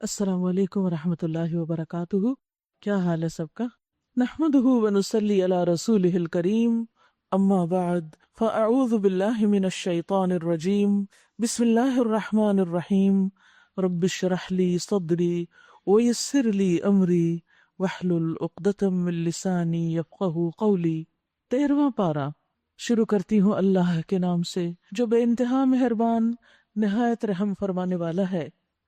السلام علیکم ورحمۃ اللہ وبرکاتہ۔ کیا حال ہے سب کا؟ نحمدہ ونصلی علی رسولہ الکریم، اما بعد فاعوذ باللہ من الشیطان الرجیم، بسم اللہ الرحمن الرحیم، رب اشرح لی صدری ویسر لی امری واحلل عقدۃ من لسانی یفقہوا قولی۔ 13واں پارہ شروع کرتی ہوں اللہ کے نام سے جو بے انتہا مہربان نہایت رحم فرمانے والا ہے۔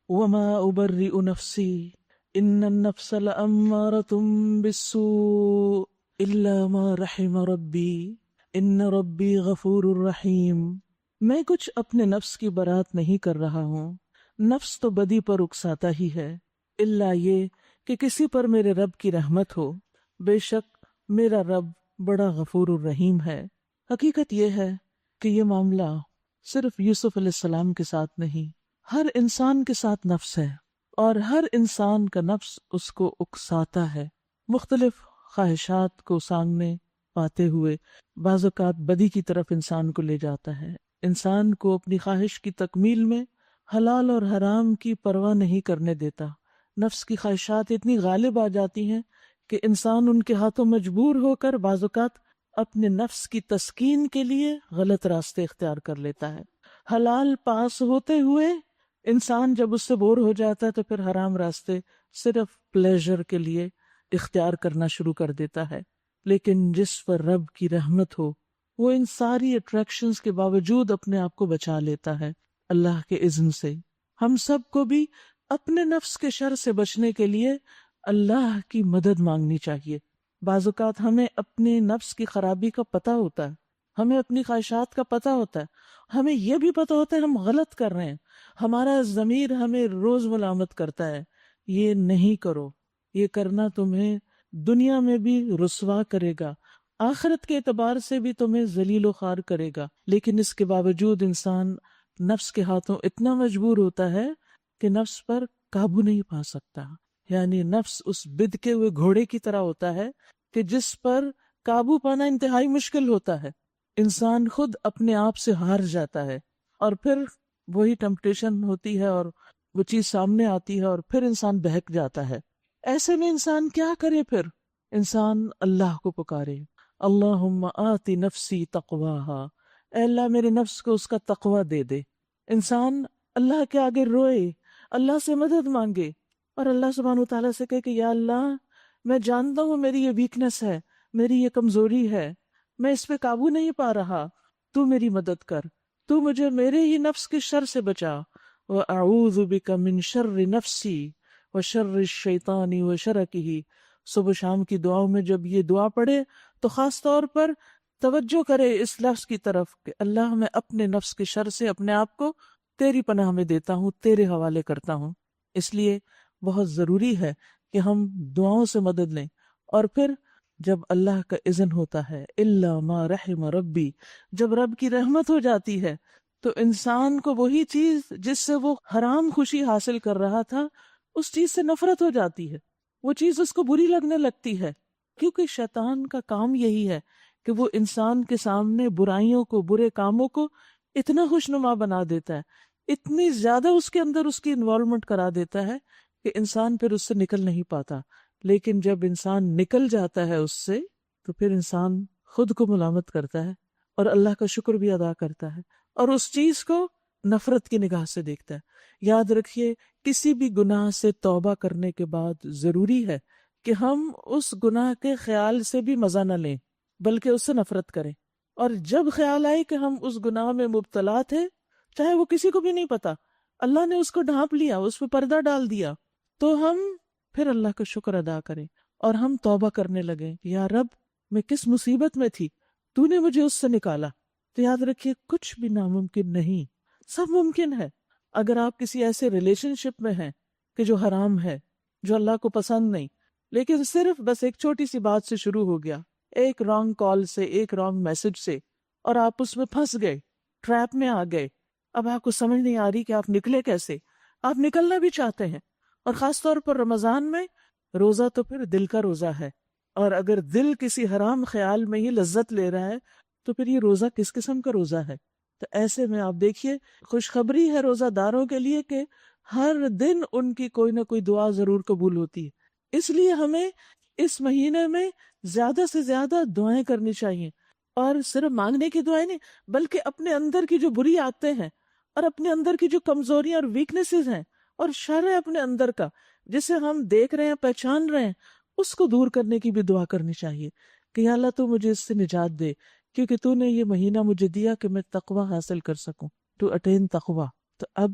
وما ابرئ نفسی ان النفس لامارۃ بالسوء الا ما رحم ربی ان ربی غفور رحیم۔ میں کچھ اپنے نفس کی برات نہیں کر رہا ہوں، نفس تو بدی پر اکساتا ہی ہے، الا یہ کہ کسی پر میرے رب کی رحمت ہو، بے شک میرا رب بڑا غفور الرحیم ہے۔ حقیقت یہ ہے کہ یہ معاملہ صرف یوسف علیہ السلام کے ساتھ نہیں، ہر انسان کے ساتھ نفس ہے، اور ہر انسان کا نفس اس کو اکساتا ہے، مختلف خواہشات کو سامنے پاتے ہوئے بعض اوقات بدی کی طرف انسان کو لے جاتا ہے۔ انسان کو اپنی خواہش کی تکمیل میں حلال اور حرام کی پرواہ نہیں کرنے دیتا۔ نفس کی خواہشات اتنی غالب آ جاتی ہیں کہ انسان ان کے ہاتھوں مجبور ہو کر بعض اوقات اپنے نفس کی تسکین کے لیے غلط راستے اختیار کر لیتا ہے۔ حلال پاس ہوتے ہوئے انسان جب اس سے بور ہو جاتا ہے تو پھر حرام راستے صرف پلیزر کے لیے اختیار کرنا شروع کر دیتا ہے۔ لیکن جس پر رب کی رحمت ہو وہ ان ساری اٹریکشنز کے باوجود اپنے آپ کو بچا لیتا ہے اللہ کے اذن سے۔ ہم سب کو بھی اپنے نفس کے شر سے بچنے کے لیے اللہ کی مدد مانگنی چاہیے۔ بعض اوقات ہمیں اپنے نفس کی خرابی کا پتہ ہوتا ہے، ہمیں اپنی خواہشات کا پتہ ہوتا ہے، ہمیں یہ بھی پتہ ہوتا ہے ہم غلط کر رہے ہیں، ہمارا ضمیر ہمیں روز ملامت کرتا ہے، یہ نہیں کرو، یہ کرنا تمہیں دنیا میں بھی رسوا کرے گا، آخرت کے اعتبار سے بھی تمہیں ذلیل و خوار کرے گا۔ لیکن اس کے باوجود انسان نفس کے ہاتھوں اتنا مجبور ہوتا ہے کہ نفس پر قابو نہیں پا سکتا۔ یعنی نفس اس بدکے ہوئے گھوڑے کی طرح ہوتا ہے کہ جس پر قابو پانا انتہائی مشکل ہوتا ہے۔ انسان خود اپنے آپ سے ہار جاتا ہے، اور پھر وہی ٹمپٹیشن ہوتی ہے اور وہ چیز سامنے آتی ہے اور پھر انسان بہک جاتا ہے۔ ایسے میں انسان کیا کرے؟ پھر انسان اللہ کو پکارے، اللہم آتی نفسی تقواہا، اے اللہ میرے نفس کو اس کا تقوی دے دے۔ انسان اللہ کے آگے روئے، اللہ سے مدد مانگے، اور اللہ سبحانہ وتعالیٰ سے کہے کہ یا اللہ میں جانتا ہوں میری یہ ویکنس ہے، میری یہ کمزوری ہے، میں اس پہ قابو نہیں پا رہا، تو میری مدد کر، تو مجھے میرے ہی نفس کے شر سے بچا۔ وَأَعُوذُ بِكَ مِن شَرِّ نَفْسِي وَشَرِّ الشَّيْطَانِ وَشَرَكِهِ۔ صبح شام کی دعاؤں میں جب یہ دعا پڑھے تو خاص طور پر توجہ کرے اس لفظ کی طرف کہ اللہ میں اپنے نفس کے شر سے اپنے آپ کو تیری پناہ میں دیتا ہوں، تیرے حوالے کرتا ہوں۔ اس لیے بہت ضروری ہے کہ ہم دعاؤں سے مدد لیں، اور پھر جب اللہ کا اذن ہوتا ہے، الا ما رحم ربی، جب رب کی رحمت ہو جاتی ہے تو انسان کو وہی چیز جس سے وہ حرام خوشی حاصل کر رہا تھا اس چیز سے نفرت ہو جاتی ہے، وہ چیز اس کو بری لگنے لگتی ہے، کیونکہ شیطان کا کام یہی ہے کہ وہ انسان کے سامنے برائیوں کو، برے کاموں کو اتنا خوشنما بنا دیتا ہے، اتنی زیادہ اس کے اندر اس کی انوالومنٹ کرا دیتا ہے کہ انسان پھر اس سے نکل نہیں پاتا۔ لیکن جب انسان نکل جاتا ہے اس سے تو پھر انسان خود کو ملامت کرتا ہے اور اللہ کا شکر بھی ادا کرتا ہے، اور اس چیز کو نفرت کی نگاہ سے دیکھتا ہے۔ یاد رکھیے کسی بھی گناہ سے توبہ کرنے کے بعد ضروری ہے کہ ہم اس گناہ کے خیال سے بھی مزہ نہ لیں بلکہ اس سے نفرت کریں، اور جب خیال آئے کہ ہم اس گناہ میں مبتلا تھے، چاہے وہ کسی کو بھی نہیں پتا، اللہ نے اس کو ڈھانپ لیا، اس پہ پردہ ڈال دیا، تو ہم پھر اللہ کا شکر ادا کریں اور ہم توبہ کرنے لگیں، یا رب میں کس مصیبت میں تھی، تو نے مجھے اس سے نکالا۔ تو یاد رکھیے کچھ بھی ناممکن نہیں، سب ممکن ہے۔ اگر آپ کسی ایسے ریلیشن شپ میں ہیں کہ جو حرام ہے، جو اللہ کو پسند نہیں، لیکن صرف بس ایک چھوٹی سی بات سے شروع ہو گیا، ایک رانگ کال سے، ایک رانگ میسج سے، اور آپ اس میں پھنس گئے، ٹریپ میں آ گئے، اب آپ کو سمجھ نہیں آ رہی کہ آپ نکلے کیسے، آپ نکلنا بھی چاہتے ہیں، اور خاص طور پر رمضان میں روزہ تو پھر دل کا روزہ ہے، اور اگر دل کسی حرام خیال میں ہی لذت لے رہا ہے تو پھر یہ روزہ کس قسم کا روزہ ہے؟ تو ایسے میں آپ دیکھیے خوشخبری ہے روزہ داروں کے لیے کہ ہر دن ان کی کوئی نہ کوئی دعا ضرور قبول ہوتی ہے. اس لیے ہمیں اس مہینے میں زیادہ سے زیادہ دعائیں کرنی چاہیے، اور صرف مانگنے کی دعائیں نہیں، بلکہ اپنے اندر کی جو بری عادتیں ہیں اور اپنے اندر کی جو کمزوریاں اور ویکنیسز ہیں اور شر ہے اپنے اندر کا جسے ہم دیکھ رہے ہیں، پہچان رہے ہیں، اس کو دور کرنے کی بھی دعا کرنی چاہیے کہ یا اللہ تو مجھے اس سے نجات دے، کیونکہ تو نے یہ مہینہ مجھے دیا کہ میں تقوی حاصل کر سکوں، ٹو اٹین تقوی. تو اب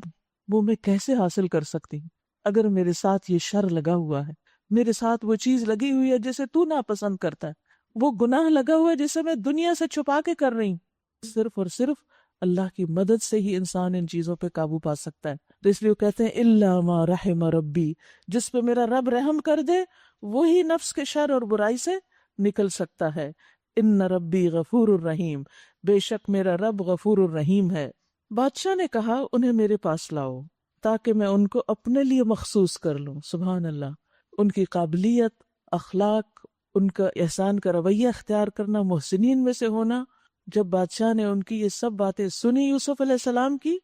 وہ میں کیسے حاصل کر سکتی ہوں اگر میرے ساتھ یہ شر لگا ہوا ہے، میرے ساتھ وہ چیز لگی ہوئی ہے جسے تو ناپسند کرتا ہے، وہ گناہ لگا ہوا ہے جسے میں دنیا سے چھپا کے کر رہی ہوں. صرف اور صرف اللہ کی مدد سے ہی انسان ان چیزوں پہ قابو پا سکتا ہے. تو اس لیے وہ کہتے ہیں الا ما رحم ربی، جس پہ میرا رب رحم کر دے وہی نفس کے شر اور برائی سے نکل سکتا ہے. ان ربی غفور الرحیم، بے شک میرا رب غفور الرحیم ہے. بادشاہ نے کہا انہیں میرے پاس لاؤ تاکہ میں ان کو اپنے لیے مخصوص کر لوں. سبحان اللہ، ان کی قابلیت، اخلاق، ان کا احسان کا رویہ اختیار کرنا، محسنین میں سے ہونا. جب بادشاہ نے ان کی یہ سب باتیں سنی یوسف علیہ السلام کی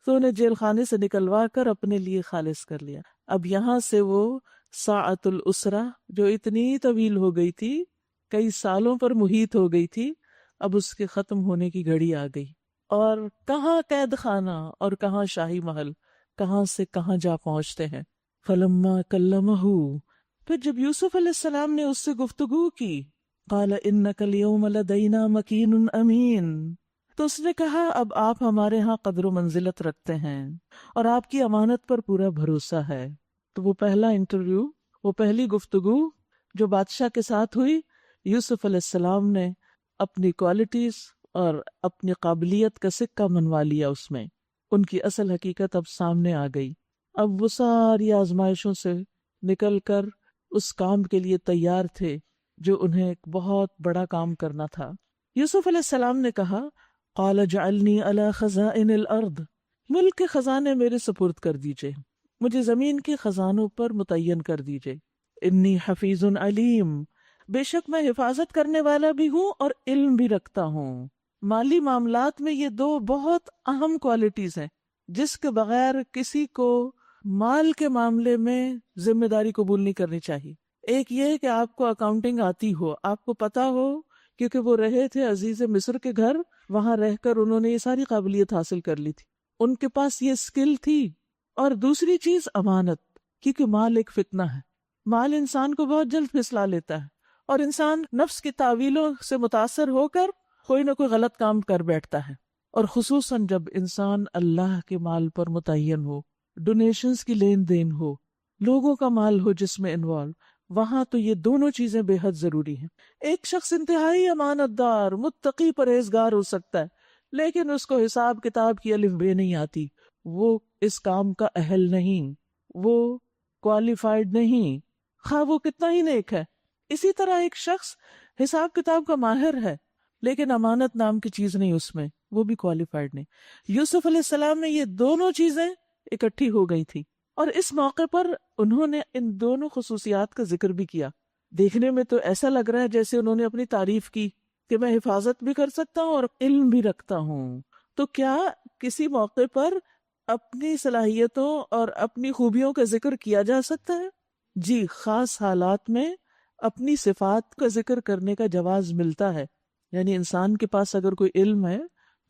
تو انہیں جیل خانے سے نکلوا کر اپنے لیے خالص کر لیا. اب یہاں سے وہ ساعت الاسرہ جو اتنی طویل ہو گئی تھی، کئی سالوں پر محیط ہو گئی تھی، اب اس کے ختم ہونے کی گھڑی آ گئی. اور کہاں قید خانہ اور کہاں شاہی محل، کہاں سے کہاں جا پہنچتے ہیں. فلما کلمہ، پھر جب یوسف علیہ السلام نے اس سے گفتگو کی، قال انک اليوم لدینا مکین امین، تو اس نے کہا اب آپ ہمارے ہاں قدر و منزلت رکھتے ہیں اور آپ کی امانت پر پورا بھروسہ ہے. تو وہ پہلا انٹرویو، وہ پہلی گفتگو جو بادشاہ کے ساتھ ہوئی، یوسف علیہ السلام نے اپنی کوالٹیز اور اپنی قابلیت کا سکہ منوا لیا. اس میں ان کی اصل حقیقت اب سامنے آ گئی. اب وہ ساری آزمائشوں سے نکل کر اس کام کے لیے تیار تھے جو انہیں ایک بہت بڑا کام کرنا تھا. یوسف علیہ السلام نے کہا قال اجعلنی علی خزائن الارض، ملک کے خزانے میرے سپرد کر دیجئے، مجھے زمین کے خزانوں پر متعین کر دیجئے. انی حفیظ علیم، بے شک میں حفاظت کرنے والا بھی ہوں اور علم بھی رکھتا ہوں. مالی معاملات میں یہ دو بہت اہم کوالٹیز ہیں جس کے بغیر کسی کو مال کے معاملے میں ذمہ داری قبول نہیں کرنی چاہیے. ایک یہ کہ آپ کو اکاؤنٹنگ آتی ہو، آپ کو پتا ہو، کیونکہ وہ رہے تھے عزیز مصر کے گھر، وہاں رہ کر انہوں نے یہ ساری قابلیت حاصل کر لی تھی، ان کے پاس یہ اسکل تھی. اور دوسری چیز امانت، کیونکہ مال ایک فتنہ ہے، مال انسان کو بہت جلد پھسلا لیتا ہے اور انسان نفس کی تعویلوں سے متاثر ہو کر کوئی نہ کوئی غلط کام کر بیٹھتا ہے. اور خصوصاً جب انسان اللہ کے مال پر متعین ہو، ڈونیشنز کی لین دین ہو، لوگوں کا مال ہو جس میں انوالو، وہاں تو یہ دونوں چیزیں بے حد ضروری ہیں. ایک شخص انتہائی امانت دار، متقی، پرہیزگار ہو سکتا ہے، لیکن اس کو حساب کتاب کی الف بے نہیں آتی، وہ اس کام کا اہل نہیں، وہ کوالیفائڈ نہیں، خواہ وہ کتنا ہی نیک ہے. اسی طرح ایک شخص حساب کتاب کا ماہر ہے لیکن امانت نام کی چیز نہیں اس میں، وہ بھی کوالیفائڈ نہیں. یوسف علیہ السلام میں یہ دونوں چیزیں اکٹھی ہو گئی تھی، اور اس موقع پر انہوں نے ان دونوں خصوصیات کا ذکر بھی کیا. دیکھنے میں تو ایسا لگ رہا ہے جیسے انہوں نے اپنی تعریف کی کہ میں حفاظت بھی کر سکتا ہوں اور علم بھی رکھتا ہوں. تو کیا کسی موقع پر اپنی صلاحیتوں اور اپنی خوبیوں کا ذکر کیا جا سکتا ہے؟ جی، خاص حالات میں اپنی صفات کا ذکر کرنے کا جواز ملتا ہے. یعنی انسان کے پاس اگر کوئی علم ہے،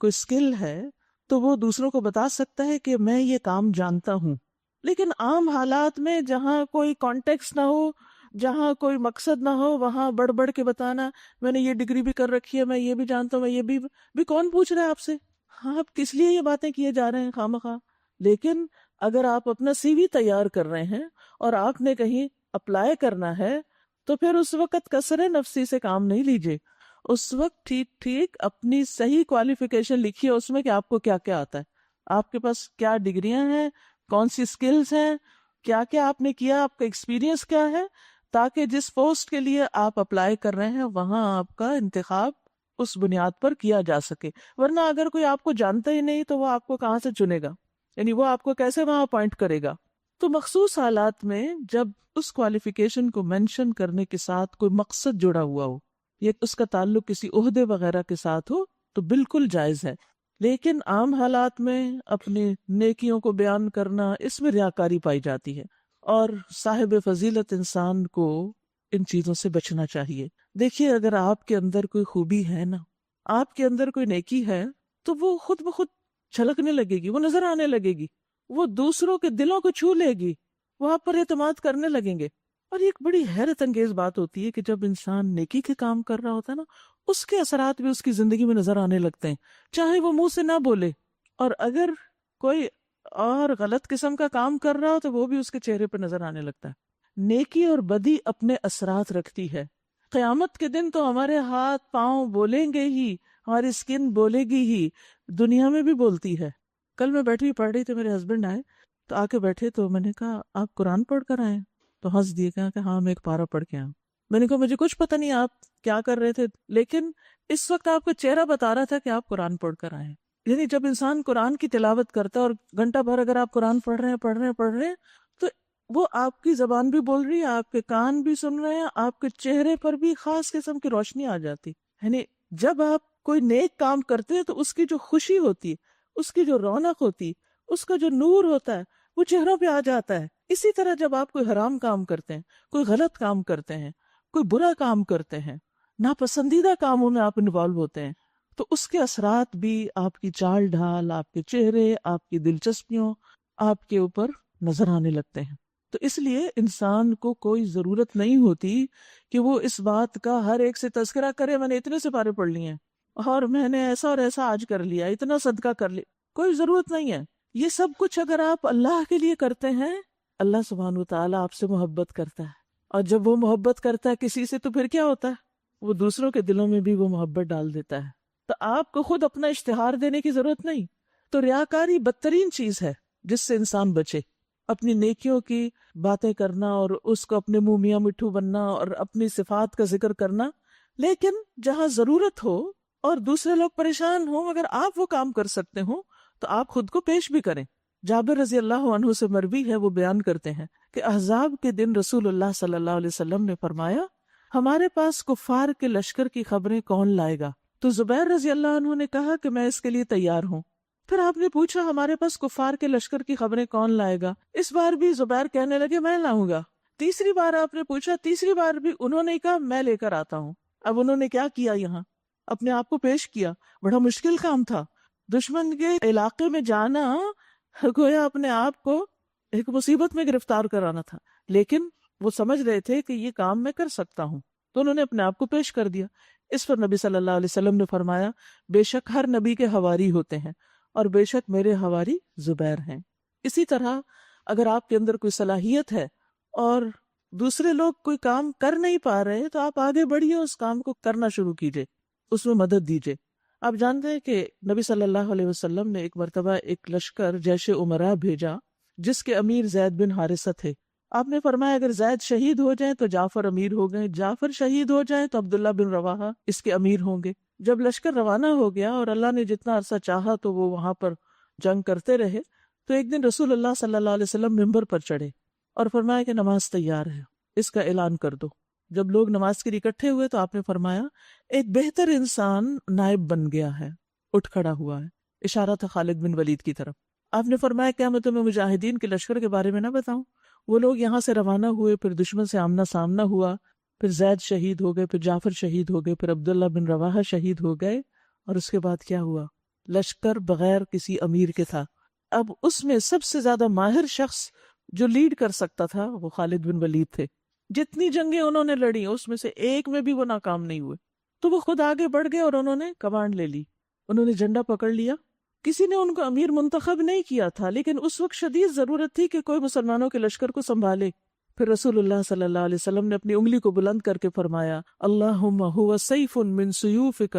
کوئی اسکل ہے، تو وہ دوسروں کو بتا سکتا ہے کہ میں یہ کام جانتا ہوں. لیکن عام حالات میں جہاں کوئی کانٹیکس نہ ہو، جہاں کوئی مقصد نہ ہو، وہاں بڑھ بڑھ کے بتانا میں نے یہ ڈگری بھی کر رکھی ہے، میں یہ بھی جانتا ہوں، میں یہ بھی کون پوچھ رہا ہے آپ سے؟ ہاں، آپ کس لیے یہ باتیں کیے جا رہے ہیں خواہ. لیکن اگر آپ اپنا سی وی تیار کر رہے ہیں اور آپ نے کہیں اپلائی کرنا ہے تو پھر اس وقت کثر نفسی سے کام نہیں لیجیے. اس وقت ٹھیک اپنی صحیح کوالیفیکیشن لکھیے اس میں کہ آپ کو کیا کیا آتا ہے، آپ کے پاس کیا ڈگریاں ہیں، کون سی سکلز ہیں، کیا کیا آپ نے کیا، آپ کا ایکسپیرینس کیا ہے، تاکہ جس پوسٹ کے لیے آپ اپلائی کر رہے ہیں وہاں آپ کا انتخاب اس بنیاد پر کیا جا سکے. ورنہ اگر کوئی آپ کو جانتا ہی نہیں تو وہ آپ کو کہاں سے چنے گا، یعنی وہ آپ کو کیسے وہاں اپوائنٹ کرے گا. تو مخصوص حالات میں جب اس کوالیفیکیشن کو مینشن کرنے کے ساتھ کوئی مقصد جڑا ہوا ہو یا اس کا تعلق کسی عہدے وغیرہ کے ساتھ ہو تو بالکل جائز ہے. لیکن عام حالات میں اپنی نیکیوں کو بیان کرنا، اس میں ریاکاری پائی جاتی ہے، اور صاحب فضیلت انسان کو ان چیزوں سے بچنا چاہیے۔ دیکھیے، اگر آپ کے اندر کوئی خوبی ہے نا، آپ کے اندر کوئی نیکی ہے، تو وہ خود بخود چھلکنے لگے گی، وہ نظر آنے لگے گی، وہ دوسروں کے دلوں کو چھو لے گی، وہ آپ پر اعتماد کرنے لگیں گے۔ اور یہ ایک بڑی حیرت انگیز بات ہوتی ہے کہ جب انسان نیکی کے کام کر رہا ہوتا ہے نا، اس کے اثرات بھی اس کی زندگی میں نظر آنے لگتے ہیں، چاہے وہ منہ سے نہ بولے۔ اور اگر کوئی اور غلط قسم کا کام کر رہا ہو تو وہ بھی اس کے چہرے پہ نظر آنے لگتا ہے۔ نیکی اور بدی اپنے اثرات رکھتی ہے۔ قیامت کے دن تو ہمارے ہاتھ پاؤں بولیں گے ہی، ہماری اسکن بولے گی ہی، دنیا میں بھی بولتی ہے۔ کل میں بیٹھی پڑھ رہی تھی، میرے ہسبینڈ آئے تو آ کے بیٹھے، تو میں نے کہا آپ قرآن پڑھ کر آئے؟ تو ہنس دیے، کہا کہ ہاں میں ایک پارہ پڑھ کے آیا ہوں۔ میں نے کہا مجھے کچھ پتہ نہیں آپ کیا کر رہے تھے، لیکن اس وقت آپ کا چہرہ بتا رہا تھا کہ آپ قرآن پڑھ کر آئے ہیں۔ یعنی جب انسان قرآن کی تلاوت کرتا ہے اور گھنٹہ بھر اگر آپ قرآن پڑھ رہے ہیں تو وہ آپ کی زبان بھی بول رہی ہے، آپ کے کان بھی سن رہے ہیں، آپ کے چہرے پر بھی خاص قسم کی روشنی آ جاتی۔ یعنی جب آپ کوئی نیک کام کرتے ہیں تو اس کی جو خوشی ہوتی ہے، اس کی جو رونق ہوتی ہے، اس کا جو نور ہوتا ہے، وہ چہروں پہ آ جاتا ہے۔ اسی طرح جب آپ کوئی حرام کام کرتے ہیں، کوئی غلط کام کرتے ہیں، کوئی برا کام کرتے ہیں، ناپسندیدہ کاموں میں آپ انوالو ہوتے ہیں، تو اس کے اثرات بھی آپ کی چال ڈھال، آپ کے چہرے، آپ کی دلچسپیوں، آپ کے اوپر نظر آنے لگتے ہیں۔ تو اس لیے انسان کو کوئی ضرورت نہیں ہوتی کہ وہ اس بات کا ہر ایک سے تذکرہ کرے، میں نے اتنے سپارے پڑھ لیے ہیں اور میں نے ایسا اور ایسا آج کر لیا، اتنا صدقہ کر لیا۔ کوئی ضرورت نہیں ہے۔ یہ سب کچھ اگر آپ اللہ کے لیے کرتے ہیں، اللہ سبحانہ و تعالیٰ آپ سے محبت کرتا ہے، اور جب وہ محبت کرتا ہے کسی سے تو پھر کیا ہوتا ہے، وہ دوسروں کے دلوں میں بھی وہ محبت ڈال دیتا ہے۔ تو آپ کو خود اپنا اشتہار دینے کی ضرورت نہیں۔ تو ریاکاری بدترین چیز ہے جس سے انسان بچے۔ اپنی نیکیوں کی باتیں کرنا اور اس کو اپنے منہ میاں مٹھو بننا اور اپنی صفات کا ذکر کرنا، لیکن جہاں ضرورت ہو اور دوسرے لوگ پریشان ہوں، اگر آپ وہ کام کر سکتے ہوں تو آپ خود کو پیش بھی کریں۔ جابر رضی اللہ عنہ سے مروی ہے، وہ بیان کرتے ہیں کہ احزاب کے دن رسول اللہ صلی اللہ علیہ وسلم نے فرمایا، ہمارے پاس کفار کے لشکر کی خبریں کون لائے گا؟ تو زبیر رضی اللہ عنہ نے کہا کہ میں اس کے لیے تیار ہوں۔ پھر آپ نے پوچھا ہمارے پاس کفار کے لشکر کی خبریں کون لائے گا؟ اس بار بھی زبیر کہنے لگے میں لاؤں گا۔ تیسری بار آپ نے پوچھا، تیسری بار بھی انہوں نے کہا میں لے کر آتا ہوں۔ اب انہوں نے کیا کیا؟ یہاں اپنے آپ کو پیش کیا۔ بڑا مشکل کام تھا، دشمن کے علاقے میں جانا، گویا اپنے آپ کو ایک مصیبت میں گرفتار کرانا تھا، لیکن وہ سمجھ رہے تھے کہ یہ کام میں کر سکتا ہوں، تو انہوں نے اپنے آپ کو پیش کر دیا۔ اس پر نبی صلی اللہ علیہ وسلم نے فرمایا، بے شک ہر نبی کے حواری ہوتے ہیں اور بے شک میرے حواری زبیر ہیں۔ اسی طرح اگر آپ کے اندر کوئی صلاحیت ہے اور دوسرے لوگ کوئی کام کر نہیں پا رہے تو آپ آگے بڑھیے، اس کام کو کرنا شروع کیجئے، اس میں مدد دیجئے۔ آپ جانتے ہیں کہ نبی صلی اللہ علیہ وسلم نے ایک مرتبہ ایک لشکر جیش امراء بھیجا جس کے امیر زید بن حارثہ تھے۔ آپ نے فرمایا اگر زید شہید ہو جائیں تو جعفر امیر ہو گئے، جعفر شہید ہو جائیں تو عبداللہ بن رواحہ اس کے امیر ہوں گے۔ جب لشکر روانہ ہو گیا اور اللہ نے جتنا عرصہ چاہا تو وہ وہاں پر جنگ کرتے رہے، تو ایک دن رسول اللہ صلی اللہ علیہ وسلم ممبر پر چڑھے اور فرمایا کہ نماز تیار ہے، اس کا اعلان کر دو۔ جب لوگ نماز کے لیے اکٹھے ہوئے تو آپ نے فرمایا ایک بہتر انسان نائب بن گیا ہے، اٹھ کھڑا ہوا ہے، اشارہ تھا خالد بن ولید کی طرف۔ آپ نے فرمایا کیا میں تمہیں مجاہدین کے لشکر کے بارے میں نہ بتاؤں؟ وہ لوگ یہاں سے روانہ ہوئے، پھر دشمن سے آمنا سامنا ہوا، پھر زید شہید ہو گئے، پھر جعفر شہید ہو گئے، پھر عبداللہ بن رواحہ شہید ہو گئے، اور اس کے بعد کیا ہوا؟ لشکر بغیر کسی امیر کے تھا۔ اب اس میں سب سے زیادہ ماہر شخص جو لیڈ کر سکتا تھا وہ خالد بن ولید تھے۔ جتنی جنگیں انہوں نے لڑی اس میں سے ایک میں بھی وہ ناکام نہیں ہوئے، تو وہ خود آگے بڑھ گئے اور انہوں نے کمانڈ لے لی، انہوں نے جھنڈا پکڑ لیا۔ کسی نے ان کو امیر منتخب نہیں کیا تھا، لیکن اس وقت شدید ضرورت تھی کہ کوئی مسلمانوں کے لشکر کو سنبھالے۔ پھر رسول اللہ صلی اللہ علیہ وسلم نے اپنی انگلی کو بلند کر کے فرمایا، اللہم ہوا سیف من سیوفک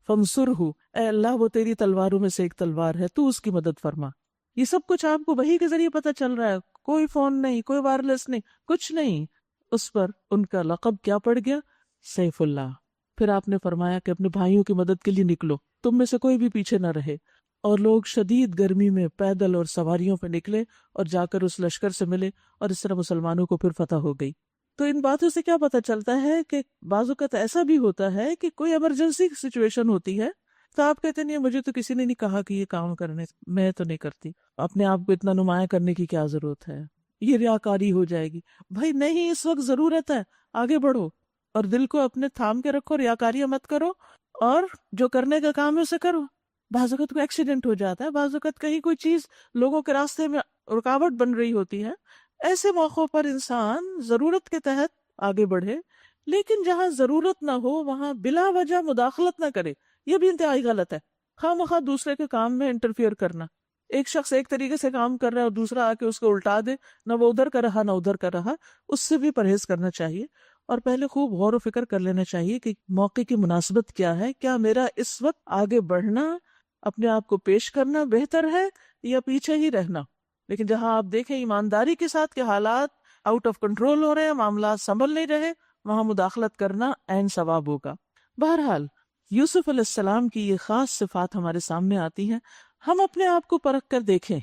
فانصرہ، اے اللہ وہ تیری تلواروں میں سے ایک تلوار ہے، تو اس کی مدد فرما۔ یہ سب کچھ آپ کو وحی کے ذریعے پتہ چل رہا ہے، کوئی فون نہیں، کوئی وائرلیس نہیں، کچھ نہیں۔ اس پر ان کا لقب کیا پڑ گیا؟ سیف اللہ۔ پھر آپ نے فرمایا کہ اپنے بھائیوں کی مدد کے لیے نکلو، تم میں سے کوئی بھی پیچھے نہ رہے۔ اور لوگ شدید گرمی میں پیدل اور سواریوں پہ نکلے اور جا کر اس لشکر سے ملے، اور اس طرح مسلمانوں کو پھر فتح ہو گئی۔ تو ان باتوں سے کیا پتہ چلتا ہے کہ بعض اوقات ایسا بھی ہوتا ہے کہ کوئی ایمرجنسی سچویشن ہوتی ہے تو آپ کہتے نہیں مجھے تو کسی نے نہیں کہا کہ یہ کام کرنے، میں تو نہیں کرتی، اپنے آپ کو اتنا نمایاں کرنے کی کیا ضرورت ہے، یہ ریاکاری ہو جائے گی۔ بھائی نہیں، اس وقت ضرورت ہے، آگے بڑھو اور دل کو اپنے تھام کے رکھو، ریاکاریاں مت کرو، اور جو کرنے کا کام ہے اسے کرو۔ بعض اوقات کوئی ایکسیڈنٹ ہو جاتا ہے، بعض اوقات کہیں کوئی چیز لوگوں کے راستے میں رکاوٹ بن رہی ہوتی ہے، ایسے موقعوں پر انسان ضرورت کے تحت آگے بڑھے، لیکن جہاں ضرورت نہ ہو وہاں بلا وجہ مداخلت نہ کرے، یہ بھی انتہائی غلط ہے۔ خواہ مخواہ دوسرے کے کام میں انٹرفیئر کرنا، ایک شخص ایک طریقے سے کام کر رہا ہے اور دوسرا آ کے اس کو الٹا دے، نہ وہ ادھر کر رہا نہ ادھر کر رہا، اس سے بھی پرہیز کرنا چاہیے، اور پہلے خوب غور و فکر کر لینا چاہیے کہ موقع کی مناسبت کیا ہے، کیا میرا اس وقت آگے بڑھنا، اپنے آپ کو پیش کرنا بہتر ہے یا پیچھے ہی رہنا۔ لیکن جہاں آپ دیکھیں ایمانداری کے ساتھ کہ حالات آؤٹ آف کنٹرول ہو رہے ہیں، معاملات سنبھل نہیں رہے، وہاں مداخلت کرنا عین ثواب ہوگا۔ بہرحال یوسف علیہ السلام کی یہ خاص صفات ہمارے سامنے آتی ہیں۔ ہم اپنے آپ کو پرکھ کر دیکھیں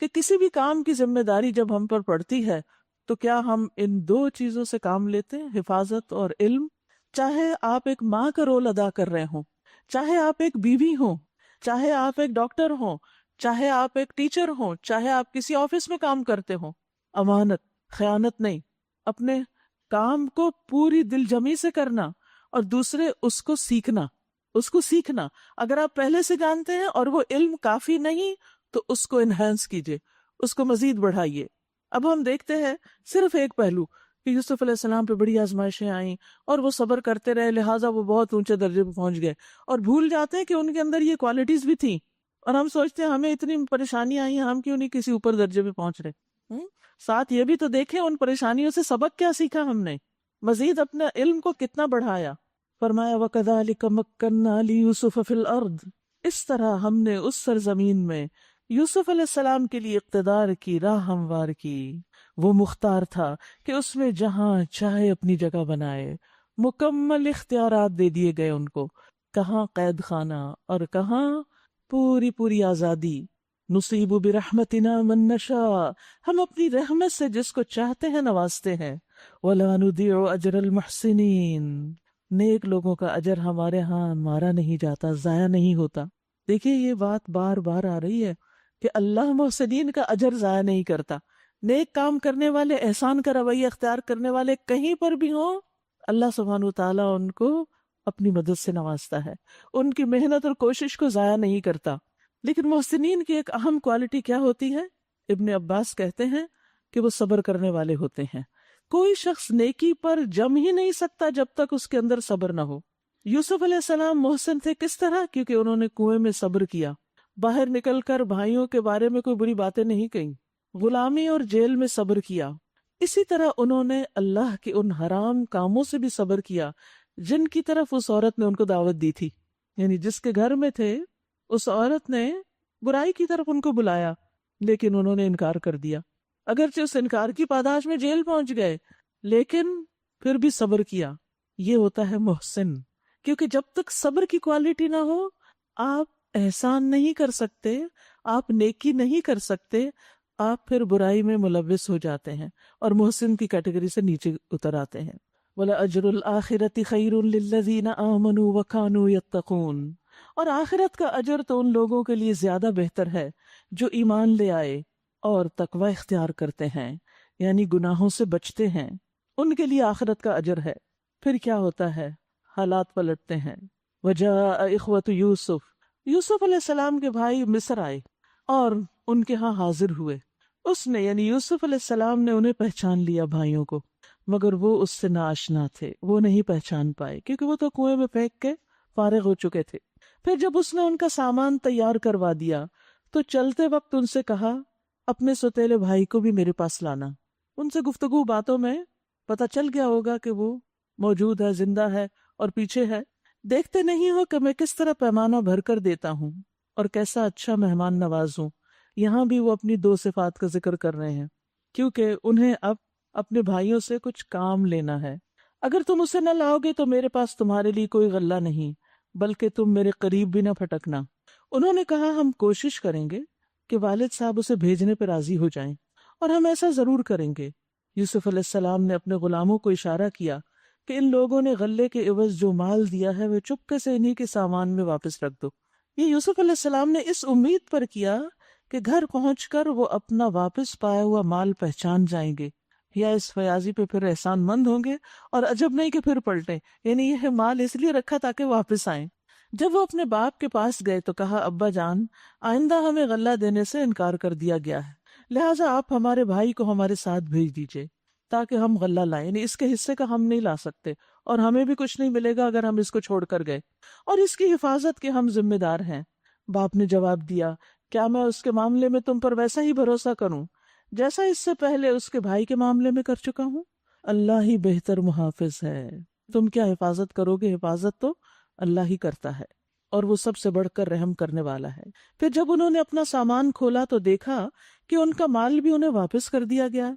کہ کسی بھی کام کی ذمہ داری جب ہم پر پڑتی ہے تو کیا ہم ان دو چیزوں سے کام لیتے ہیں، حفاظت اور علم؟ چاہے آپ ایک ماں کا رول ادا کر رہے ہوں، چاہے آپ ایک بیوی ہوں، چاہے آپ ایک ڈاکٹر ہوں، چاہے آپ ایک ٹیچر ہوں، چاہے آپ کسی آفس میں کام کرتے ہوں، امانت، خیانت نہیں، اپنے کام کو پوری دل جمی سے کرنا، اور دوسرے اس کو سیکھنا۔ اگر آپ پہلے سے جانتے ہیں اور وہ علم کافی نہیں تو اس کو انہینس کیجئے، اس کو مزید بڑھائیے۔ اب ہم دیکھتے ہیں صرف ایک پہلو کہ یوسف علیہ السلام پہ بڑی آزمائشیں آئیں اور وہ صبر کرتے رہے، لہٰذا وہ بہت اونچے درجے پہ پہنچ گئے، اور بھول جاتے ہیں کہ ان کے اندر یہ کوالٹیز بھی تھیں، اور ہم سوچتے ہیں ہمیں اتنی پریشانیاں آئی ہیں، ہم کیوں نہیں کسی اوپر درجے پہ پہنچ رہے۔ ساتھ یہ بھی تو دیکھیں ان پریشانیوں سے سبق کیا سیکھا ہم نے، مزید اپنے علم کو کتنا بڑھایا۔ فرمایا وَكَذَلِكَ مَكَّنَّا لِيُوسُفَ فِي الْأَرْضِ، اس طرح ہم نے اس سرزمین میں یوسف علیہ السلام کے لیے اقتدار کی راہ ہموار کی۔ وہ مختار تھا کہ اس میں جہاں چاہے اپنی جگہ بنائے، مکمل اختیارات دے دیے گئے ان کو، کہاں قید خانہ اور کہاں پوری آزادی۔ نصیب برحمتنا من نشاء، ہم اپنی رحمت سے جس کو چاہتے ہیں نوازتے ہیں۔ وَلَا نُضِيعُ أَجْرَ الْمُحْسِنِينَ، نیک لوگوں کا اجر ہمارے ہاں مارا نہیں جاتا، ضائع نہیں ہوتا۔ دیکھیے یہ بات بار بار آ رہی ہے کہ اللہ محسنین کا اجر ضائع نہیں کرتا۔ نیک کام کرنے والے، احسان کا رویہ اختیار کرنے والے کہیں پر بھی ہوں، اللہ سبحانہ وتعالیٰ ان کو اپنی مدد سے نوازتا ہے، ان کی محنت اور کوشش کو ضائع نہیں کرتا۔ لیکن محسنین کی ایک اہم کوالٹی کیا ہوتی ہے؟ ابن عباس کہتے ہیں کہ وہ صبر کرنے والے ہوتے ہیں۔ کوئی شخص نیکی پر جم ہی نہیں سکتا جب تک اس کے اندر صبر نہ ہو۔ یوسف علیہ السلام محسن تھے کس طرح؟ کیونکہ انہوں نے کنویں میں صبر کیا، باہر نکل کر بھائیوں کے بارے میں کوئی بری باتیں نہیں کہیں، غلامی اور جیل میں صبر کیا۔ اسی طرح انہوں نے اللہ کے ان حرام کاموں سے بھی صبر کیا جن کی طرف اس عورت نے ان کو دعوت دی تھی، یعنی جس کے گھر میں تھے اس عورت نے برائی کی طرف ان کو بلایا، لیکن انہوں نے انکار کر دیا۔ اگرچہ اس انکار کی پاداش میں جیل پہنچ گئے، لیکن پھر بھی صبر کیا۔ یہ ہوتا ہے محسن، کیونکہ جب تک صبر کی کوالٹی نہ ہو آپ احسان نہیں کر سکتے، آپ نیکی نہیں کر سکتے، آپ پھر برائی میں ملوث ہو جاتے ہیں اور محسن کی کیٹیگری سے نیچے اتر آتے ہیں۔ وَلَأَجْرُ الْآخِرَةِ خَيْرٌ لِّلَّذِينَ آمَنُوا وَكَانُوا يَتَّقُونَ، اور آخرت کا اجر تو ان لوگوں کے لیے زیادہ بہتر ہے جو ایمان لے آئے اور تقوی اختیار کرتے ہیں، یعنی گناہوں سے بچتے ہیں، ان کے لیے آخرت کا اجر ہے۔ پھر کیا ہوتا ہے؟ حالات پلٹتے ہیں۔ وَجَاءَ إِخْوَةُ یوسف علیہ السلام کے بھائی مصر آئے اور ان کے ہاں حاضر ہوئے۔ اس نے یعنی یوسف علیہ السلام نے انہیں پہچان لیا بھائیوں کو، مگر وہ اس سے ناآشنا تھے، وہ نہیں پہچان پائے کیونکہ وہ تو کنویں میں پھینک کے فارغ ہو چکے تھے۔ پھر جب اس نے ان کا سامان تیار کروا دیا تو چلتے وقت ان سے کہا اپنے سوتیلے بھائی کو بھی میرے پاس لانا۔ ان سے گفتگو باتوں میں پتہ چل گیا ہوگا کہ وہ موجود ہے، زندہ ہے اور پیچھے ہے۔ دیکھتے نہیں ہو کہ میں کس طرح پیمانہ بھر کر دیتا ہوں اور کیسا اچھا مہمان نواز ہوں۔ یہاں بھی وہ اپنی دو صفات کا ذکر کر رہے ہیں کیونکہ انہیں اب اپنے بھائیوں سے کچھ کام لینا ہے۔ اگر تم اسے نہ لاؤ گے تو میرے پاس تمہارے لیے کوئی غلہ نہیں، بلکہ تم میرے قریب بھی نہ پھٹکنا۔ انہوں نے کہا ہم کوشش کریں گے کہ والد صاحب اسے بھیجنے پہ راضی ہو جائیں، اور ہم ایسا ضرور کریں گے۔ یوسف علیہ السلام نے اپنے غلاموں کو اشارہ کیا کہ ان لوگوں نے غلے کے عوض جو مال دیا ہے وہ چپکے سے انہی کے سامان میں واپس رکھ دو۔ یہ یوسف علیہ السلام نے اس امید پر کیا کہ گھر پہنچ کر وہ اپنا واپس پایا ہوا مال پہچان جائیں گے یا اس فیاضی پہ پھر احسان مند ہوں گے، اور عجب نہیں کہ پھر پلٹیں، یعنی یہ مال اس لیے رکھا تاکہ واپس آئیں۔ جب وہ اپنے باپ کے پاس گئے تو کہا، ابا جان، آئندہ ہمیں غلہ دینے سے انکار کر دیا گیا ہے، لہٰذا آپ ہمارے بھائی کو ہمارے ساتھ بھیج دیجئے تاکہ ہم غلہ لائیں، یعنی اس کے حصے کا ہم نہیں لا سکتے اور ہمیں بھی کچھ نہیں ملے گا اگر ہم اس کو چھوڑ کر گئے، اور اس کی حفاظت کے ہم ذمہ دار ہیں۔ باپ نے جواب دیا، کیا میں اس کے معاملے میں تم پر ویسا ہی بھروسہ کروں جیسا اس سے پہلے اس کے بھائی کے معاملے میں کر چکا ہوں؟ اللہ ہی بہتر محافظ ہے، تم کیا حفاظت کرو گے، حفاظت تو اللہ ہی کرتا ہے، اور وہ سب سے بڑھ کر رحم کرنے والا ہے۔ پھر جب انہوں نے اپنا سامان کھولا تو دیکھا کہ ان کا مال بھی انہیں واپس کر دیا گیا۔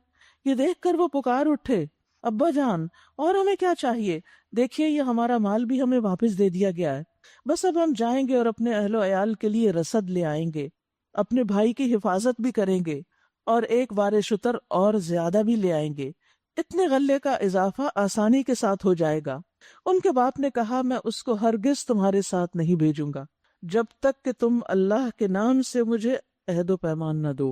یہ دیکھ کر وہ پکار اٹھے، ابا جان، اور ہمیں کیا چاہیے؟ دیکھیے یہ ہمارا مال بھی ہمیں واپس دے دیا گیا ہے، بس اب ہم جائیں گے اور اپنے اہل و عیال کے لیے رسد لے آئیں گے، اپنے بھائی کی حفاظت بھی کریں گے اور ایک بار شتر اور زیادہ بھی لے آئیں گے، اتنے غلے کا اضافہ آسانی کے ساتھ ہو جائے گا۔ ان کے باپ نے کہا، میں اس کو ہرگز تمہارے ساتھ نہیں بھیجوں گا جب تک کہ تم اللہ کے نام سے مجھے عہد و پیمان نہ دو،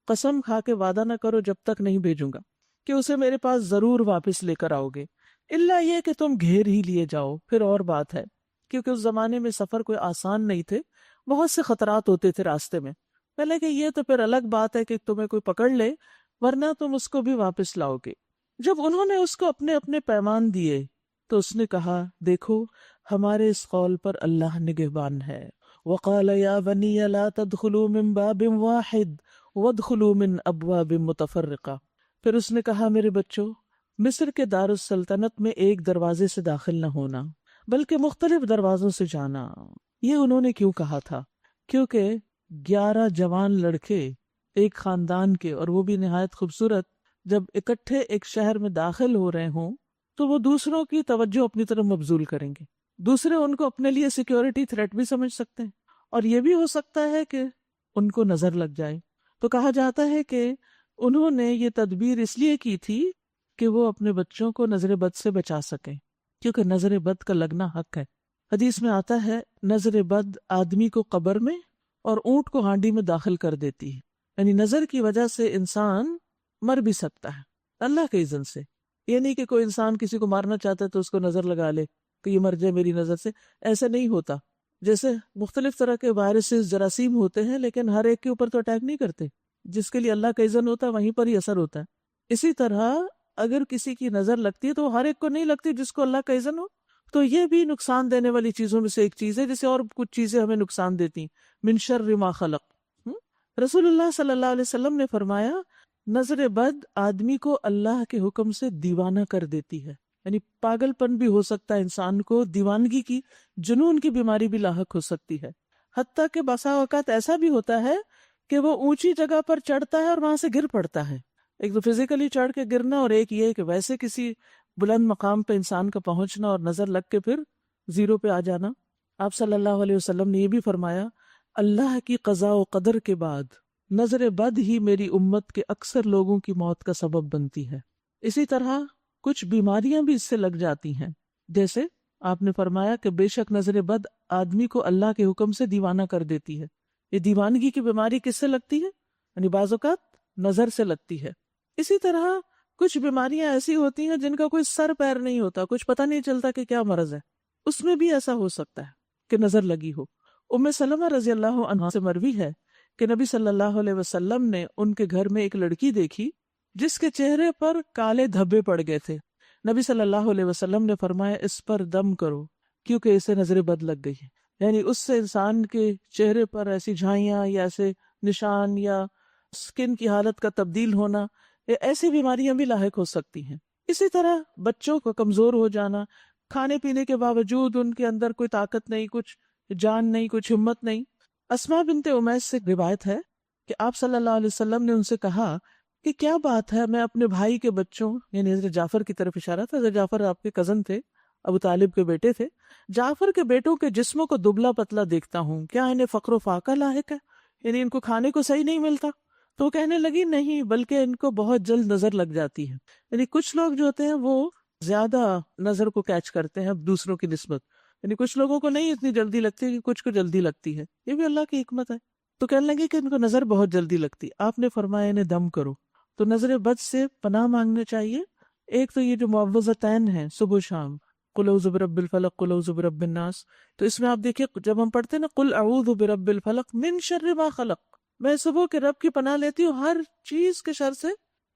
قسم کھا کے وعدہ نہ کرو جب تک نہیں بھیجوں گا کہ اسے میرے پاس ضرور واپس لے کر آؤ گے، الا یہ کہ تم گھیر ہی لیے جاؤ، پھر اور بات ہے، کیونکہ اس زمانے میں سفر کوئی آسان نہیں تھے، بہت سے خطرات ہوتے تھے راستے میں۔ پہلے کہ یہ تو پھر الگ بات ہے کہ تمہیں کوئی پکڑ لے، ورنہ تم اس کو بھی واپس لاؤ گے۔ جب انہوں نے اس کو اپنے اپنے پیمان دیے تو اس نے کہا، دیکھو ہمارے اس قول پر اللہ نگہبان ہے۔ وقال یا بنی لا تدخلوا من باب واحد وادخلوا من ابواب متفرقہ۔ پھر اس نے کہا، میرے بچوں، مصر کے دارالسلطنت میں ایک دروازے سے داخل نہ ہونا بلکہ مختلف دروازوں سے جانا۔ یہ انہوں نے کیوں کہا تھا؟ کیونکہ 11 جوان لڑکے ایک خاندان کے، اور وہ بھی نہایت خوبصورت، جب اکٹھے ایک شہر میں داخل ہو رہے ہوں تو وہ دوسروں کی توجہ اپنی طرف مبذول کریں گے، دوسرے ان کو اپنے لیے سیکیورٹی تھریٹ بھی سمجھ سکتے ہیں، اور یہ بھی ہو سکتا ہے کہ ان کو نظر لگ جائے۔ تو کہا جاتا ہے کہ انہوں نے یہ تدبیر اس لیے کی تھی کہ وہ اپنے بچوں کو نظر بد سے بچا سکیں، کیونکہ نظر بد کا لگنا حق ہے۔ حدیث میں آتا ہے، نظر بد آدمی کو قبر میں اور اونٹ کو ہانڈی میں داخل کر دیتی ہے، یعنی نظر کی وجہ سے انسان مر بھی سکتا ہے اللہ کے اذن سے۔ یہ نہیں کہ کوئی انسان کسی کو مارنا چاہتا ہے تو اس کو نظر لگا لے کہ یہ مر جائے میری نظر سے، ایسا نہیں ہوتا۔ جیسے مختلف طرح کے وائرسز، جراثیم ہوتے ہیں، لیکن ہر ایک کے اوپر تو اٹیک نہیں کرتے، جس کے لیے اللہ کا اذن ہوتا ہے وہیں پر ہی اثر ہوتا ہے۔ اسی طرح اگر کسی کی نظر لگتی ہے تو ہر ایک کو نہیں لگتی جس کو اللہ کا اذن ہو، تو یہ بھی نقصان دینے والی چیزوں میں سے ایک چیز ہے، جیسے اور کچھ چیزیں ہمیں نقصان دیتی، من شر ما خلق۔ رسول اللہ صلی اللہ علیہ وسلم نے فرمایا، نظر بد آدمی کو اللہ کے حکم سے دیوانہ کر دیتی ہے، یعنی پاگل پن بھی ہو سکتا ہے انسان کو، دیوانگی کی، جنون کی بیماری بھی لاحق ہو سکتی ہے، حتیٰ کہ بسا اوقات ایسا بھی ہوتا ہے کہ وہ اونچی جگہ پر چڑھتا ہے اور وہاں سے گر پڑتا ہے۔ ایک تو فزیکلی چڑھ کے گرنا، اور ایک یہ کہ ویسے کسی بلند مقام پہ انسان کا پہنچنا اور نظر لگ کے پھر زیرو پہ آ جانا۔ آپ صلی اللہ علیہ وسلم نے یہ بھی فرمایا، اللہ کی قضاء و قدر کے بعد نظر بد ہی میری امت کے اکثر لوگوں کی موت کا سبب بنتی ہے۔ اسی طرح کچھ بیماریاں بھی اس سے لگ جاتی ہیں، جیسے آپ نے فرمایا کہ بے شک نظر بد آدمی کو اللہ کے حکم سے دیوانہ کر دیتی ہے۔ یہ دیوانگی کی بیماری کس سے لگتی ہے؟ یعنی بعض اوقات نظر سے لگتی ہے۔ اسی طرح کچھ بیماریاں ایسی ہوتی ہیں جن کا کوئی سر پیر نہیں ہوتا، کچھ پتہ نہیں چلتا کہ کیا مرض ہے، اس میں بھی ایسا ہو سکتا ہے کہ نظر لگی ہو۔ ام سلمہ رضی اللہ عنہا سے مروی ہے کہ نبی صلی اللہ علیہ وسلم نے ان کے گھر میں ایک لڑکی دیکھی جس کے چہرے پر کالے دھبے پڑ گئے تھے۔ نبی صلی اللہ علیہ وسلم نے فرمایا، اس پر دم کرو کیونکہ اسے نظر بد لگ گئی ہے، یعنی اس سے انسان کے چہرے پر ایسی جھائیاں یا ایسے نشان یا سکن کی حالت کا تبدیل ہونا، ایسی بیماریاں بھی لاحق ہو سکتی ہیں۔ اسی طرح بچوں کو کمزور ہو جانا، کھانے پینے کے باوجود ان کے اندر کوئی طاقت نہیں، کچھ جان نہیں، کچھ ہمت نہیں۔ اسماء بنت امیس سے روایت ہے کہ آپ صلی اللہ علیہ وسلم نے ان سے کہا کہ کیا بات ہے، میں اپنے بھائی کے بچوں، یعنی حضرت جعفر کی طرف اشارہ تھا، حضرت جعفر آپ کے کزن تھے، ابو طالب کے بیٹے تھے، جعفر کے بیٹوں کے جسموں کو دبلا پتلا دیکھتا ہوں، کیا انہیں فقر و فاقہ لاحق ہے؟ یعنی ان کو کھانے کو صحیح نہیں ملتا؟ تو کہنے لگی نہیں، بلکہ ان کو بہت جلد نظر لگ جاتی ہے۔ یعنی کچھ لوگ جو ہوتے ہیں وہ زیادہ نظر کو کیچ کرتے ہیں دوسروں کی نسبت، یعنی کچھ لوگوں کو نہیں اتنی جلدی لگتی کہ کچھ کو جلدی لگتی ہے، یہ بھی اللہ کی حکمت ہے. تو کہنے لگے کہ ان کو نظر بہت جلدی لگتی. آپ نے فرمایا انہیں دم کرو. تو نظر بد سے پناہ مانگنا چاہیے. ایک تو یہ جو معوذتین ہیں صبح و شام، قل اعوذ برب الفلق قل اعوذ برب الناس، تو اس میں آپ دیکھیے جب ہم پڑھتے ہیں نا قل اعوذ برب الفلق من شر ما خلق، میں صبح کے رب کی پناہ لیتی ہوں ہر چیز کے شر سے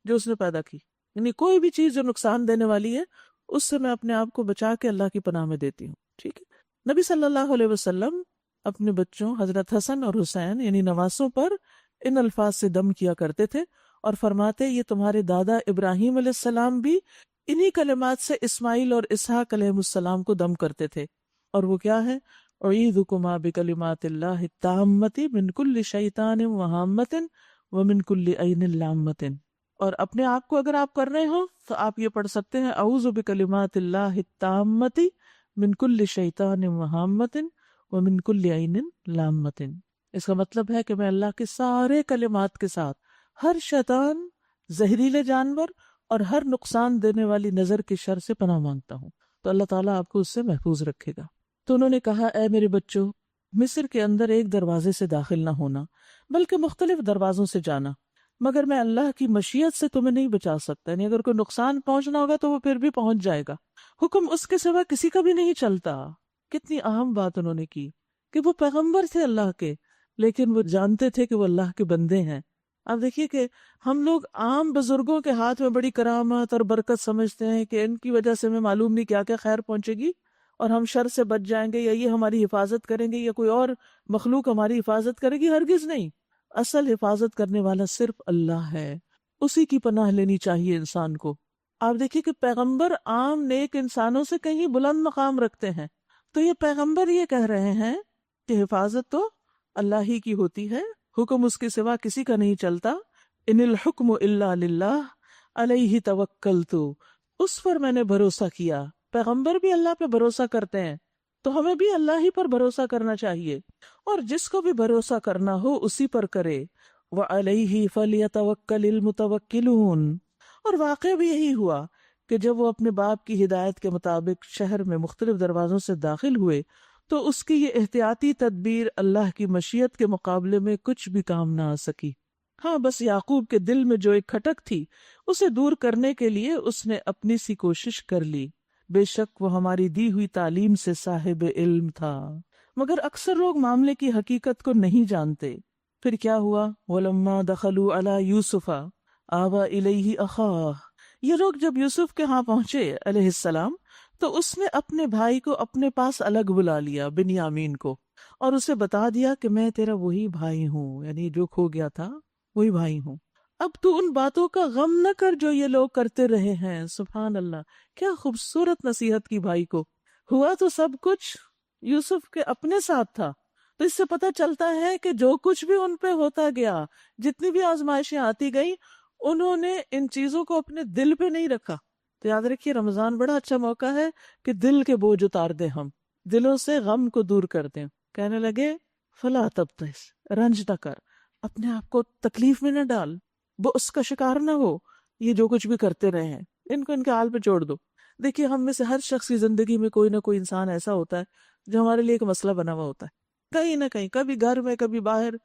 جو اس نے پیدا کی. یعنی کوئی بھی چیز جو نقصان دینے والی ہے اس سے میں اپنے آپ کو بچا کے اللہ کی پناہ میں دیتی ہوں. ٹھیک ہے. نبی صلی اللہ علیہ وسلم اپنے بچوں حضرت حسن اور حسین یعنی نواسوں پر ان الفاظ سے دم کیا کرتے تھے اور فرماتے یہ تمہارے دادا ابراہیم علیہ السلام بھی انہی کلمات سے اسماعیل اور اسحاق علیہ السلام کو دم کرتے تھے. اور وہ کیا ہے؟ اعیذکما بکلمات اللہ التامۃ من کل شیطان وہامۃ ومن کل عین لامۃ. اور اپنے آپ کو اگر آپ کر رہے ہو تو آپ یہ پڑھ سکتے ہیں اعوذ بکلمات اللہ التامۃ من کل شیطان وہامۃ ومن کل عین لامۃ. اس کا مطلب ہے کہ میں اللہ کے سارے کلمات کے ساتھ ہر شیطان، زہریلے جانور اور ہر نقصان دینے والی نظر کے شر سے پناہ مانگتا ہوں. تو اللہ تعالیٰ آپ کو اس سے محفوظ رکھے گا. تو انہوں نے کہا اے میرے بچوں، مصر کے اندر ایک دروازے سے داخل نہ ہونا بلکہ مختلف دروازوں سے جانا، مگر میں اللہ کی مشیت سے تمہیں نہیں بچا سکتا. یعنی اگر کوئی نقصان پہنچنا ہوگا تو وہ پھر بھی پہنچ جائے گا. حکم اس کے سوا کسی کا بھی نہیں چلتا. کتنی اہم بات انہوں نے کی کہ وہ پیغمبر تھے اللہ کے، لیکن وہ جانتے تھے کہ وہ اللہ کے بندے ہیں. آپ دیکھیے کہ ہم لوگ عام بزرگوں کے ہاتھ میں بڑی کرامت اور برکت سمجھتے ہیں کہ ان کی وجہ سے ہمیں معلوم نہیں کیا کیا خیر پہنچے گی اور ہم شر سے بچ جائیں گے، یا یہ ہماری حفاظت کریں گے، یا کوئی اور مخلوق ہماری حفاظت کرے گی. ہرگز نہیں. اصل حفاظت کرنے والا صرف اللہ ہے، اسی کی پناہ لینی چاہیے انسان کو. آپ دیکھیے کہ پیغمبر عام نیک انسانوں سے کہیں بلند مقام رکھتے ہیں، تو یہ پیغمبر یہ کہہ رہے ہیں کہ حفاظت تو اللہ ہی کی ہوتی ہے، حکم اس کے سوا کسی کا نہیں چلتا. ان الحکم الا للہ علیہ توکلت، اس پر میں نے بھروسہ کیا. پیغمبر بھی اللہ پہ بھروسہ کرتے ہیں تو ہمیں بھی اللہ ہی پر بھروسہ کرنا چاہیے، اور جس کو بھی بھروسہ کرنا ہو اسی پر کرے. وعلیہ فلیتوکل المتوکلون. اور واقعہ بھی یہی ہوا کہ جب وہ اپنے باپ کی ہدایت کے مطابق شہر میں مختلف دروازوں سے داخل ہوئے تو اس کی یہ احتیاطی تدبیر اللہ کی مشیت کے مقابلے میں کچھ بھی کام نہ آ سکی. ہاں بس یعقوب کے دل میں جو ایک کھٹک تھی اسے دور کرنے کے لیے اس نے اپنی سی کوشش کر لی. بے شک وہ ہماری دی ہوئی تعلیم سے صاحب علم تھا، مگر اکثر لوگ معاملے کی حقیقت کو نہیں جانتے. پھر کیا ہوا؟ وَلَمَّا دَخَلُوا عَلَى يُوسُفَ آوَى إِلَيْهِ أَخَاهُ. یہ لوگ جب یوسف کے ہاں پہنچے علیہ السلام تو اس نے اپنے بھائی کو اپنے پاس الگ بلا لیا، بنیامین کو، اور اسے بتا دیا کہ میں تیرا وہی بھائی ہوں، یعنی جو کھو گیا تھا وہی بھائی ہوں. اب تو ان باتوں کا غم نہ کر جو یہ لوگ کرتے رہے ہیں. سبحان اللہ، کیا خوبصورت نصیحت کی بھائی کو. ہوا تو سب کچھ یوسف کے اپنے ساتھ تھا، تو اس سے پتہ چلتا ہے کہ جو کچھ بھی ان پہ ہوتا گیا، جتنی بھی آزمائشیں آتی گئی، انہوں نے ان چیزوں کو اپنے دل پہ نہیں رکھا. تو یاد رکھیے رمضان بڑا اچھا موقع ہے کہ دل کے بوجھ اتار دیں، ہم دلوں سے غم کو دور کر دیں. کہنے لگے فلا تبتئس، رنج نہ کر، اپنے آپ کو تکلیف میں نہ ڈال، وہ اس کا شکار نہ ہو. یہ جو کچھ بھی کرتے رہے ہیں ان کو ان کے حال پہ چھوڑ دو. دیکھیے ہم میں سے ہر شخص کی زندگی میں کوئی نہ کوئی انسان ایسا ہوتا ہے جو ہمارے لیے ایک مسئلہ بنا ہوا ہوتا ہے، کہیں نہ کہیں، کبھی گھر میں، کبھی باہر،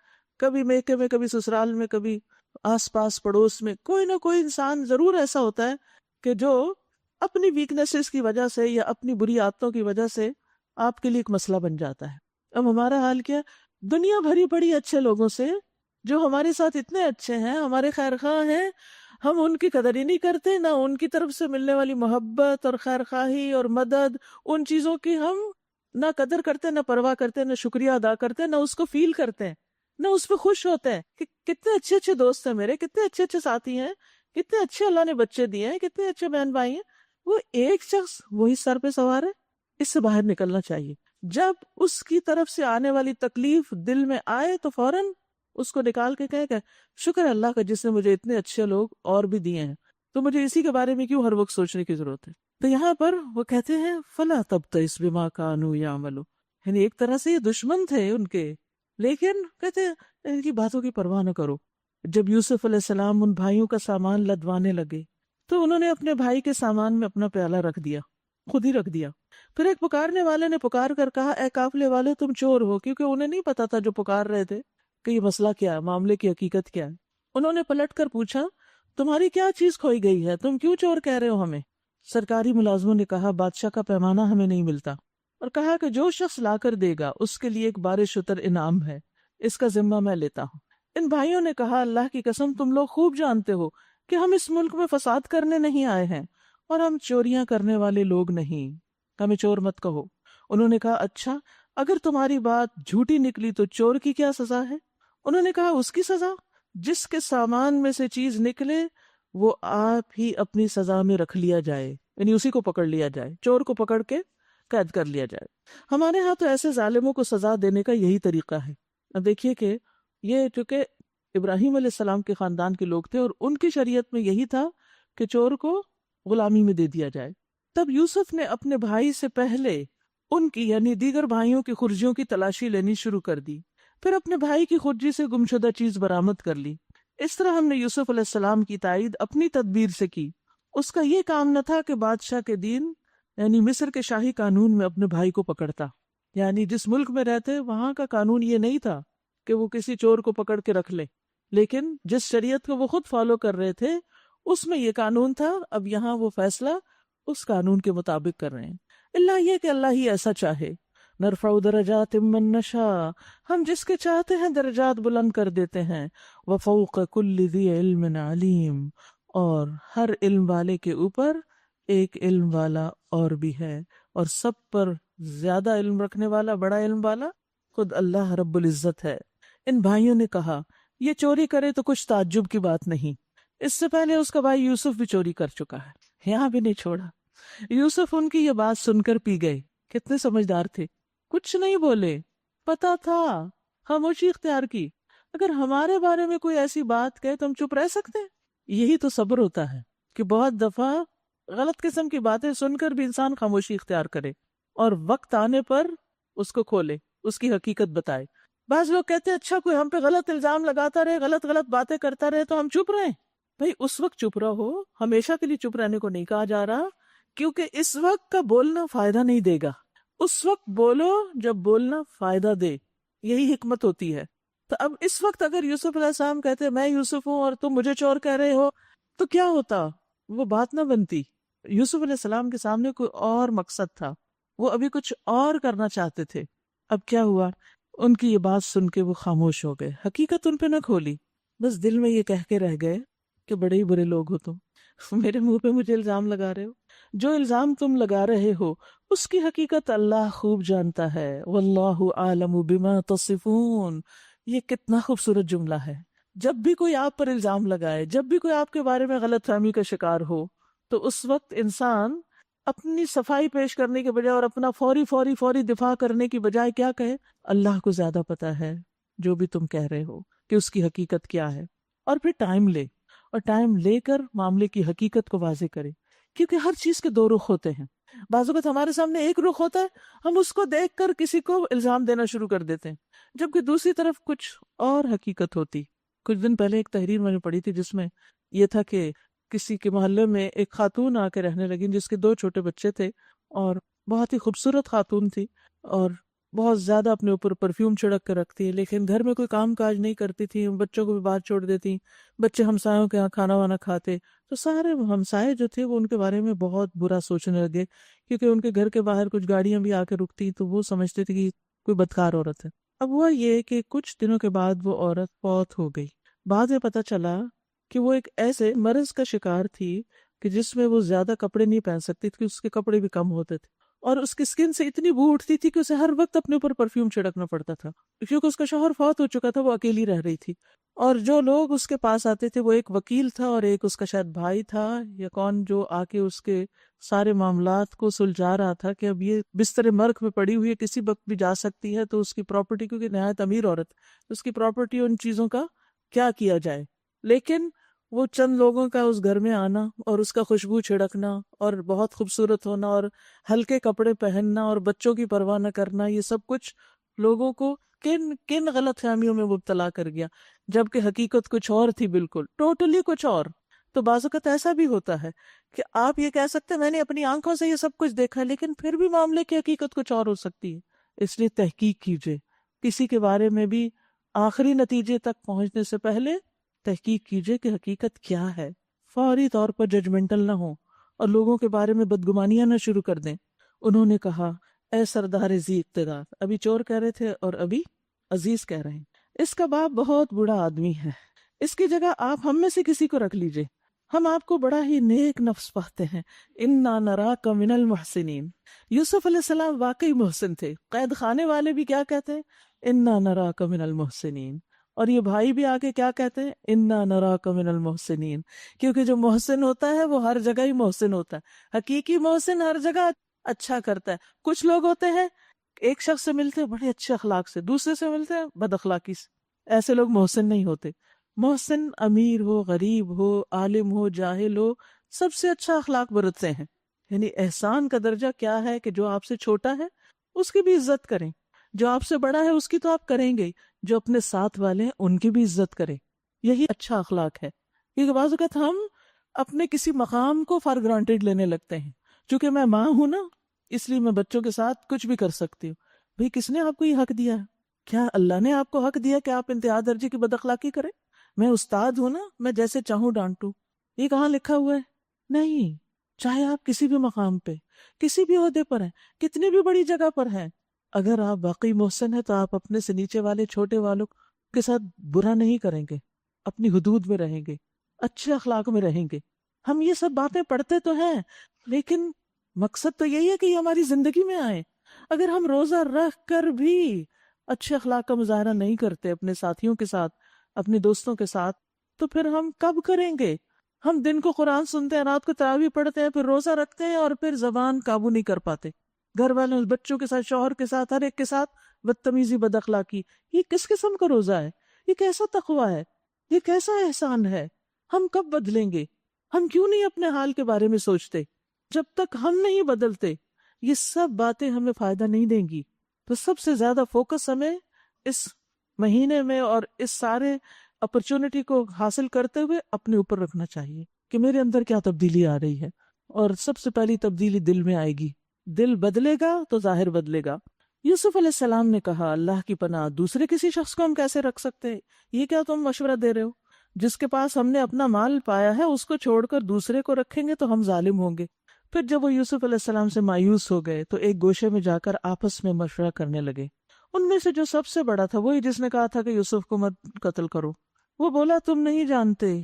کبھی میکے میں، کبھی سسرال میں، کبھی آس پاس پڑوس میں. کوئی نہ کوئی انسان ضرور ایسا ہوتا ہے کہ جو اپنی ویکنیسز کی وجہ سے یا اپنی بری عادتوں کی وجہ سے آپ کے لیے ایک مسئلہ بن جاتا ہے. اب ہمارا حال کیا؟ دنیا بھری پڑی اچھے لوگوں سے جو ہمارے ساتھ اتنے اچھے ہیں، ہمارے خیر خواہ ہیں، ہم ان کی قدر ہی نہیں کرتے. نہ ان کی طرف سے ملنے والی محبت اور خیر خواہی اور مدد، ان چیزوں کی ہم نہ قدر کرتے، نہ پرواہ کرتے، نہ شکریہ ادا کرتے، نہ اس کو فیل کرتے ہیں، نہ اس پہ خوش ہوتے ہیں کہ کتنے اچھے اچھے دوست ہیں میرے، کتنے اچھے اچھے ساتھی ہیں، کتنے اچھے اللہ نے بچے دیے ہیں، کتنے اچھے بہن بھائی ہیں. وہ ایک شخص وہی سر پہ سوار ہے. اس سے باہر نکلنا چاہیے. جب اس کی طرف سے آنے والی تکلیف دل میں آئے تو فوراً اس کو نکال کے کہے کہ شکر اللہ کا جس نے مجھے اتنے اچھے لوگ اور بھی دیے ہیں، تو مجھے اسی کے بارے میں کیوں ہر وقت سوچنے کی ضرورت ہے. تو یہاں پر وہ کہتے ہیں فلا تبتئس بما كانوا يعملون، یعنی ایک طرح سے یہ دشمن تھے ان کے، لیکن کہتے ہیں ان کی باتوں کی پرواہ نہ کرو. جب یوسف علیہ السلام ان بھائیوں کا سامان لدوانے لگے تو انہوں نے اپنے بھائی کے سامان میں اپنا پیالہ رکھ دیا. خود ہی رکھ دیا۔ پھر ایک پکارنے والے نے پکار کر کہا اے قافلے والے تم چور ہو، کیونکہ انہیں نہیں پتا تھا جو پکار رہے تھے کہ یہ مسئلہ کیا ہے، معاملے کی حقیقت کیا ہے۔ انہوں نے پلٹ کر پوچھا تمہاری کیا چیز کھوئی گئی ہے، تم کیوں چور کہہ رہے ہو ہمیں؟ سرکاری ملازموں نے کہا بادشاہ کا پیمانہ ہمیں نہیں ملتا، اور کہا کہ جو شخص لا کر دے گا اس کے لیے ایک بار شتر انعام ہے، اس کا ذمہ میں لیتا ہوں۔ ان بھائیوں نے کہا اللہ کی قسم تم لوگ خوب جانتے ہو کہ ہم اس ملک میں فساد کرنے نہیں آئے ہیں، اور ہم چوریاں کرنے والے لوگ نہیں، ہمیں چور مت کہو۔ انہوں نے کہا اچھا اگر تمہاری بات جھوٹی نکلی تو چور کی کیا سزا ہے؟ انہوں نے کہا اس کی سزا جس کے سامان میں سے چیز نکلے وہ آپ ہی اپنی سزا میں رکھ لیا جائے، یعنی اسی کو پکڑ لیا جائے، چور کو پکڑ کے قید کر لیا جائے۔ ہمارے ہاں تو ایسے ظالموں کو سزا دینے کا یہی طریقہ ہے۔ اب دیکھیے کہ یہ چونکہ ابراہیم علیہ السلام کے خاندان کے لوگ تھے اور ان کی شریعت میں یہی تھا کہ چور کو غلامی میں دے دیا جائے۔ تب یوسف نے اپنے بھائی سے پہلے ان کی یعنی دیگر بھائیوں کی خرجیوں کی تلاشی لینی شروع کر دی، پھر اپنے بھائی کی خرجی سے گمشدہ چیز برآمد کر لی۔ اس طرح ہم نے یوسف علیہ السلام کی تائید اپنی تدبیر سے کی۔ اس کا یہ کام نہ تھا کہ بادشاہ کے دین یعنی مصر کے شاہی قانون میں اپنے بھائی کو پکڑتا، یعنی جس ملک میں رہتے وہاں کا قانون یہ نہیں تھا کہ وہ کسی چور کو پکڑ کے رکھ لے، لیکن جس شریعت کو وہ خود فالو کر رہے تھے اس میں یہ قانون تھا، اب یہاں وہ فیصلہ اس قانون کے مطابق کر رہے ہیں۔ اللہ یہ کہ اللہ ہی ایسا چاہے، نرفع درجات من نشاء، ہم جس کے چاہتے ہیں درجات بلند کر دیتے ہیں، وفوق کل ذی علم علیم، اور ہر علم والے کے اوپر ایک علم والا اور بھی ہے، اور سب پر زیادہ علم رکھنے والا، بڑا علم والا خود اللہ رب العزت ہے۔ ان بھائیوں نے کہا یہ چوری کرے تو کچھ تعجب کی بات نہیں، اس سے پہلے اس کا بھائی یوسف بھی چوری کر چکا ہے، یہاں بھی نہیں چھوڑا۔ یوسف ان کی یہ بات سن کر پی گئے، کتنے سمجھدار تھے، کچھ نہیں بولے، پتا تھا، خاموشی اختیار کی۔ اگر ہمارے بارے میں کوئی ایسی بات کہے تو ہم چپ رہ سکتے ہیں؟ یہی تو صبر ہوتا ہے کہ بہت دفعہ غلط قسم کی باتیں سن کر بھی انسان خاموشی اختیار کرے اور وقت آنے پر اس کو کھولے، اس کی حقیقت بتائے۔ بعض لوگ کہتے ہیں اچھا کوئی ہم پہ غلط الزام لگاتا رہے، غلط غلط باتیں کرتا رہے تو ہم چپ رہیں۔ بھئی اس وقت چپ رہو، ہمیشہ کے لیے چپ رہنے کو نہیں کہا جا رہا، کیونکہ اس وقت کا بولنا فائدہ نہیں دے گا، اس وقت بولو جب بولنا فائدہ دے، یہی حکمت ہوتی ہے۔ تو اب اس وقت اگر یوسف علیہ السلام کہتے میں یوسف ہوں اور تم مجھے چور کہہ رہے ہو تو کیا ہوتا؟ وہ بات نہ بنتی۔ یوسف علیہ السلام کے سامنے کوئی اور مقصد تھا، وہ ابھی کچھ اور کرنا چاہتے تھے۔ اب کیا ہوا؟ ان کی یہ بات سن کے وہ خاموش ہو گئے، حقیقت ان پہ نہ کھولی، بس دل میں یہ کہہ کے رہ گئے کہ بڑے ہی برے لوگ ہو تم، میرے منہ پہ مجھے الزام لگا رہے ہو، جو الزام تم لگا رہے ہو اس کی حقیقت اللہ خوب جانتا ہے، واللہ عالم بما تصفون۔ یہ کتنا خوبصورت جملہ ہے۔ جب بھی کوئی آپ پر الزام لگائے، جب بھی کوئی آپ کے بارے میں غلط فہمی کا شکار ہو، تو اس وقت انسان اپنی صفائی پیش کرنے کے بجائے اور اپنا فوری دفاع کرنے کی بجائے کیا کہے؟ اللہ کو زیادہ پتا ہے جو بھی تم کہہ رہے ہو کہ اس کی حقیقت کیا ہے، اور پھر ٹائم لے، اور ٹائم لے کر معاملے کی حقیقت کو واضح کرے، کیونکہ ہر چیز کے دو رخ ہوتے ہیں۔ بعض اوقات ہمارے سامنے ایک رخ ہوتا ہے، ہم اس کو دیکھ کر کسی کو الزام دینا شروع کر دیتے ہیں، جبکہ دوسری طرف کچھ اور حقیقت ہوتی۔ کچھ دن پہلے ایک تحریر میں نے پڑھی تھی جس میں یہ تھا کہ کسی کے محلے میں ایک خاتون آ کے رہنے لگی جس کے 2 چھوٹے بچے تھے، اور بہت ہی خوبصورت خاتون تھی، اور بہت زیادہ اپنے اوپر پرفیوم چھڑک کر رکھتی ہے، لیکن گھر میں کوئی کام کاج نہیں کرتی تھی، بچوں کو بھی باہر چھوڑ دیتی، بچے ہمسایوں کے ہاں کھانا وانا کھاتے، تو سارے ہمسائے جو تھے وہ ان کے بارے میں بہت برا سوچنے لگے، کیونکہ ان کے گھر کے باہر کچھ گاڑیاں بھی آ کے رکتی تو وہ سمجھتے تھے کہ کوئی بدکار عورت ہے۔ اب ہوا یہ کہ کچھ دنوں کے بعد وہ عورت فوت ہو گئی۔ بعد میں پتہ چلا کہ وہ ایک ایسے مرض کا شکار تھی کہ جس میں وہ زیادہ کپڑے نہیں پہن سکتی تھی، اس کے کپڑے بھی کم ہوتے تھے، اور اس کی سکن سے اتنی بو اٹھتی تھی کہ اسے ہر وقت اپنے اوپر پرفیوم چھڑکنا پڑتا تھا، کیونکہ اس کا شوہر فوت ہو چکا تھا، وہ اکیلی رہ رہی تھی، اور جو لوگ اس کے پاس آتے تھے وہ ایک وکیل تھا اور ایک اس کا شاید بھائی تھا یا کون، جو آ کے اس کے سارے معاملات کو سلجھا رہا تھا کہ اب یہ بستر مرگ میں پڑی ہوئی ہے، کسی وقت بھی جا سکتی ہے، تو اس کی پراپرٹی، کیونکہ نہایت امیر عورت، اس کی پراپرٹی، ان چیزوں کا کیا کیا جائے۔ لیکن وہ چند لوگوں کا اس گھر میں آنا اور اس کا خوشبو چھڑکنا اور بہت خوبصورت ہونا اور ہلکے کپڑے پہننا اور بچوں کی پرواہ نہ کرنا، یہ سب کچھ لوگوں کو کن غلط فہمیوں میں مبتلا کر گیا، جبکہ حقیقت کچھ اور تھی، بالکل ٹوٹلی کچھ اور۔ تو بعض اوقات ایسا بھی ہوتا ہے کہ آپ یہ کہہ سکتے ہیں میں نے اپنی آنکھوں سے یہ سب کچھ دیکھا ہے، لیکن پھر بھی معاملے کی حقیقت کچھ اور ہو سکتی ہے. اس لیے تحقیق کیجیے، کسی کے بارے میں بھی آخری نتیجے تک پہنچنے سے پہلے تحقیق کیجیے کہ حقیقت کیا ہے. فوری طور پر ججمنٹل نہ ہو اور لوگوں کے بارے میں بدگمانیاں نہ شروع کر دیں. انہوں نے کہا اے سردار ذی اقتدار، ابھی چور کہہ رہے تھے اور ابھی عزیز کہہ رہے ہیں، اس کا باپ بہت بڑا آدمی ہے، اس کی جگہ آپ ہم میں سے کسی کو رکھ لیجئے، ہم آپ کو بڑا ہی نیک نفس پاتے ہیں. انا نراک من المحسنین. یوسف علیہ السلام واقعی محسن تھے. قید خانے والے بھی کیا کہتے ہیں؟ انا نراک من المحسنین. اور یہ بھائی بھی آگے کیا کہتے ہیں؟ انا نراک من المحسنین. کیونکہ جو محسن ہوتا ہے وہ ہر جگہ ہی محسن ہوتا ہے. حقیقی محسن ہر جگہ اچھا کرتا ہے. کچھ لوگ ہوتے ہیں ایک شخص سے ملتے ہیں بڑے اچھے اخلاق سے، دوسرے سے ملتے ہیں بد اخلاقی سے. ایسے لوگ محسن نہیں ہوتے. محسن امیر ہو، غریب ہو، عالم ہو، جاہل ہو، سب سے اچھا اخلاق برتتے ہیں. یعنی احسان کا درجہ کیا ہے کہ جو آپ سے چھوٹا ہے اس کی بھی عزت کریں، جو آپ سے بڑا ہے اس کی تو آپ کریں گے، جو اپنے ساتھ والے ہیں ان کی بھی عزت کریں. یہی اچھا اخلاق ہے. کیونکہ بعض اوقات ہم اپنے کسی مقام کو فار گرانٹیڈ لینے لگتے ہیں. چونکہ میں ماں ہوں نا، اس لیے میں بچوں کے ساتھ کچھ بھی کر سکتی ہوں. بھئی کس نے آپ کو یہ حق دیا ہے؟ کیا اللہ نے آپ کو حق دیا کہ آپ انتہا درجے کی بد اخلاقی کریں؟ میں استاد ہوں نا، میں جیسے چاہوں ڈانٹوں. یہ کہاں لکھا ہوا ہے؟ نہیں. چاہے آپ کسی بھی مقام پہ، کسی بھی عہدے پر ہیں، کتنی بھی بڑی جگہ پر ہیں، اگر آپ واقعی محسن ہیں تو آپ اپنے سے نیچے والے چھوٹے والوں کے ساتھ برا نہیں کریں گے، اپنی حدود میں رہیں گے، اچھے اخلاق میں رہیں گے. ہم یہ سب باتیں پڑھتے تو ہیں، لیکن مقصد تو یہی ہے کہ یہ ہماری زندگی میں آئے. اگر ہم روزہ رکھ کر بھی اچھے اخلاق کا مظاہرہ نہیں کرتے اپنے ساتھیوں کے ساتھ، اپنے دوستوں کے ساتھ، تو پھر ہم کب کریں گے؟ ہم دن کو قرآن سنتے ہیں، رات کو تراویح پڑھتے ہیں، پھر روزہ رکھتے ہیں اور پھر زبان قابو نہیں کر پاتے. گھر والوں، بچوں کے ساتھ، شوہر کے ساتھ، ہر ایک کے ساتھ بدتمیزی، بد اخلاقی. یہ کس قسم کا روزہ ہے؟ یہ کیسا تقویٰ ہے؟ یہ کیسا احسان ہے؟ ہم کب بدلیں گے؟ ہم کیوں نہیں اپنے حال کے بارے میں سوچتے؟ جب تک ہم نہیں بدلتے یہ سب باتیں ہمیں فائدہ نہیں دیں گی. تو سب سے زیادہ فوکس ہمیں اس مہینے میں اور اس سارے اپرچونٹی کو حاصل کرتے ہوئے اپنے اوپر رکھنا چاہیے کہ میرے اندر کیا تبدیلی آ رہی ہے. اور سب سے پہلی تبدیلی دل میں آئے گی. دل بدلے گا تو ظاہر بدلے گا. یوسف علیہ السلام نے کہا اللہ کی پناہ، دوسرے کسی شخص کو ہم کیسے رکھ سکتے ہیں؟ یہ کیا تم مشورہ دے رہے ہو؟ جس کے پاس ہم نے اپنا مال پایا ہے اس کو چھوڑ کر دوسرے کو رکھیں گے تو ہم ظالم ہوں گے. پھر جب وہ یوسف علیہ السلام سے مایوس ہو گئے تو ایک گوشے میں جا کر آپس میں مشورہ کرنے لگے. ان میں سے جو سب سے بڑا تھا وہی جس نے کہا تھا کہ یوسف کو مت قتل کرو، وہ بولا تم نہیں جانتے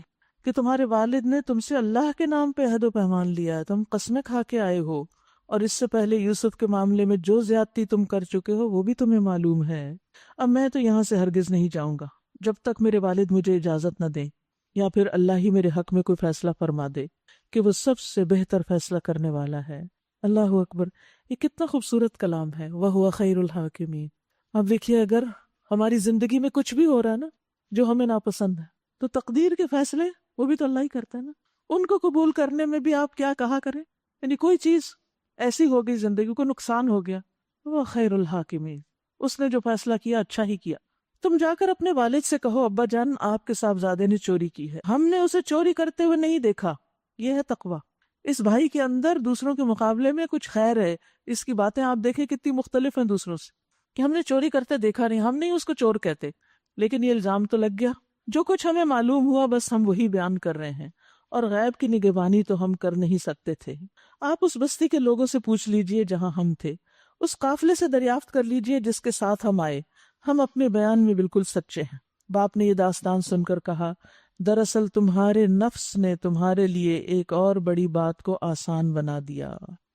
کہ تمہارے والد نے تم سے اللہ کے نام پہ عہد و پیمان لیا ہے، تم قسمیں کھا کے آئے ہو، اور اس سے پہلے یوسف کے معاملے میں جو زیادتی تم کر چکے ہو وہ بھی تمہیں معلوم ہے. اب میں تو یہاں سے ہرگز نہیں جاؤں گا جب تک میرے والد مجھے اجازت نہ دیں، یا پھر اللہ ہی میرے حق میں کوئی فیصلہ فرما دے کہ وہ سب سے بہتر فیصلہ کرنے والا ہے. اللہ اکبر. یہ کتنا خوبصورت کلام ہے. وَهُوَ خَيْرُ الْحَاكِمِينَ. اب دیکھیے اگر ہماری زندگی میں کچھ بھی ہو رہا ہے نا جو ہمیں ناپسند ہے تو تقدیر کے فیصلے وہ بھی تو اللہ ہی کرتا ہے نا. ان کو قبول کرنے میں بھی آپ کیا کہا کریں. یعنی کوئی چیز ایسی ہو گئی زندگی کو نقصان ہو گیا، وہ خیر الحاکمین، اس نے جو فیصلہ کیا اچھا ہی کیا. تم جا کر اپنے والد سے کہو ابا جان آپ کے صاحبزادے نے چوری کی ہے، ہم نے اسے چوری کرتے ہوئے نہیں دیکھا. یہ ہے تقویٰ. اس بھائی کے اندر دوسروں کے مقابلے میں کچھ خیر ہے. اس کی باتیں آپ دیکھیں کتنی مختلف ہیں دوسروں سے، کہ ہم نے چوری کرتے دیکھا نہیں، ہم نہیں اس کو چور کہتے، لیکن یہ الزام تو لگ گیا. جو کچھ ہمیں معلوم ہوا بس ہم وہی بیان کر رہے ہیں، اور غیب کی نگہبانی تو ہم کر نہیں سکتے تھے. آپ اس بستی کے لوگوں سے پوچھ لیجئے جہاں ہم تھے، اس قافلے سے دریافت کر لیجئے جس کے ساتھ ہم آئے، ہم اپنے بیان میں بالکل سچے ہیں. باپ نے یہ داستان سن کر کہا دراصل تمہارے نفس نے تمہارے لیے ایک اور بڑی بات کو آسان بنا دیا.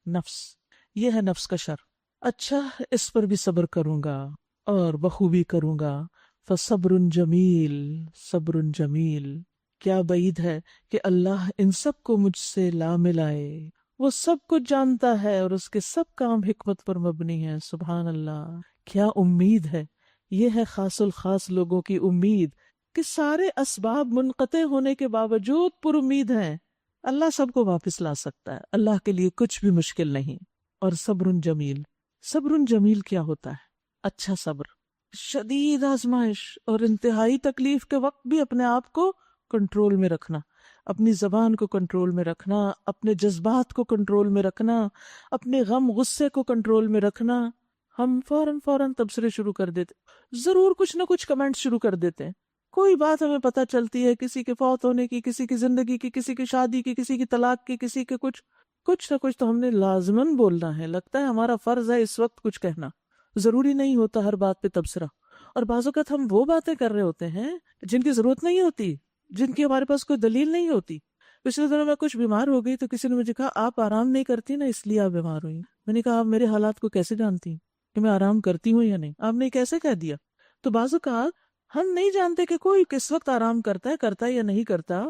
نفس، یہ ہے نفس کا شر. اچھا اس پر بھی صبر کروں گا اور بخوبی کروں گا. فصبر جمیل، صبر جمیل. کیا بعید ہے کہ اللہ ان سب کو مجھ سے لا ملائے. وہ سب کچھ جانتا ہے اور اس کے سب کام حکمت پر مبنی ہے. سبحان اللہ. کیا امید ہے. یہ ہے خاص الخاص لوگوں کی امید کہ سارے اسباب منقطع ہونے کے باوجود پر امید ہیں. اللہ سب کو واپس لا سکتا ہے، اللہ کے لیے کچھ بھی مشکل نہیں. اور صبر جمیل. صبر جمیل کیا ہوتا ہے؟ اچھا صبر. شدید آزمائش اور انتہائی تکلیف کے وقت بھی اپنے آپ کو کنٹرول میں رکھنا. اپنی زبان کو کنٹرول میں رکھنا، اپنے جذبات کو کنٹرول میں رکھنا، اپنے غم غصے کو کنٹرول میں رکھنا. ہم فوراً تبصرے شروع کر دیتے، ضرور کچھ نہ کچھ کمنٹ شروع کر دیتے ہیں. کوئی بات ہمیں پتہ چلتی ہے، کسی کے فوت ہونے کی، کسی کی زندگی کی، کسی کی شادی کی، کسی کی طلاق کی، کسی کے کچھ نہ کچھ تو ہم نے لازماً بولنا ہے. لگتا ہے ہمارا فرض ہے اس وقت کچھ کہنا. ضروری نہیں ہوتا ہر بات پہ تبصرہ. اور بعض اوقات ہم وہ باتیں کر رہے ہوتے ہیں جن کی ضرورت نہیں ہوتی، جن کی ہمارے پاس کوئی دلیل نہیں ہوتی. پچھلے دنوں میں کچھ بیمار ہو گئی تو کسی نے مجھے کہا آپ آرام نہیں کرتی نا اس لیے آپ بیمار ہوئی. میں نے کہا آپ میرے حالات کو کیسے جانتی ہیں کہ میں آرام کرتی ہوں یا نہیں؟ آپ نے کیسے کہہ دیا؟ تو بعض اوقات ہم نہیں جانتے کہ کوئی کس وقت آرام کرتا ہے یا نہیں کرتا.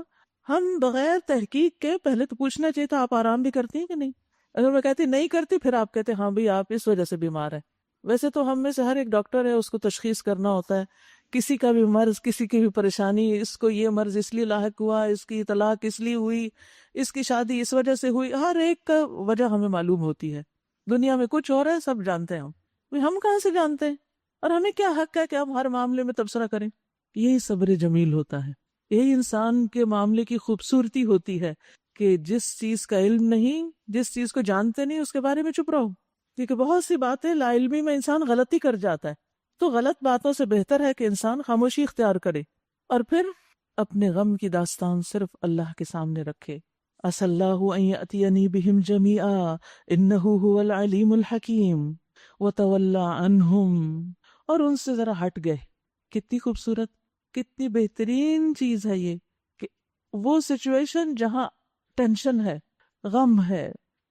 ہم بغیر تحقیق کے پہلے تو پوچھنا چاہیے تھا آپ آرام بھی کرتی ہیں کہ نہیں. اگر میں کہتی نہیں کرتی پھر آپ کہتے ہاں بھائی آپ اس وجہ سے بیمار ہے. ویسے تو ہم میں سے ہر ایک ڈاکٹر ہے، اس کو تشخیص کرنا ہوتا ہے کسی کا بھی مرض، کسی کی بھی پریشانی، اس کو یہ مرض اس لیے لاحق ہوا، اس کی طلاق اس لیے ہوئی، اس کی شادی اس وجہ سے ہوئی. ہر ایک کا وجہ ہمیں معلوم ہوتی ہے. دنیا میں کچھ اور ہے، سب جانتے ہیں ہم کہاں سے جانتے ہیں؟ اور ہمیں کیا حق ہے کہ ہم ہر معاملے میں تبصرہ کریں؟ یہی صبر جمیل ہوتا ہے، یہی انسان کے معاملے کی خوبصورتی ہوتی ہے کہ جس چیز کا علم نہیں، جس چیز کو جانتے نہیں، اس کے بارے میں چپ رہو. کیونکہ بہت سی باتیں لا علمی میں انسان غلطی کر جاتا ہے. تو غلط باتوں سے بہتر ہے کہ انسان خاموشی اختیار کرے اور پھر اپنے غم کی داستان صرف اللہ کے سامنے رکھے. عسى الله ان يأتيني بهم جميعا انه هو العليم الحكيم وتولى عنهم. اور ان سے ذرا ہٹ گئے. کتنی خوبصورت، کتنی بہترین چیز ہے یہ کہ وہ سچویشن جہاں ٹینشن ہے، غم ہے،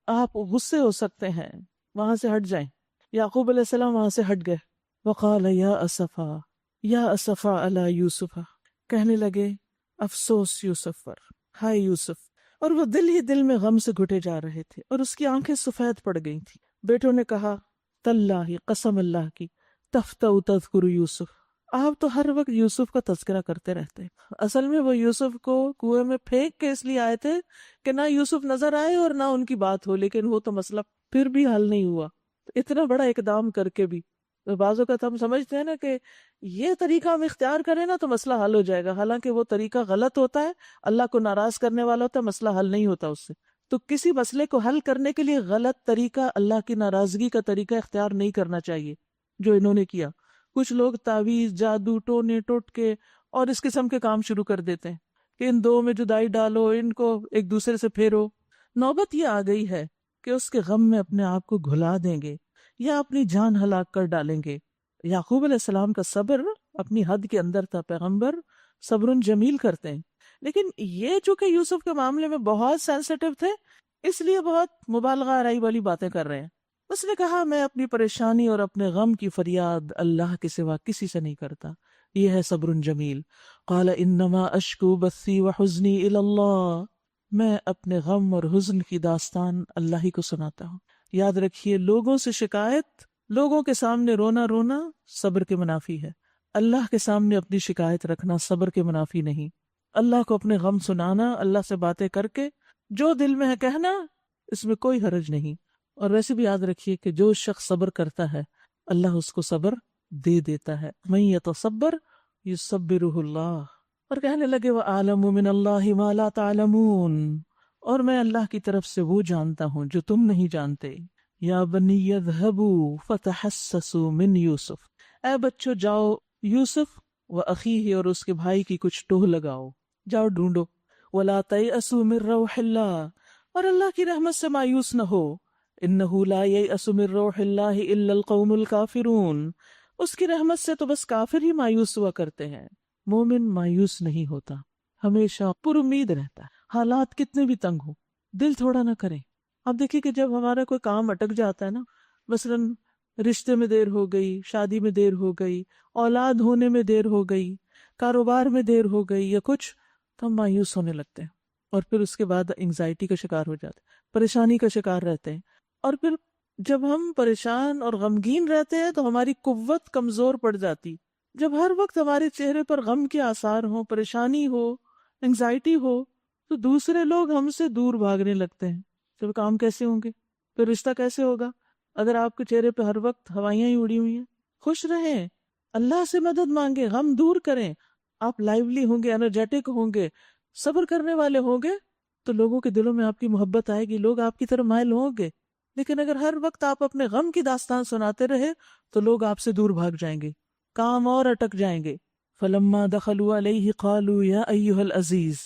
آپ غصے ہو سکتے ہیں، وہاں سے ہٹ جائیں. یعقوب علیہ السلام وہاں سے ہٹ گئے. وقال یا اسفا علی یوسف، کہنے لگے افسوس یوسف پر، ہائے یوسف. اور وہ دل ہی دل میں غم سے گھٹے جا رہے تھے اور اس کی آنکھیں سفید پڑ گئی تھی. بیٹوں نے کہا تاللہ، قسم اللہ کی، تفتأ تذکر یوسف، آپ تو ہر وقت یوسف کا تذکرہ کرتے رہتے. اصل میں وہ یوسف کو کنویں میں پھینک کے اس لیے آئے تھے کہ نہ یوسف نظر آئے اور نہ ان کی بات ہو، لیکن وہ تو مسئلہ پھر بھی حل نہیں ہوا. اتنا بڑا اقدام کر کے بھی بعض اوقات ہم سمجھتے ہیں نا کہ یہ طریقہ ہم اختیار کریں نا تو مسئلہ حل ہو جائے گا، حالانکہ وہ طریقہ غلط ہوتا ہے، اللہ کو ناراض کرنے والا ہوتا ہے، مسئلہ حل نہیں ہوتا اس سے. تو کسی مسئلے کو حل کرنے کے لیے غلط طریقہ، اللہ کی ناراضگی کا طریقہ اختیار نہیں کرنا چاہیے جو انہوں نے کیا. کچھ لوگ تعویذ، جادو، ٹونے ٹوٹکے اور اس قسم کے کام شروع کر دیتے ہیں کہ ان دو میں جدائی ڈالو، ان کو ایک دوسرے سے پھیرو. نوبت یہ آ گئی ہے کہ اس کے غم میں اپنے آپ کو گھلا دیں گے یا اپنی جان ہلاک کر ڈالیں گے. یعقوب علیہ السلام کا صبر اپنی حد کے اندر تھا. پیغمبر صبر جمیل کرتے ہیں، لیکن یہ چونکہ یوسف کے معاملے میں بہت سینسیٹیو تھے اس لیے بہت مبالغہ آرائی والی باتیں کر رہے ہیں. اس نے کہا میں اپنی پریشانی اور اپنے غم کی فریاد اللہ کے سوا کسی سے نہیں کرتا. یہ ہے صبر جمیل. قال انما اشکو بثی وحزنی الی اللہ، میں اپنے غم اور حزن کی داستان اللہ ہی کو سناتا ہوں. یاد رکھیے، لوگوں سے شکایت، لوگوں کے سامنے رونا صبر کے منافی ہے. اللہ کے سامنے اپنی شکایت رکھنا صبر کے منافی نہیں. اللہ کو اپنے غم سنانا، اللہ سے باتیں کر کے جو دل میں ہے کہنا، اس میں کوئی حرج نہیں. اور ویسے بھی یاد رکھیے کہ جو شخص صبر کرتا ہے اللہ اس کو صبر دے دیتا ہے. من یتصبر یصبرہ اللہ. اور کہنے لگے وَأَعْلَمُ مِنَ اللَّهِ مَا لَا تَعْلَمُونَ، اور میں اللہ کی طرف سے وہ جانتا ہوں جو تم نہیں جانتے. یا بنی اذهبوا فتحسسوا من یوسف، اے بچوں جاؤ یوسف و اخیہ اور اس کے بھائی کی کچھ ٹوہ لگاؤ، جاؤ ڈھونڈو. ولا تیأسوا من روح اللہ، اور اللہ کی رحمت سے مایوس نہ ہو. انہ لا ییأس من روح اللہ الا القوم الکافرون، اس کی رحمت سے تو بس کافر ہی مایوس ہوا کرتے ہیں. مومن مایوس نہیں ہوتا، ہمیشہ پر امید رہتا ہے. حالات کتنے بھی تنگ ہو دل تھوڑا نہ کریں. آپ دیکھیے کہ جب ہمارا کوئی کام اٹک جاتا ہے نا، مثلاً رشتے میں دیر ہو گئی، شادی میں دیر ہو گئی، اولاد ہونے میں دیر ہو گئی، کاروبار میں دیر ہو گئی یا کچھ، تو ہم مایوس ہونے لگتے ہیں اور پھر اس کے بعد انگزائٹی کا شکار ہو جاتے ہیں، پریشانی کا شکار رہتے ہیں. اور پھر جب ہم پریشان اور غمگین رہتے ہیں تو ہماری قوت کمزور پڑ جاتی. جب ہر وقت ہمارے چہرے پر غم کے آثار ہوں، پریشانی ہو، انگزائٹی ہو، تو دوسرے لوگ ہم سے دور بھاگنے لگتے ہیں. پھر کام کیسے ہوں گے؟ پھر رشتہ کیسے ہوگا اگر آپ کے چہرے پہ ہر وقت ہوائیاں ہی اڑی ہوئی ہیں؟ خوش رہیں، اللہ سے مدد مانگیں، غم دور کریں. آپ لائیولی ہوں گے، انرجیٹک ہوں گے، صبر کرنے والے ہوں گے تو لوگوں کے دلوں میں آپ کی محبت آئے گی، لوگ آپ کی طرف مائل ہوں گے. لیکن اگر ہر وقت آپ اپنے غم کی داستان سناتے رہے تو لوگ آپ سے دور بھاگ جائیں گے، کام اور اٹک جائیں گے. فلما دخلوا علیہ قالوا یا ایھا العزیز.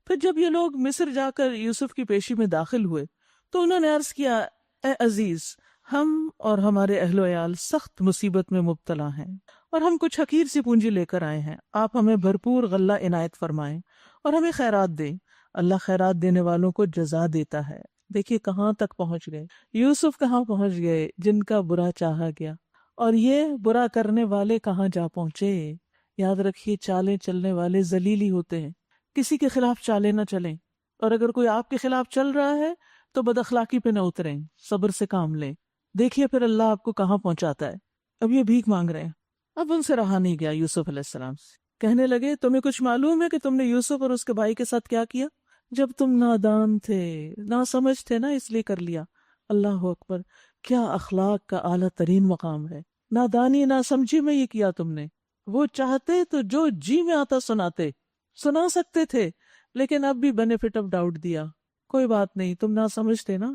پھر جب یہ لوگ مصر جا کر یوسف کی پیشی میں داخل ہوئے تو انہوں نے عرض کیا، اے عزیز، ہم اور ہمارے اہل و عیال سخت مصیبت میں مبتلا ہیں اور ہم کچھ حقیر سی پونجی لے کر آئے ہیں. آپ ہمیں بھرپور غلہ عنایت فرمائیں اور ہمیں خیرات دیں. اللہ خیرات دینے والوں کو جزا دیتا ہے. دیکھیے کہاں تک پہنچ گئے یوسف، کہاں پہنچ گئے جن کا برا چاہا گیا، اور یہ برا کرنے والے کہاں جا پہنچے. یاد رکھیے چالیں چلنے والے ذلیل ہی ہوتے ہیں. کسی کے خلاف چالیں نہ چلیں، اور اگر کوئی آپ کے خلاف چل رہا ہے تو بد اخلاقی پہ نہ اتریں، صبر سے کام لیں. دیکھیے پھر اللہ آپ کو کہاں پہنچاتا ہے. اب یہ بھیک مانگ رہے ہیں. اب ان سے رہا نہیں گیا یوسف علیہ السلام سے. کہنے لگے، تمہیں کچھ معلوم ہے کہ تم نے یوسف اور اس کے بھائی کے ساتھ کیا کیا؟ جب تم نادان تھے، ناسمجھ تھے نا، اس لیے کر لیا. اللہ اکبر، کیا اخلاق کا اعلیٰ ترین مقام ہے. نادانی ناسمجھی میں یہ کیا تم نے. وہ چاہتے تو جو جی میں آتا سنا سکتے تھے، لیکن اب بھی بینیفٹ آف ڈاؤٹ دیا. کوئی بات نہیں، تم ناسمجھ تھے نا.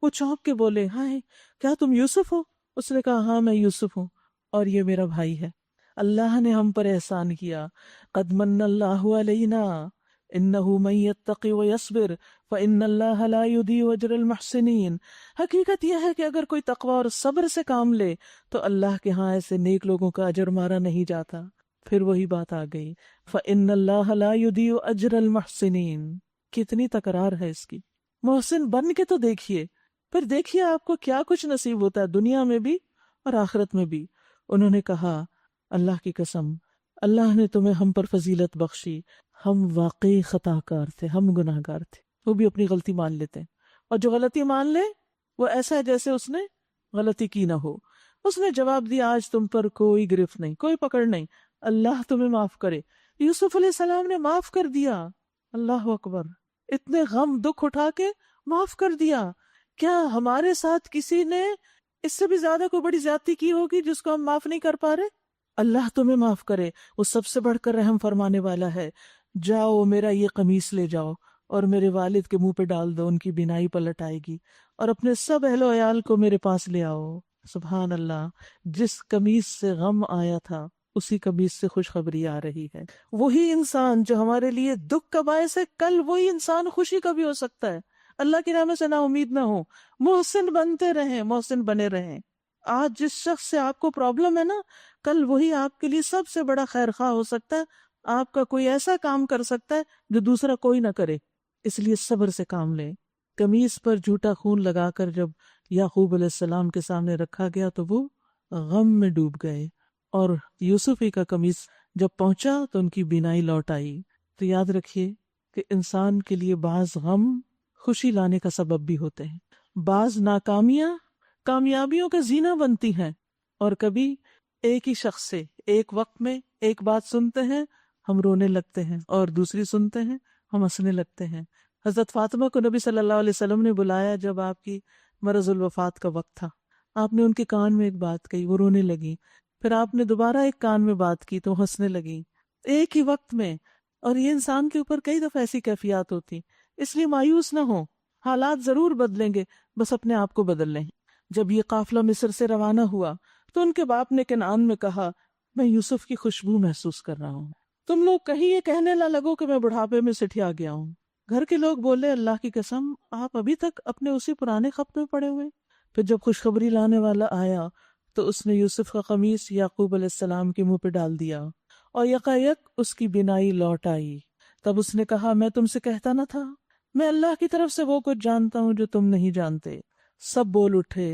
وہ چونک کے بولے، ہائے کیا تم یوسف ہو؟ اس نے کہا، ہاں میں یوسف ہوں اور یہ میرا بھائی ہے. اللہ نے ہم پر احسان کیا. قد من اللہ علینا انہ من یتقی ویصبر فإن اللہ لا یضیع اجر المحسنین. حقیقت یہ ہے کہ اگر کوئی تقوی اور صبر سے کام لے تو اللہ کے ہاں ایسے نیک لوگوں کا اجر مارا نہیں جاتا. پھر وہی بات آ گئی، فإن اللہ لا یضیع اجر المحسنین. کتنی تکرار ہے اس کی. محسن بن کے تو دیکھیے، پھر دیکھیے آپ کو کیا کچھ نصیب ہوتا ہے دنیا میں بھی اور آخرت میں بھی. انہوں نے کہا، اللہ کی قسم، اللہ نے تمہیں ہم پر فضیلت بخشی. ہم واقعی خطا کار تھے، ہم گناہ گار تھے. وہ بھی اپنی غلطی مان لیتے ہیں، اور جو غلطی مان لے وہ ایسا ہے جیسے اس نے غلطی کی نہ ہو. اس نے جواب دیا، آج تم پر کوئی گرفت نہیں، کوئی پکڑ نہیں، اللہ تمہیں معاف کرے. یوسف علیہ السلام نے معاف کر دیا. اللہ اکبر، اتنے غم دکھ اٹھا کے معاف کر دیا. کیا ہمارے ساتھ کسی نے اس سے بھی زیادہ کوئی بڑی زیادتی کی ہوگی جس کو ہم معاف نہیں کر پا رہے؟ اللہ تمہیں معاف کرے، وہ سب سے بڑھ کر رحم فرمانے والا ہے. جاؤ میرا یہ قمیص لے جاؤ اور میرے والد کے منہ پہ ڈال دو، ان کی بینائی پلٹ آئے گی. اور اپنے سب اہل و عیال کو میرے پاس لے آؤ. سبحان اللہ، جس قمیص سے غم آیا تھا اسی قمیص سے خوشخبری آ رہی ہے. وہی انسان جو ہمارے لیے دکھ کا باعث ہے، کل وہی انسان خوشی کا بھی ہو سکتا ہے. اللہ کی رحمت سے نا امید نہ ہو، محسن بنتے رہیں، محسن بنے رہیں. آج جس شخص سے آپ کو پرابلم ہے نا، کل وہی آپ کے لیے سب سے بڑا خیر خواہ ہو سکتا ہے. آپ کا کوئی ایسا کام کر سکتا ہے جو دوسرا کوئی نہ کرے. اس لیے صبر سے کام لیں. قمیص پر جھوٹا خون لگا کر جب یعقوب علیہ السلام کے سامنے رکھا گیا تو وہ غم میں ڈوب گئے، اور یوسف ہی کا قمیص جب پہنچا تو ان کی بینائی لوٹ آئی. تو یاد رکھیے کہ انسان کے لیے بعض غم خوشی لانے کا سبب بھی ہوتے ہیں، بعض ناکامیاں کامیابیوں کا زینہ بنتی ہیں. اور کبھی ایک ہی شخص سے ایک وقت میں ایک بات سنتے ہیں، ہم رونے لگتے ہیں، اور دوسری سنتے ہیں ہم ہنسنے لگتے ہیں. حضرت فاطمہ کو نبی صلی اللہ علیہ وسلم نے بلایا جب آپ کی مرض الوفات کا وقت تھا. آپ نے ان کے کان میں ایک بات کہی، وہ رونے لگی. پھر آپ نے دوبارہ ایک کان میں بات کی تو ہنسنے لگی. ایک ہی وقت میں. اور یہ انسان کے اوپر کئی دفعہ ایسی کیفیات ہوتی، اس لیے مایوس نہ ہو. حالات ضرور بدلیں گے، بس اپنے آپ کو بدل لیں. جب یہ قافلہ مصر سے روانہ ہوا تو ان کے باپ نے کنعان میں کہا، میں یوسف کی خوشبو محسوس کر رہا ہوں. تم لوگ کہیں یہ کہنے نہ لگو کہ میں بڑھاپے میں سٹھیا گیا ہوں. گھر کے لوگ بولے، اللہ کی قسم آپ ابھی تک اپنے اسی پرانے خط میں پڑے ہوئے. پھر جب خوشخبری لانے والا آیا تو اس نے یوسف کا قمیص یعقوب علیہ السلام کے منہ پہ ڈال دیا اور یکایک اس کی بینائی لوٹ آئی. تب اس نے کہا، میں تم سے کہتا نہ تھا، میں اللہ کی طرف سے وہ کچھ جانتا ہوں جو تم نہیں جانتے. سب بول اٹھے،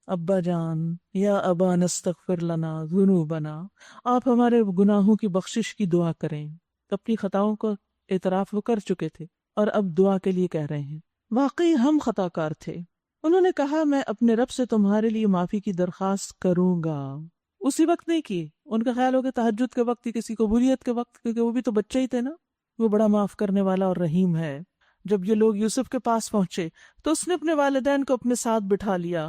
ابا جان، یا ابا نستغفر لنا ذنوبنا، آپ ہمارے گناہوں کی بخشش کی دعا کریں. اپنی خطاؤں کو اعتراف وہ کر چکے تھے اور اب دعا کے لیے کہہ رہے ہیں. واقعی ہم خطا کار تھے. انہوں نے کہا، میں اپنے رب سے تمہارے لیے معافی کی درخواست کروں گا. اسی وقت نہیں کی، ان کا خیال ہو کہ تہجد کے وقت ہی، کسی قبولیت کے وقت، کیونکہ وہ بھی تو بچے ہی تھے نا. وہ بڑا معاف کرنے والا اور رحیم ہے. جب یہ لوگ یوسف کے پاس پہنچے تو اس نے اپنے والدین کو اپنے ساتھ بٹھا لیا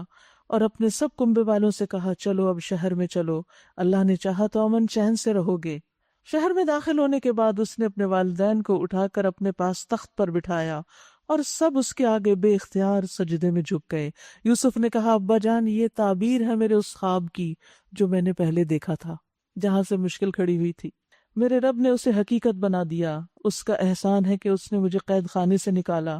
اور اپنے سب کنبے والوں سے کہا، چلو اب شہر میں چلو، اللہ نے چاہا تو امن چین سے رہو گے. شہر میں داخل ہونے کے بعد اس نے اپنے والدین کو اٹھا کر اپنے پاس تخت پر بٹھایا اور سب اس کے آگے بے اختیار سجدے میں جھک گئے۔ یوسف نے کہا ابا جان یہ تعبیر ہے میرے اس خواب کی جو میں نے پہلے دیکھا تھا، جہاں سے مشکل کھڑی ہوئی تھی۔ میرے رب نے اسے حقیقت بنا دیا۔ اس کا احسان ہے کہ اس نے مجھے قید خانے سے نکالا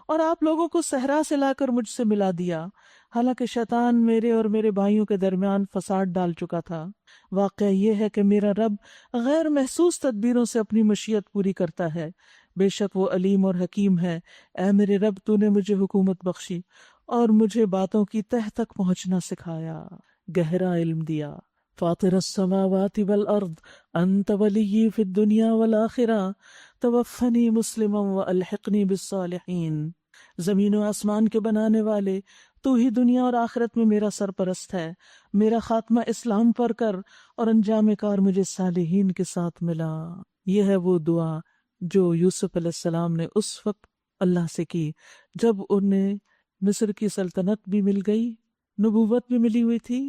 اور آپ لوگوں کو صحرا سے لا کر مجھ سے ملا دیا، حالانکہ شیطان میرے اور میرے بھائیوں کے درمیان فساد ڈال چکا تھا۔ واقعہ یہ ہے کہ میرا رب غیر محسوس تدبیروں سے اپنی مشیت پوری کرتا ہے، بے شک وہ علیم اور حکیم ہے۔ اے میرے رب تو نے مجھے حکومت بخشی اور مجھے باتوں کی تہ تک پہنچنا سکھایا، گہرا علم دیا۔ فاطر السماوات والارض انت ولی فی الدنیا والآخرہ توفنی مسلما والحقنی بالصالحین۔ زمین و آسمان کے بنانے والے، تو ہی دنیا اور آخرت میں میرا سرپرست ہے، میرا خاتمہ اسلام پر کر اور انجام کار مجھے صالحین کے ساتھ ملا۔ یہ ہے وہ دعا جو یوسف علیہ السلام نے اس وقت اللہ سے کی جب انہیں مصر کی سلطنت بھی مل گئی، نبوت بھی ملی ہوئی تھی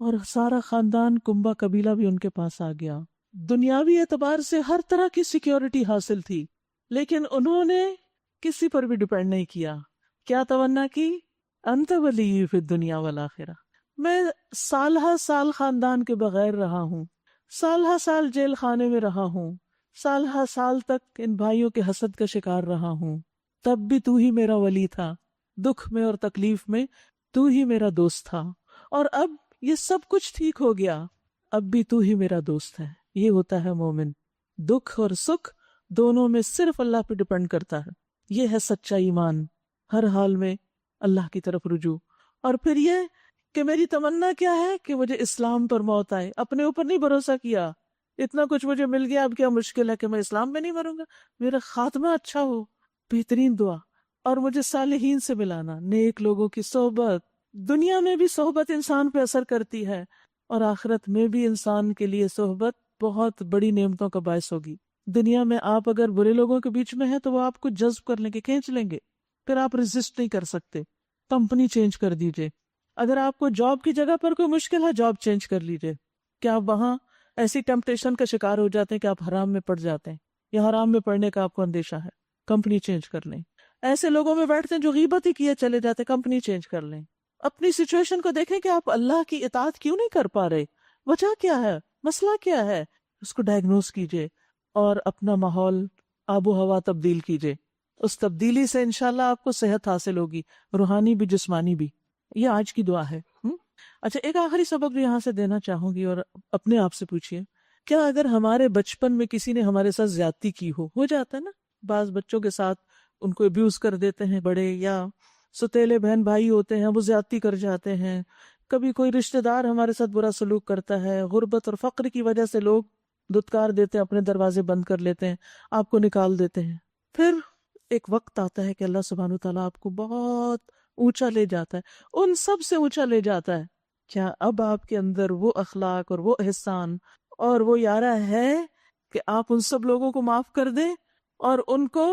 اور سارا خاندان کنبہ قبیلہ بھی ان کے پاس آ گیا۔ دنیاوی اعتبار سے ہر طرح کی سیکیورٹی حاصل تھی، لیکن انہوں نے کسی پر بھی ڈیپینڈ نہیں کیا۔ کیا تمنا کی؟ انت ولی فی الدنیا والآخرہ۔ میں سال ہا سال خاندان کے بغیر رہا ہوں، سال ہا سال جیل خانے میں رہا ہوں، سال ہا سال تک ان بھائیوں کے حسد کا شکار رہا ہوں، تب بھی تو ہی میرا ولی تھا، دکھ میں اور تکلیف میں تو ہی میرا دوست تھا، اور اب یہ سب کچھ ٹھیک ہو گیا، اب بھی تو ہی میرا دوست ہے۔ یہ ہوتا ہے مومن، دکھ اور سکھ دونوں میں صرف اللہ پہ ڈپینڈ کرتا ہے۔ یہ ہے سچا ایمان، ہر حال میں اللہ کی طرف رجوع۔ اور پھر یہ کہ میری تمنا کیا ہے کہ مجھے اسلام پر موت آئے، اپنے اوپر نہیں بھروسہ کیا، اتنا کچھ مجھے مل گیا، اب کیا مشکل ہے کہ میں اسلام میں نہیں مروں گا، میرا خاتمہ اچھا ہو۔ بہترین دعا۔ اور مجھے صالحین سے ملانا، نیک لوگوں کی صحبت۔ دنیا میں بھی صحبت انسان پہ اثر کرتی ہے اور آخرت میں بھی انسان کے لیے صحبت بہت بڑی نعمتوں کا باعث ہوگی۔ دنیا میں آپ اگر برے لوگوں کے بیچ میں ہیں تو وہ آپ کو جذب کر لیں گے، کھینچ لیں گے، پھر آپ ریزسٹ نہیں کر سکتے، کمپنی چینج کر دیجئے۔ اگر آپ کو جاب کی جگہ پر کوئی مشکل ہے، جاب چینج کر لیجئے، کیا آپ وہاں ایسی ٹیمپٹیشن کا شکار ہو جاتے ہیں کہ آپ حرام میں پڑ جاتے ہیں یا حرام میں پڑنے کا آپ کو اندیشہ ہے، کمپنی چینج کر لیں۔ ایسے لوگوں میں بیٹھتے ہیں جو غیبت ہی کیے چلے جاتے ہیں، کمپنی چینج کر لیں۔ اپنی سچویشن کو دیکھیں کہ آپ اللہ کی اطاعت کیوں نہیں کر پا رہے، وجہ کیا ہے، مسئلہ کیا ہے، اس کو ڈائگنوز کیجئے اور اپنا ماحول، آب و ہوا تبدیل کیجئے۔ اس تبدیلی سے انشاءاللہ آپ کو صحت حاصل ہوگی، روحانی بھی جسمانی بھی۔ یہ آج کی دعا ہے۔ اچھا، ایک آخری سبق بھی یہاں سے دینا چاہوں گی، اور اپنے آپ سے پوچھئے، کیا اگر ہمارے بچپن میں کسی نے ہمارے ساتھ زیادتی کی ہو جاتا ہے نا، بعض بچوں کے ساتھ ان کو ابیوز کر دیتے ہیں بڑے، یا ستیلے بہن بھائی ہوتے ہیں وہ زیادتی کر جاتے ہیں، کبھی کوئی رشتہ دار ہمارے ساتھ برا سلوک کرتا ہے، غربت اور فقر کی وجہ سے لوگ دھتکار دیتے ہیں، اپنے دروازے بند کر لیتے ہیں، آپ کو نکال دیتے ہیں، پھر ایک وقت آتا ہے کہ اللہ سبحانہ وتعالیٰ آپ کو بہت اونچا لے جاتا ہے، ان سب سے اونچا لے جاتا ہے۔ کیا اب آپ کے اندر وہ اخلاق اور وہ احسان اور وہ یارہ ہے کہ آپ ان سب لوگوں کو معاف کر دیں اور ان کو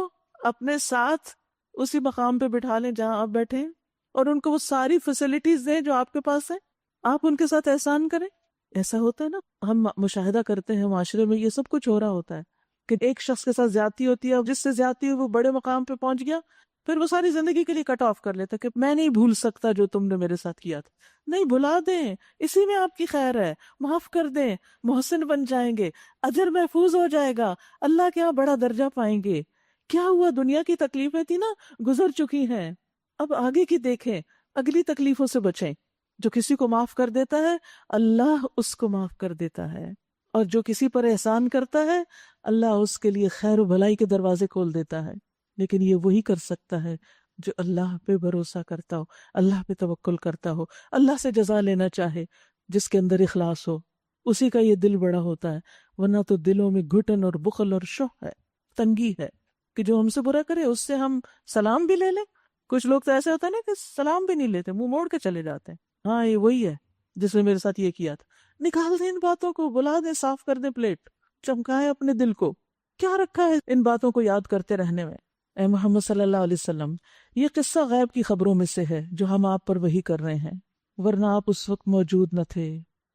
اپنے ساتھ اسی مقام پہ بٹھا لیں جہاں آپ بیٹھے ہیں، اور ان کو وہ ساری فیسلٹیز دیں جو آپ کے پاس ہیں، آپ ان کے ساتھ احسان کریں؟ ایسا ہوتا ہے نا، ہم مشاہدہ کرتے ہیں معاشرے میں یہ سب کچھ ہو رہا ہوتا ہے کہ ایک شخص کے ساتھ زیادتی ہوتی ہے، اور جس سے زیادتی ہوئی وہ بڑے مقام پہ پہنچ گیا، پھر وہ ساری زندگی کے لیے کٹ آف کر لیتا کہ میں نہیں بھول سکتا جو تم نے میرے ساتھ کیا تھا۔ نہیں، بھلا دیں، اسی میں آپ کی خیر ہے، معاف کر دیں، محسن بن جائیں گے، اجر محفوظ ہو جائے گا، اللہ کے ہاں بڑا درجہ پائیں گے۔ کیا ہوا، دنیا کی تکلیفیں تھی نا، گزر چکی ہیں، اب آگے کی دیکھیں، اگلی تکلیفوں سے بچیں۔ جو کسی کو معاف کر دیتا ہے اللہ اس کو معاف کر دیتا ہے، اور جو کسی پر احسان کرتا ہے اللہ اس کے لیے خیر و بھلائی کے دروازے کھول دیتا ہے۔ لیکن یہ وہی کر سکتا ہے جو اللہ پہ بھروسہ کرتا ہو، اللہ پہ توکل کرتا ہو، اللہ سے جزا لینا چاہے، جس کے اندر اخلاص ہو، اسی کا یہ دل بڑا ہوتا ہے۔ ورنہ تو دلوں میں گھٹن اور بخل اور شح ہے، تنگی ہے، کہ جو ہم سے برا کرے اس سے ہم سلام بھی لے لیں۔ کچھ لوگ تو ایسے ہوتا ہے نا کہ سلام بھی نہیں لیتے، منہ موڑ کے چلے جاتے ہیں، ہاں یہ وہی ہے جس نے میرے ساتھ یہ کیا تھا۔ نکال دیں ان باتوں کو، بلا دیں، صاف کر دیں پلیٹ، چمکائیں اپنے دل کو۔ کیا رکھا ہے ان باتوں کو یاد کرتے رہنے میں؟ اے محمد صلی اللہ علیہ وسلم، یہ قصہ غیب کی خبروں میں سے ہے جو ہم آپ پر وحی کر رہے ہیں، ورنہ آپ اس وقت موجود نہ تھے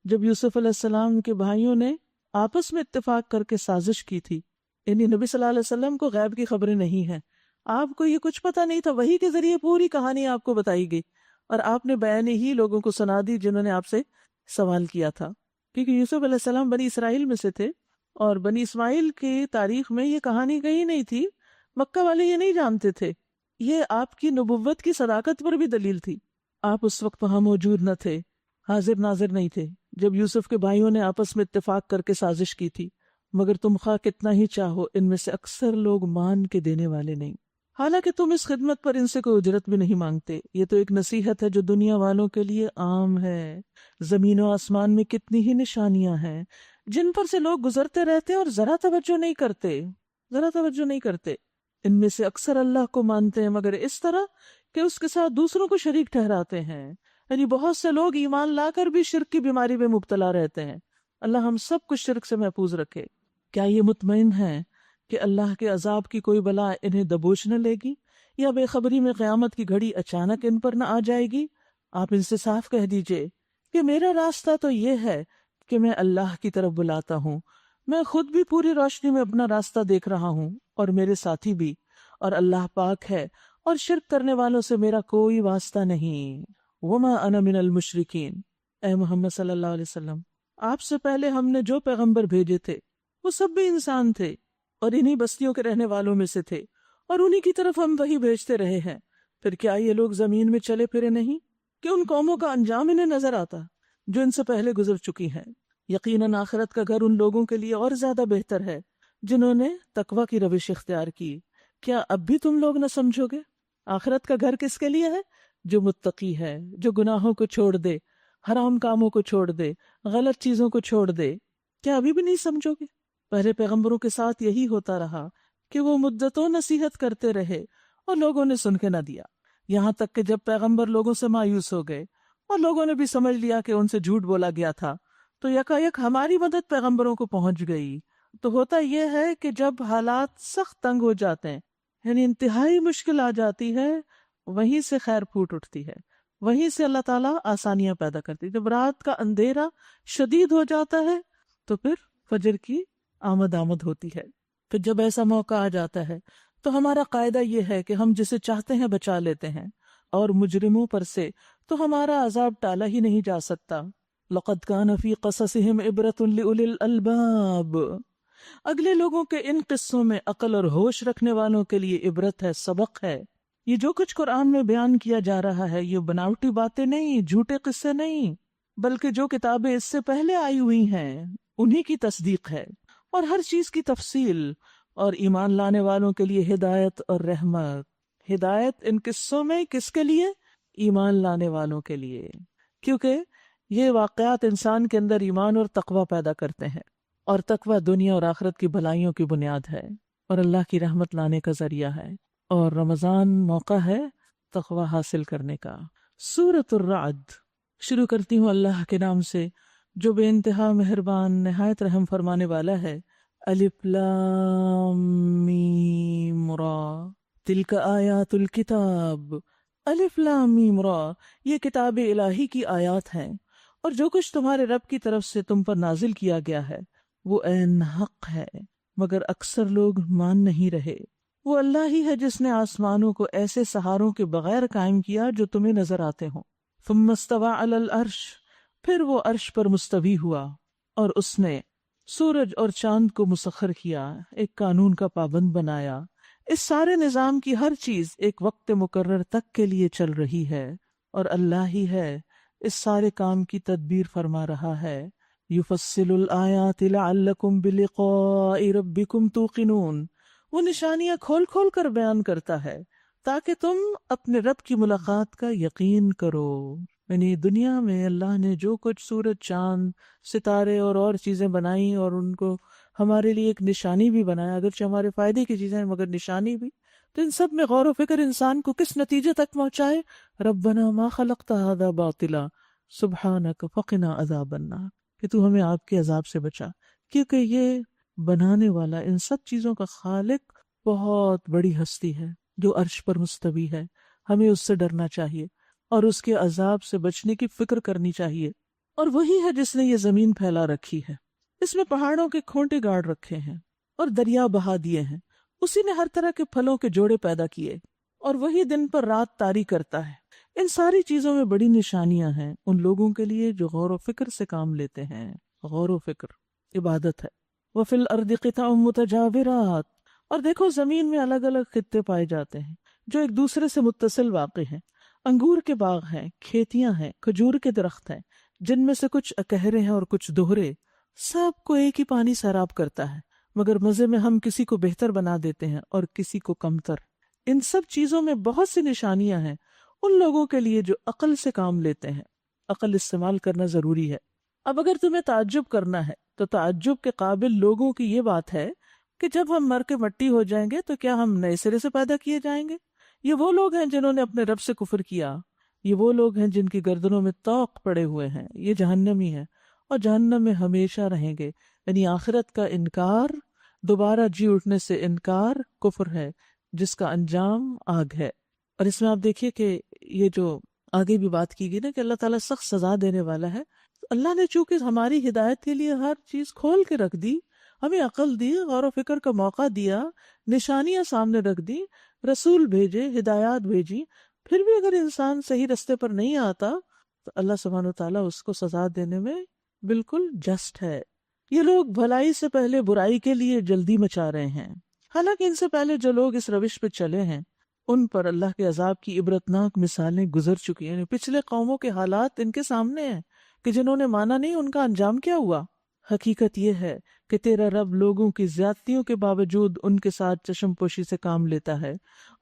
جب یوسف علیہ السلام کے بھائیوں نے آپس میں اتفاق کر کے سازش کی تھی. یعنی نبی صلی اللہ علیہ وسلم کو غیب کی خبریں نہیں ہیں، آپ کو یہ کچھ پتہ نہیں تھا، وحی کے ذریعے پوری کہانی آپ کو بتائی گئی اور آپ نے بیان ہی لوگوں کو سنا دی جنہوں نے آپ سے سوال کیا تھا. کیونکہ یوسف علیہ السلام بنی اسرائیل میں سے تھے اور بنی اسماعیل کی تاریخ میں یہ کہانی کہیں نہیں تھی، مکہ والے یہ نہیں جانتے تھے. یہ آپ کی نبوت کی صداقت پر بھی دلیل تھی. آپ اس وقت وہاں موجود نہ تھے، حاضر ناظر نہیں تھے جب یوسف کے بھائیوں نے آپس میں اتفاق کر کے سازش کی تھی. مگر تم خواہ کتنا ہی چاہو ان میں سے اکثر لوگ مان کے دینے والے نہیں. حالانکہ تم اس خدمت پر ان سے کوئی اجرت بھی نہیں مانگتے. یہ تو ایک نصیحت ہے جو دنیا والوں کے لیے عام ہے. زمین و آسمان میں کتنی ہی نشانیاں ہیں جن پر سے لوگ گزرتے رہتے اور ذرا توجہ نہیں کرتے. ان میں سے اکثر اللہ کو مانتے ہیں مگر اس طرح کہ اس کے ساتھ دوسروں کو شریک ٹھہراتے ہیں. یعنی بہت سے لوگ ایمان لا کر بھی شرک کی بیماری میں مبتلا رہتے ہیں. اللہ ہم سب کو شرک سے محفوظ رکھے. کیا یہ مطمئن ہیں کہ اللہ کے عذاب کی کوئی بلا انہیں دبوچ نہ لے گی یا بے خبری میں قیامت کی گھڑی اچانک ان پر نہ آ جائے گی؟ آپ ان سے صاف کہہ دیجئے کہ میرا راستہ تو یہ ہے کہ میں اللہ کی طرف بلاتا ہوں. میں خود بھی پوری روشنی میں اپنا راستہ دیکھ رہا ہوں اور میرے ساتھی بھی، اور اللہ پاک ہے اور شرک کرنے والوں سے میرا کوئی واسطہ نہیں. وما انا من المشرکین. اے محمد صلی اللہ علیہ وسلم، آپ سے پہلے ہم نے جو پیغمبر بھیجے تھے وہ سب بھی انسان تھے اور انہی بستیوں کے رہنے والوں میں سے تھے اور انہی کی طرف ہم وہی بھیجتے رہے ہیں. پھر کیا یہ لوگ زمین میں چلے پھرے نہیں کہ ان قوموں کا انجام انہیں نظر آتا جو ان سے پہلے گزر چکی ہیں؟ یقیناً آخرت کا گھر ان لوگوں کے لیے اور زیادہ بہتر ہے جنہوں نے تقوی کی روش اختیار کی. کیا اب بھی تم لوگ نہ سمجھو گے؟ آخرت کا گھر کس کے لیے ہے؟ جو متقی ہے، جو گناہوں کو چھوڑ دے، حرام کاموں کو چھوڑ دے، غلط چیزوں کو چھوڑ دے. کیا ابھی بھی نہیں سمجھو گے؟ پہلے پیغمبروں کے ساتھ یہی ہوتا رہا کہ وہ مدتوں نصیحت کرتے رہے اور لوگوں نے سن کے نہ دیا، یہاں تک کہ جب پیغمبر لوگوں سے مایوس ہو گئے اور لوگوں نے بھی سمجھ لیا کہ ان سے جھوٹ بولا گیا تھا تو یکایک ہماری مدد پیغمبروں کو پہنچ گئی. تو ہوتا یہ ہے کہ جب حالات سخت تنگ ہو جاتے ہیں، یعنی انتہائی مشکل آ جاتی ہے، وہیں سے خیر پھوٹ اٹھتی ہے، وہیں سے اللہ تعالیٰ آسانیاں پیدا کرتی ہے. جب رات کا اندھیرا شدید ہو جاتا ہے تو پھر فجر کی آمد ہوتی ہے. پھر جب ایسا موقع آ جاتا ہے تو ہمارا قاعدہ یہ ہے کہ ہم جسے چاہتے ہیں بچا لیتے ہیں، اور مجرموں پر سے تو ہمارا عذاب ٹالا ہی نہیں جا سکتا. لَقَدْ كَانَ فِي قَصَصِهِمْ عِبْرَةٌ لِأُولِي الْأَلْبَابِ. اگلے لوگوں کے ان قصوں میں عقل اور ہوش رکھنے والوں کے لیے عبرت ہے، سبق ہے. یہ جو کچھ قرآن میں بیان کیا جا رہا ہے یہ بناوٹی باتیں نہیں، جھوٹے قصے نہیں، بلکہ جو کتابیں اس سے پہلے آئی ہوئی ہیں انہی کی تصدیق ہے، اور ہر چیز کی تفصیل، اور ایمان لانے والوں کے لیے ہدایت اور رحمت. ہدایت ان قصوں میں کس کے لیے؟ ایمان لانے والوں کے لیے، کیونکہ یہ واقعات انسان کے اندر ایمان اور تقوی پیدا کرتے ہیں، اور تقوی دنیا اور آخرت کی بھلائیوں کی بنیاد ہے اور اللہ کی رحمت لانے کا ذریعہ ہے. اور رمضان موقع ہے تقوی حاصل کرنے کا. سورۃ الرعد شروع کرتی ہوں اللہ کے نام سے جو بے انتہا مہربان نہایت رحم فرمانے والا ہے. الف لام میم را تلک آیات الکتاب. الف لام میم را یہ کتاب الہی کی آیات ہیں، اور جو کچھ تمہارے رب کی طرف سے تم پر نازل کیا گیا ہے وہ عین حق ہے، مگر اکثر لوگ مان نہیں رہے. وہ اللہ ہی ہے جس نے آسمانوں کو ایسے سہاروں کے بغیر قائم کیا جو تمہیں نظر آتے ہوں. ثم استوى علی العرش پھر وہ عرش پر مستوی ہوا، اور اس نے سورج اور چاند کو مسخر کیا، ایک قانون کا پابند بنایا. اس سارے نظام کی ہر چیز ایک وقت مقرر تک کے لیے چل رہی ہے، اور اللہ ہی ہے اس سارے کام کی تدبیر فرما رہا ہے. یفصل الآیات لعلکم بلقاء ربکم توقنون. وہ نشانیاں کھول کھول کر بیان کرتا ہے تاکہ تم اپنے رب کی ملاقات کا یقین کرو. یعنی دنیا میں اللہ نے جو کچھ سورج، چاند، ستارے اور چیزیں بنائی اور ان کو ہمارے لیے ایک نشانی بھی بنایا، اگرچہ ہمارے فائدے کی چیزیں مگر نشانی بھی، تو ان سب میں غور و فکر انسان کو کس نتیجے تک پہنچائے؟ ربنا ما خلقت هذا باطلا سبحانک فقنا عذاب النار، کہ تو ہمیں آپ کے عذاب سے بچا. کیونکہ یہ بنانے والا، ان سب چیزوں کا خالق بہت بڑی ہستی ہے جو عرش پر مستوی ہے. ہمیں اس سے ڈرنا چاہیے اور اس کے عذاب سے بچنے کی فکر کرنی چاہیے. اور وہی ہے جس نے یہ زمین پھیلا رکھی ہے. اس میں پہاڑوں کے کھونٹے گاڑ رکھے ہیں اور دریا بہا دیے ہیں، اسی نے ہر طرح کے پھلوں کے جوڑے پیدا کیے، اور وہی دن پر رات طاری کرتا ہے۔ ان ساری چیزوں میں بڑی نشانیاں ہیں ان لوگوں کے لیے جو غور و فکر سے کام لیتے ہیں۔ غور و فکر عبادت ہے۔ وَفِي الْأَرْضِ قِطَعٌ مُتَجَاوِرَاتٌ، اور دیکھو زمین میں الگ الگ خطے پائے جاتے ہیں جو ایک دوسرے سے متصل واقع ہیں۔ انگور کے باغ ہیں، کھیتیاں ہیں، کھجور کے درخت ہیں، جن میں سے کچھ اکہرے ہیں اور کچھ دوہرے، سب کو ایک ہی پانی سیراب کرتا ہے، مگر مزے میں ہم کسی کو بہتر بنا دیتے ہیں اور کسی کو کمتر۔ ان سب چیزوں میں بہت سی نشانیاں ہیں ان لوگوں کے لیے جو عقل سے کام لیتے ہیں۔ عقل استعمال کرنا ضروری ہے۔ اب اگر تمہیں تعجب کرنا ہے تو تعجب کے قابل لوگوں کی یہ بات ہے کہ جب ہم مر کے مٹی ہو جائیں گے تو کیا ہم نئے سرے سے پیدا کیے جائیں گے؟ یہ وہ لوگ ہیں جنہوں نے اپنے رب سے کفر کیا، یہ وہ لوگ ہیں جن کی گردنوں میں طوق پڑے ہوئے ہیں، یہ جہنمی ہے اور جہنم میں ہمیشہ رہیں گے۔ یعنی آخرت کا انکار، دوبارہ جی اٹھنے سے انکار کفر ہے جس کا انجام آگ ہے۔ اور اس میں آپ دیکھیے کہ یہ جو آگے بھی بات کی گئی نا کہ اللہ تعالیٰ سخت سزا دینے والا ہے، تو اللہ نے چونکہ ہماری ہدایت کے لیے ہر چیز کھول کے رکھ دی، ہمیں عقل دی، غور و فکر کا موقع دیا، نشانیاں سامنے رکھ دی، رسول بھیجے، ہدایات بھیجی، پھر بھی اگر انسان صحیح رستے پر نہیں آتا تو اللہ سبحانہ وتعالیٰ اس کو سزا دینے میں بالکل جسٹ ہے۔ یہ لوگ بھلائی سے پہلے برائی کے لیے جلدی مچا رہے ہیں، حالانکہ ان سے پہلے جو لوگ اس روش پہ چلے ہیں ان پر اللہ کے عذاب کی عبرتناک مثالیں گزر چکی ہیں۔ پچھلے قوموں کے حالات ان کے سامنے ہیں کہ جنہوں نے مانا نہیں ان کا انجام کیا ہوا۔ حقیقت یہ ہے کہ تیرا رب لوگوں کی زیادتیوں کے باوجود ان کے ساتھ چشم پوشی سے کام لیتا ہے،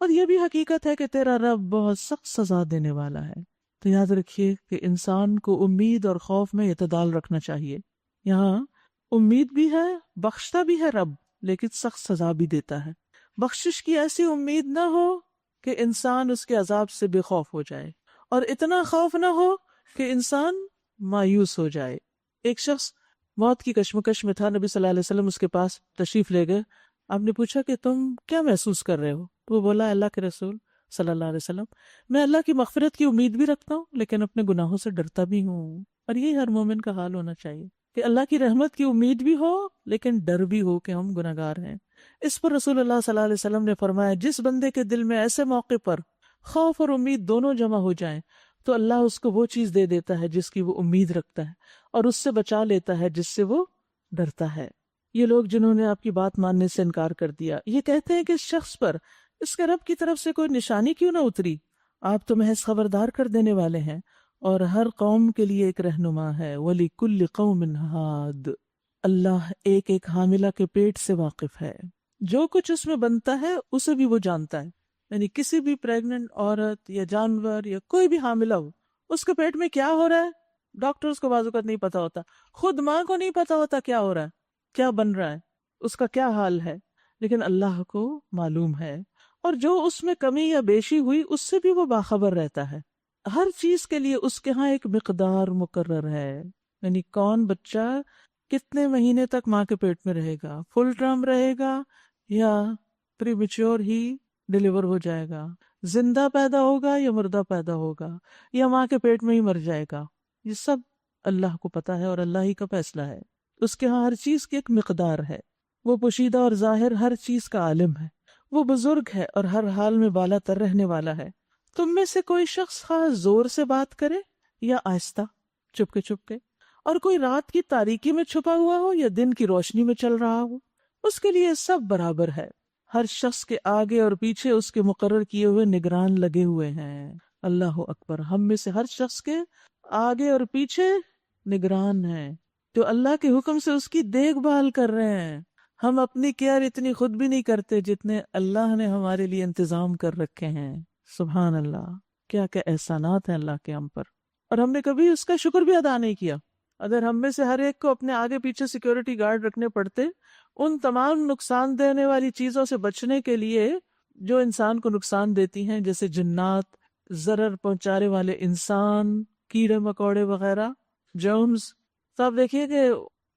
اور یہ بھی حقیقت ہے کہ تیرا رب بہت سخت سزا دینے والا ہے۔ تو یاد رکھیے کہ انسان کو امید اور خوف میں اعتدال رکھنا چاہیے۔ یہاں امید بھی ہے، بخشتا بھی ہے رب، لیکن سخت سزا بھی دیتا ہے۔ بخشش کی ایسی امید نہ ہو کہ انسان اس کے عذاب سے بے خوف ہو جائے، اور اتنا خوف نہ ہو کہ انسان مایوس ہو جائے۔ ایک شخص موت کی کشمکش میں تھا، نبی صلی اللہ علیہ وسلم اس کے پاس تشریف لے گئے۔ آپ نے پوچھا کہ تم کیا محسوس کر رہے ہو؟ تو وہ بولا، اللہ کے رسول صلی اللہ علیہ وسلم، میں اللہ کی مغفرت کی امید بھی رکھتا ہوں لیکن اپنے گناہوں سے ڈرتا بھی ہوں۔ اور یہی ہر مومن کا حال ہونا چاہیے کہ اللہ کی رحمت کی امید بھی ہو لیکن ڈر بھی ہو کہ ہم گناہگار ہیں۔ اس پر رسول اللہ صلی اللہ علیہ وسلم نے فرمایا، جس بندے کے دل میں ایسے موقع پر خوف اور امید دونوں جمع ہو جائیں تو اللہ اس کو وہ چیز دے دیتا ہے جس کی وہ امید رکھتا ہے، اور اس سے بچا لیتا ہے جس سے وہ ڈرتا ہے۔ یہ لوگ جنہوں نے آپ کی بات ماننے سے انکار کر دیا، یہ کہتے ہیں کہ اس شخص پر اس کے رب کی طرف سے کوئی نشانی کیوں نہ اتری؟ آپ تو محض خبردار کر دینے والے ہیں، اور ہر قوم کے لیے ایک رہنما ہے۔ وَلِكُلِّ قَوْمٍ هَادٍ، اللہ ایک ایک حاملہ کے پیٹ سے واقف ہے، جو کچھ اس میں بنتا ہے اسے بھی وہ جانتا ہے۔ یعنی کسی بھی پریگننٹ عورت یا جانور یا کوئی بھی حاملہ ہو، اس کے پیٹ میں کیا ہو رہا ہے ڈاکٹرز کو بعض اوقات نہیں پتا ہوتا، خود ماں کو نہیں پتا ہوتا کیا ہو رہا ہے، کیا بن رہا ہے، اس کا کیا حال ہے، لیکن اللہ کو معلوم ہے، اور جو اس میں کمی یا بیشی ہوئی اس سے بھی وہ باخبر رہتا ہے۔ ہر چیز کے لیے اس کے ہاں ایک مقدار مقرر ہے، یعنی کون بچہ کتنے مہینے تک ماں کے پیٹ میں رہے گا، فل ٹرم رہے گا یا پری میچور ہی ڈیلیور ہو جائے گا، زندہ پیدا ہوگا یا مردہ پیدا ہوگا یا ماں کے پیٹ میں ہی مر جائے گا، یہ سب اللہ کو پتا ہے اور اللہ ہی کا فیصلہ ہے۔ اس کے ہاں ہر چیز کی ایک مقدار ہے، وہ پوشیدہ اور ظاہر ہر چیز کا عالم ہے، وہ بزرگ ہے اور ہر حال میں بالا تر رہنے والا ہے۔ تم میں سے کوئی شخص خاص زور سے بات کرے یا آہستہ، چپ کے، اور کوئی رات کی تاریکی میں چھپا ہوا ہو یا دن کی روشنی میں چل رہا ہو، اس کے لیے سب برابر ہے۔ ہر شخص کے آگے اور پیچھے اس کے مقرر کیے ہوئے نگران لگے ہوئے ہیں۔ اللہ اکبر، ہم میں سے ہر شخص کے آگے اور پیچھے نگران ہیں جو اللہ کے حکم سے اس کی دیکھ بھال کر رہے ہیں۔ ہم اپنی کیئر اتنی خود بھی نہیں کرتے جتنے اللہ نے ہمارے لیے انتظام کر رکھے ہیں۔ سبحان اللہ، کیا کیا احسانات ہیں اللہ کے ہم پر، اور ہم نے کبھی اس کا شکر بھی ادا نہیں کیا۔ اگر ہم میں سے ہر ایک کو اپنے آگے پیچھے سیکیورٹی گارڈ رکھنے پڑتے ان تمام نقصان دینے والی چیزوں سے بچنے کے لیے جو انسان کو نقصان دیتی ہیں، جیسے جنات، ضرر پہنچانے والے انسان، کیڑے مکوڑے وغیرہ، جرمز، تو آپ دیکھیے کہ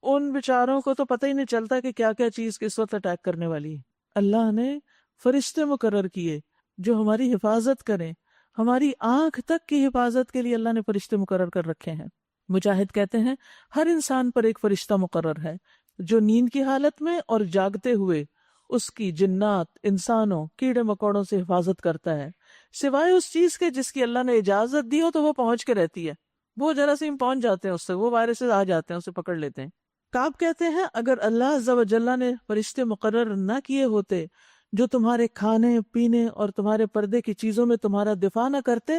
ان بیچاروں کو تو پتہ ہی نہیں چلتا کہ کیا کیا چیز کس وقت اٹیک کرنے والی ہے۔ اللہ نے فرشتے مقرر کیے جو ہماری حفاظت کریں، ہماری آنکھ تک کی حفاظت کے لیے اللہ نے فرشتے مقرر کر رکھے ہیں۔ مجاہد کہتے ہیں ہر انسان پر ایک فرشتہ مقرر ہے جو نیند کی حالت میں اور جاگتے ہوئے اس کی جنات، انسانوں، کیڑے مکوڑوں سے حفاظت کرتا ہے، سوائے اس چیز کے جس کی اللہ نے اجازت دی ہو تو وہ پہنچ کے رہتی ہے۔ وہ جراثیم پہنچ جاتے ہیں اس سے، وہ وائرسز آ جاتے ہیں، اسے پکڑ لیتے ہیں۔ کعب کہتے ہیں اگر اللہ عز و جل نے فرشتے مقرر نہ کیے ہوتے جو تمہارے کھانے پینے اور تمہارے پردے کی چیزوں میں تمہارا دفاع نہ کرتے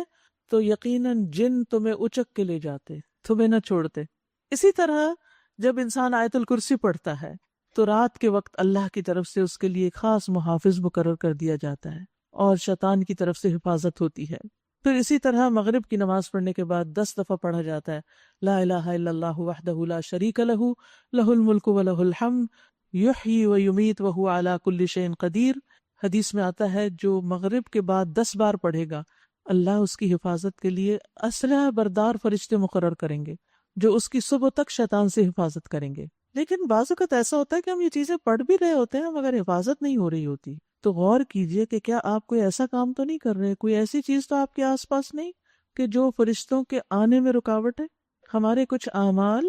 تو یقیناً جن تمہیں اچک کے لے جاتے، تمہیں نہ چھوڑتے۔ اسی طرح جب انسان آیت الکرسی پڑھتا ہے تو رات کے وقت اللہ کی طرف سے اس کے لیے خاص محافظ مقرر کر دیا جاتا ہے اور شیطان کی طرف سے حفاظت ہوتی ہے۔ پھر اسی طرح مغرب کی نماز پڑھنے کے بعد 10 دفعہ پڑھا جاتا ہے لا الہ الا اللہ وحدہ لا شریک لہ لہ الملک و لہ الحمد یحیی و یمیت وہو علی کل شیء قدیر۔ حدیث میں آتا ہے جو مغرب کے بعد 10 بار پڑھے گا اللہ اس کی حفاظت کے لیے اسلحہ بردار فرشتے مقرر کریں گے جو اس کی صبح تک شیطان سے حفاظت کریں گے۔ لیکن بعض اوقات ایسا ہوتا ہے کہ ہم یہ چیزیں پڑھ بھی رہے ہوتے ہیں مگر حفاظت نہیں ہو رہی ہوتی، تو غور کیجئے کہ کیا آپ کوئی ایسا کام تو نہیں کر رہے، کوئی ایسی چیز تو آپ کے آس پاس نہیں کہ جو فرشتوں کے آنے میں رکاوٹ ہے۔ ہمارے کچھ اعمال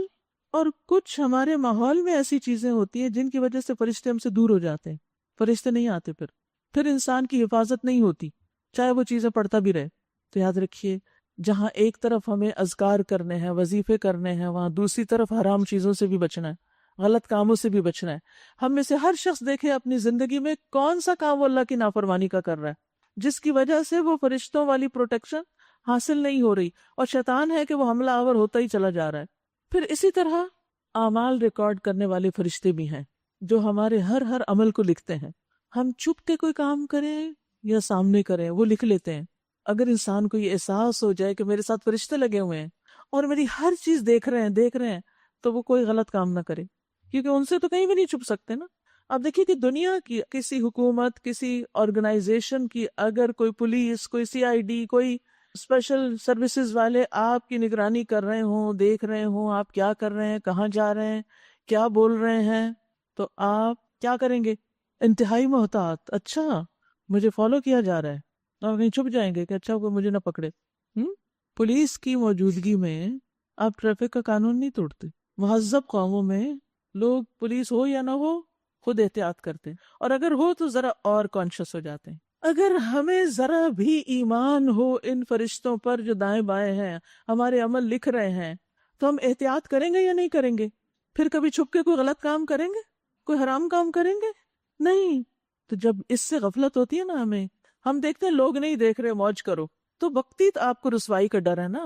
اور کچھ ہمارے ماحول میں ایسی چیزیں ہوتی ہیں جن کی وجہ سے فرشتے ہم سے دور ہو جاتے ہیں، فرشتے نہیں آتے، پھر انسان کی حفاظت نہیں ہوتی چاہے وہ چیزیں پڑھتا بھی رہے۔ تو یاد رکھیے جہاں ایک طرف ہمیں اذکار کرنے ہیں، وظیفے کرنے ہیں، وہاں دوسری طرف حرام چیزوں سے بھی بچنا ہے، غلط کاموں سے بھی بچنا ہے۔ ہم میں سے ہر شخص دیکھے اپنی زندگی میں کون سا کام وہ اللہ کی نافرمانی کا کر رہا ہے جس کی وجہ سے وہ فرشتوں والی پروٹیکشن حاصل نہیں ہو رہی، اور شیطان ہے کہ وہ حملہ آور ہوتا ہی چلا جا رہا ہے۔ پھر اسی طرح اعمال ریکارڈ کرنے والے فرشتے بھی ہیں جو ہمارے ہر عمل کو لکھتے ہیں۔ ہم چھپ کے کوئی کام کریں یا سامنے کریں وہ لکھ لیتے ہیں۔ اگر انسان کو یہ احساس ہو جائے کہ میرے ساتھ فرشتے لگے ہوئے ہیں اور میری ہر چیز دیکھ رہے ہیں تو وہ کوئی غلط کام نہ کرے، کیونکہ ان سے تو کہیں بھی نہیں چھپ سکتے نا۔ اب دیکھیے کہ دنیا کی کسی حکومت، کسی آرگنائزیشن کی اگر کوئی پولیس، کوئی CID، کوئی اسپیشل سروسز والے آپ کی نگرانی کر رہے ہوں، دیکھ رہے ہوں آپ کیا کر رہے ہیں، کہاں جا رہے ہیں، کیا بول رہے ہیں، تو آپ کیا کریں گے؟ انتہائی محتاط۔ اچھا مجھے فالو کیا جا رہا ہے، اور کہیں چھپ جائیں گے کہ اچھا کوئی مجھے نہ پکڑے۔ پولیس کی موجودگی میں آپ ٹریفک کا قانون نہیں توڑتے۔ مہذب قوموں میں لوگ پولیس ہو یا نہ ہو خود احتیاط کرتے ہیں، اور اگر ہو تو ذرا اور کانشیس ہو جاتے ہیں۔ اگر ہمیں ذرا بھی ایمان ہو ان فرشتوں پر جو دائیں بائیں ہیں، ہمارے عمل لکھ رہے ہیں، تو ہم احتیاط کریں گے یا نہیں کریں گے؟ پھر کبھی چھپ کے کوئی غلط کام کریں گے؟ کوئی حرام کام کریں گے؟ نہیں۔ تو جب اس سے غفلت ہوتی ہے نا ہم دیکھتے ہیں لوگ نہیں دیکھ رہے، موج کرو، تو وقتی آپ کو رسوائی کا ڈر ہے نا،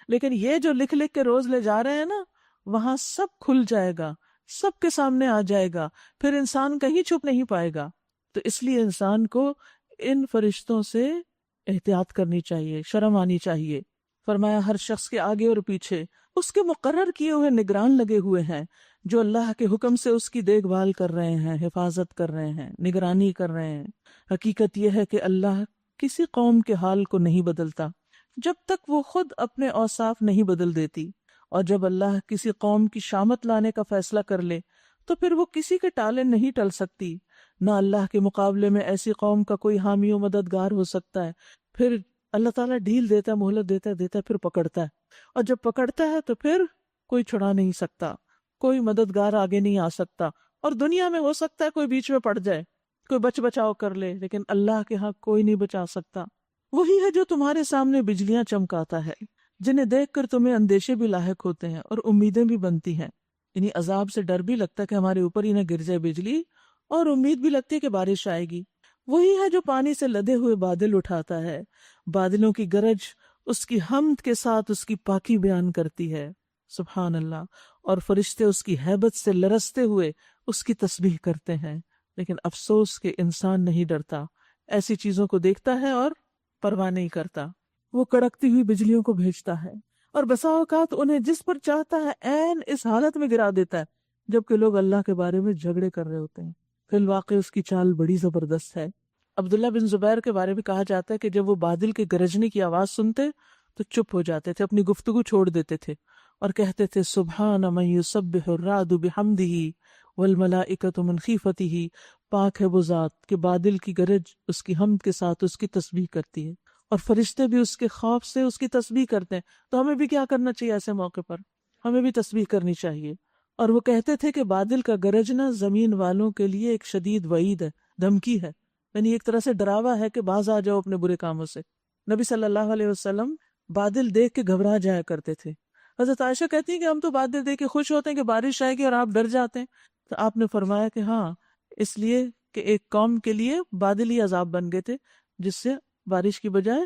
لیکن یہ جو لکھ کے روز لے جا رہے ہیں نا، وہاں سب کھل جائے گا، سب کے سامنے آ جائے گا، پھر انسان کہیں چھپ نہیں پائے گا۔ تو اس لیے انسان کو ان فرشتوں سے احتیاط کرنی چاہیے، شرم آنی چاہیے۔ فرمایا ہر شخص کے آگے اور پیچھے اس کے مقرر کیے ہوئے نگران لگے ہوئے ہیں جو اللہ کے حکم سے اس کی دیکھ بھال کر رہے ہیں، حفاظت کر رہے ہیں، نگرانی کر رہے ہیں۔ حقیقت یہ ہے کہ اللہ کسی قوم کے حال کو نہیں بدلتا جب تک وہ خود اپنے اوصاف نہیں بدل دیتی، اور جب اللہ کسی قوم کی شامت لانے کا فیصلہ کر لے تو پھر وہ کسی کے ٹالے نہیں ٹل سکتی۔ نہ اللہ کے مقابلے میں ایسی قوم کا کوئی حامی و مددگار ہو سکتا ہے۔ پھر اللہ تعالیٰ ڈھیل دیتا ہے، مہلت دیتا ہے، پھر پکڑتا ہے، اور جب پکڑتا ہے تو پھر کوئی چھڑا نہیں سکتا، کوئی مددگار آگے نہیں آ سکتا، اور دنیا میں ہو سکتا ہے کوئی بیچ میں پڑ جائے، کوئی بچاؤ کر لے، لیکن اللہ کے ہاں کوئی نہیں بچا سکتا۔ وہی ہے جو تمہارے سامنے بجلیاں چمکاتا ہے، جنہیں دیکھ کر تمہیں اندیشے بھی لاحق ہوتے ہیں اور امیدیں بھی بنتی ہیں، یعنی عذاب سے ڈر بھی لگتا ہے کہ ہمارے اوپر ہی نہ گر جائے بجلی، اور امید بھی لگتی ہے کہ بارش آئے گی۔ وہی ہے جو پانی سے لدے ہوئے بادل اٹھاتا ہے، بادلوں کی گرج اس کی حمد کے ساتھ اس کی پاکی بیان کرتی ہے، سبحان اللہ، اور فرشتے اس کی ہیبت سے لرزتے ہوئے اس کی تسبیح کرتے ہیں۔ لیکن افسوس کہ انسان نہیں ڈرتا، ایسی چیزوں کو دیکھتا ہے اور پرواہ نہیں کرتا۔ وہ کڑکتی ہوئی بجلیوں کو بھیجتا ہے اور بسا اوقات انہیں جس پر چاہتا ہے عین اس حالت میں گرا دیتا ہے جبکہ لوگ اللہ کے بارے میں جھگڑے کر رہے ہوتے ہیں۔ فی الواقع اس کی چال بڑی زبردست ہے۔ عبداللہ بن زبیر کے بارے میں کہا جاتا ہے کہ جب وہ بادل کے گرجنے کی آواز سنتے تو چپ ہو جاتے تھے، اپنی گفتگو چھوڑ دیتے تھے اور کہتے تھے سبحان من یسبح الرعد بحمدہ والملائکۃ من خیفتہ، پاک ہے وہ ذات کہ بادل کی گرج اس کی حمد کے ساتھ اس کی تسبیح کرتی ہے اور فرشتے بھی اس کے خوف سے اس کی تسبیح کرتے ہیں۔ تو ہمیں بھی کیا کرنا چاہیے ایسے موقع پر؟ ہمیں بھی تسبیح کرنی چاہیے۔ اور وہ کہتے تھے کہ بادل کا گرجنا زمین والوں کے لیے ایک شدید وعید ہے، دھمکی ہے، یعنی ایک طرح سے ڈراوا ہے کہ باز آ جاؤ اپنے برے کاموں سے۔ نبی صلی اللہ علیہ وسلم بادل دیکھ کے گھبرا جایا کرتے تھے۔ حضرت عائشہ کہتی ہیں کہ ہم تو بادل دیکھ کے خوش ہوتے ہیں کہ بارش آئے گی، اور آپ ڈر جاتے ہیں۔ تو آپ نے فرمایا کہ ہاں، اس لیے کہ ایک قوم کے لیے بادل ہی عذاب بن گئے تھے، جس سے بارش کی بجائے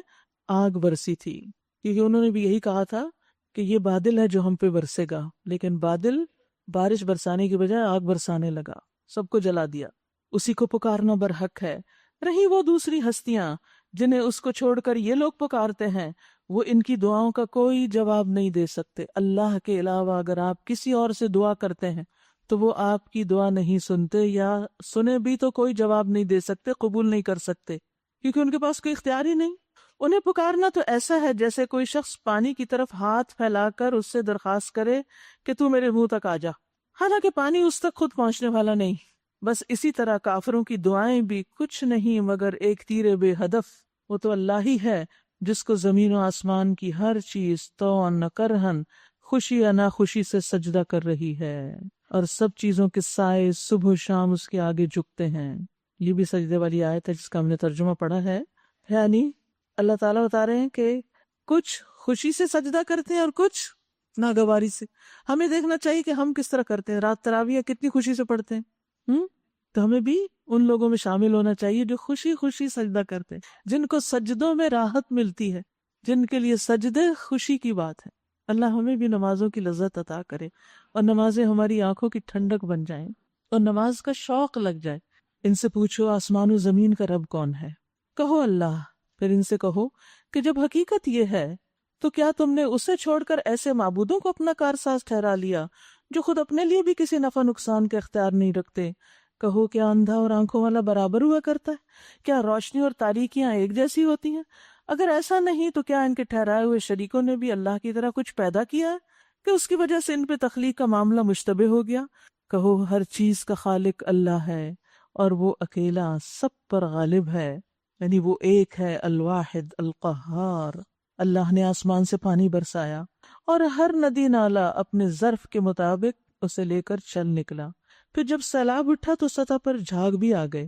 آگ برسی تھی، کیونکہ انہوں نے بھی یہی کہا تھا کہ یہ بادل ہے جو ہم پہ برسے گا، لیکن بادل بارش برسانے کی بجائے آگ برسانے لگا، سب کو جلا دیا۔ اسی کو پکارنا برحق ہے۔ رہی وہ دوسری ہستیاں جنہیں اس کو چھوڑ کر یہ لوگ پکارتے ہیں، وہ ان کی دعاؤں کا کوئی جواب نہیں دے سکتے۔ اللہ کے علاوہ اگر آپ کسی اور سے دعا کرتے ہیں تو وہ آپ کی دعا نہیں سنتے، یا سنے بھی تو کوئی جواب نہیں دے سکتے، قبول نہیں کر سکتے، کیونکہ ان کے پاس کوئی اختیار ہی نہیں۔ انہیں پکارنا تو ایسا ہے جیسے کوئی شخص پانی کی طرف ہاتھ پھیلا کر اس سے درخواست کرے کہ تو میرے منہ تک آ جا، حالانکہ پانی اس تک خود پہنچنے والا نہیں۔ بس اسی طرح کافروں کی دعائیں بھی کچھ نہیں مگر ایک تیر بے ہدف۔ وہ تو اللہ ہی ہے جس کو زمین و آسمان کی ہر چیز طوعاً نہ کرہن، خوشی یا ناخوشی سے سجدہ کر رہی ہے، اور سب چیزوں کے سائے صبح و شام اس کے آگے جھکتے ہیں۔ یہ بھی سجدے والی آیت ہے جس کا ہم نے ترجمہ پڑھا ہے۔ یعنی اللہ تعالیٰ بتا رہے ہیں کہ کچھ خوشی سے سجدہ کرتے ہیں اور کچھ ناگواری سے۔ ہمیں دیکھنا چاہیے کہ ہم کس طرح کرتے ہیں۔ رات تراویح کتنی خوشی سے پڑھتے ہیں، تو ہمیں بھی ان لوگوں میں شامل ہونا چاہیے جو خوشی خوشی سجدہ کرتے ہیں، جن کو سجدوں میں راحت ملتی ہے، جن کے لیے سجدے خوشی کی بات ہے۔ اللہ ہمیں بھی نمازوں کی لذت عطا کرے، اور نمازیں ہماری آنکھوں کی ٹھنڈک بن جائیں، اور نماز کا شوق لگ جائے۔ ان سے پوچھو آسمان و زمین کا رب کون ہے؟ کہو اللہ۔ پھر ان سے کہو کہ جب حقیقت یہ ہے تو کیا تم نے اسے چھوڑ کر ایسے معبودوں کو اپنا کارساز ٹھہرا لیا جو خود اپنے لیے بھی کسی نفع نقصان کا اختیار نہیں رکھتے؟ کہو کیا اندھا اور آنکھوں والا برابر ہوا کرتا ہے؟ کیا روشنی اور تاریکیاں ایک جیسی ہوتی ہیں؟ اگر ایسا نہیں تو کیا ان کے ٹھہرائے ہوئے شریکوں نے بھی اللہ کی طرح کچھ پیدا کیا ہے کہ اس کی وجہ سے ان پہ تخلیق کا معاملہ مشتبہ ہو گیا؟ کہو ہر چیز کا خالق اللہ ہے، اور وہ اکیلا سب پر غالب ہے، یعنی وہ ایک ہے، الواحد القہار۔ اللہ نے آسمان سے پانی برسایا اور ہر ندی نالا اپنے ظرف کے مطابق اسے لے کر چل نکلا۔ پھر جب سیلاب اٹھا تو سطح پر جھاگ بھی آ گئے،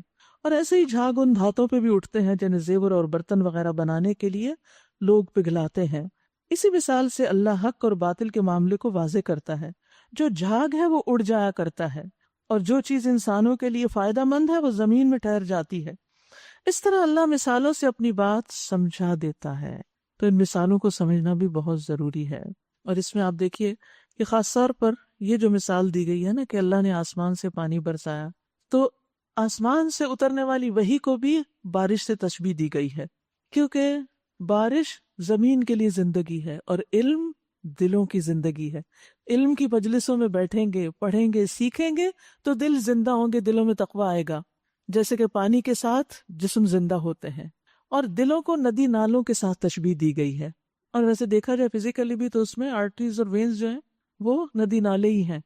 اور ایسے ہی جھاگ ان دھاتوں پہ بھی اٹھتے ہیں جنہیں زیور اور برتن وغیرہ بنانے کے لیے لوگ پگھلاتے ہیں۔ اسی مثال سے اللہ حق اور باطل کے معاملے کو واضح کرتا ہے۔ جو جھاگ ہے وہ اڑ جایا کرتا ہے، اور جو چیز انسانوں کے لیے فائدہ مند ہے وہ زمین میں ٹھہر جاتی ہے۔ اس طرح اللہ مثالوں سے اپنی بات سمجھا دیتا ہے، تو ان مثالوں کو سمجھنا بھی بہت ضروری ہے۔ اور اس میں آپ دیکھیے کہ خاص طور پر یہ جو مثال دی گئی ہے نا کہ اللہ نے آسمان سے پانی برسایا، تو آسمان سے اترنے والی وحی کو بھی بارش سے تشبیہ دی گئی ہے، کیونکہ بارش زمین کے لیے زندگی ہے اور علم دلوں کی زندگی ہے۔ علم کی مجلسوں میں بیٹھیں گے، پڑھیں گے، سیکھیں گے تو دل زندہ ہوں گے، دلوں میں تقویٰ آئے گا، جیسے کہ پانی کے ساتھ جسم زندہ ہوتے ہیں، اور دلوں کو ندی نالوں کے ساتھ تشبیہ دی گئی ہے۔ اور ویسے دیکھا جائے فزیکلی بھی تو اس میں آرٹریز اور وینز جو ہیں وہ ندی نالے ہی ہیں،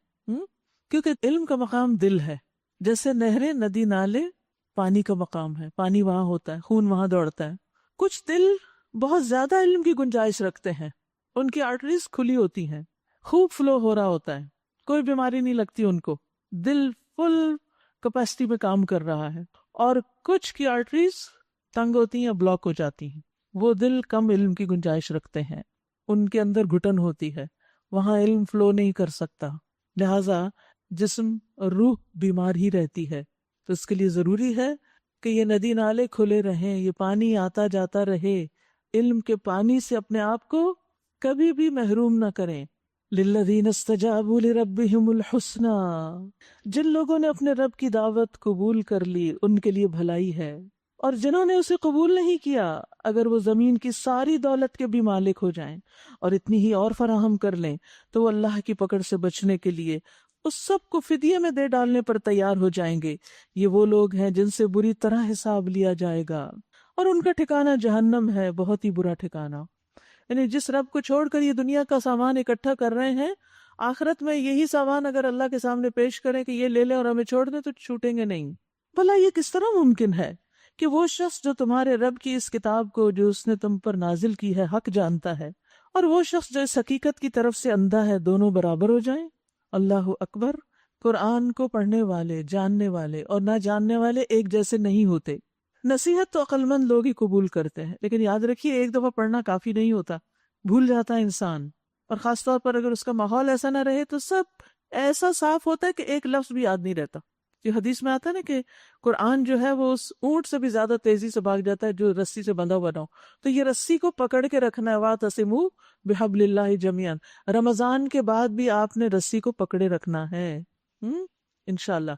کیونکہ علم کا مقام دل ہے۔ جیسے نہریں، ندی نالے پانی کا مقام ہے، پانی وہاں ہوتا ہے، خون وہاں دوڑتا ہے۔ کچھ دل بہت زیادہ علم کی گنجائش رکھتے ہیں، ان کی آرٹریز کھلی ہوتی ہیں، خوب فلو ہو رہا ہوتا ہے، کوئی بیماری نہیں لگتی ان کو، دل فل کیپیسٹی میں کام کر رہا ہے۔ اور کچھ کی آرٹریز تنگ ہوتی ہیں یا بلاک ہو جاتی ہیں، وہ دل کم علم کی گنجائش رکھتے ہیں، ان کے اندر گھٹن ہوتی ہے، وہاں علم فلو نہیں کر سکتا، لہٰذا جسم اور روح بیمار ہی رہتی ہے۔ تو اس کے لیے ضروری ہے کہ یہ ندی نالے کھلے رہیں، یہ پانی آتا جاتا رہے، علم کے پانی سے اپنے آپ کو کبھی بھی محروم نہ کریں۔ للذین استجابوا لربہم الحسنی، جن لوگوں نے اپنے رب کی دعوت قبول کر لی ان کے لیے بھلائی ہے، اور جنہوں نے اسے قبول نہیں کیا اگر وہ زمین کی ساری دولت کے بھی مالک ہو جائیں اور اتنی ہی اور فراہم کر لیں تو وہ اللہ کی پکڑ سے بچنے کے لیے اس سب کو فدیے میں دے ڈالنے پر تیار ہو جائیں گے۔ یہ وہ لوگ ہیں جن سے بری طرح حساب لیا جائے گا، اور ان کا ٹھکانہ جہنم ہے، بہت ہی برا ٹھکانہ۔ یعنی جس رب کو چھوڑ کر یہ دنیا کا سامان اکٹھا کر رہے ہیں، آخرت میں یہی سامان اگر اللہ کے سامنے پیش کریں کہ یہ لے لیں اور ہمیں چھوڑ دیں تو چھوٹیں گے نہیں۔ بھلا یہ کس طرح ممکن ہے کہ وہ شخص جو تمہارے رب کی اس کتاب کو جو اس نے تم پر نازل کی ہے حق جانتا ہے، اور وہ شخص جو اس حقیقت کی طرف سے اندھا ہے دونوں برابر ہو جائیں۔ اللہ اکبر۔ قرآن کو پڑھنے والے، جاننے والے اور نہ جاننے والے ایک جیسے نہیں ہوتے۔ نصیحت تو عقل مند لوگ ہی قبول کرتے ہیں، لیکن یاد رکھیے ایک دفعہ پڑھنا کافی نہیں ہوتا، بھول جاتا ہے انسان، اور خاص طور پر اگر اس کا ماحول ایسا نہ رہے تو سب ایسا صاف ہوتا ہے کہ ایک لفظ بھی یاد نہیں رہتا۔ جو حدیث میں آتا ہے نا کہ قرآن جو ہے وہ اس اونٹ سے بھی زیادہ تیزی سے بھاگ جاتا ہے جو رسی سے بندھا ہوا نہ ہو، تو یہ رسی کو پکڑ کے رکھنا ہے، وَاعْتَصِمُوا بِحَبْلِ اللَّهِ جَمِيعًا۔ رمضان کے بعد بھی آپ نے رسی کو پکڑے رکھنا ہے انشاءاللہ۔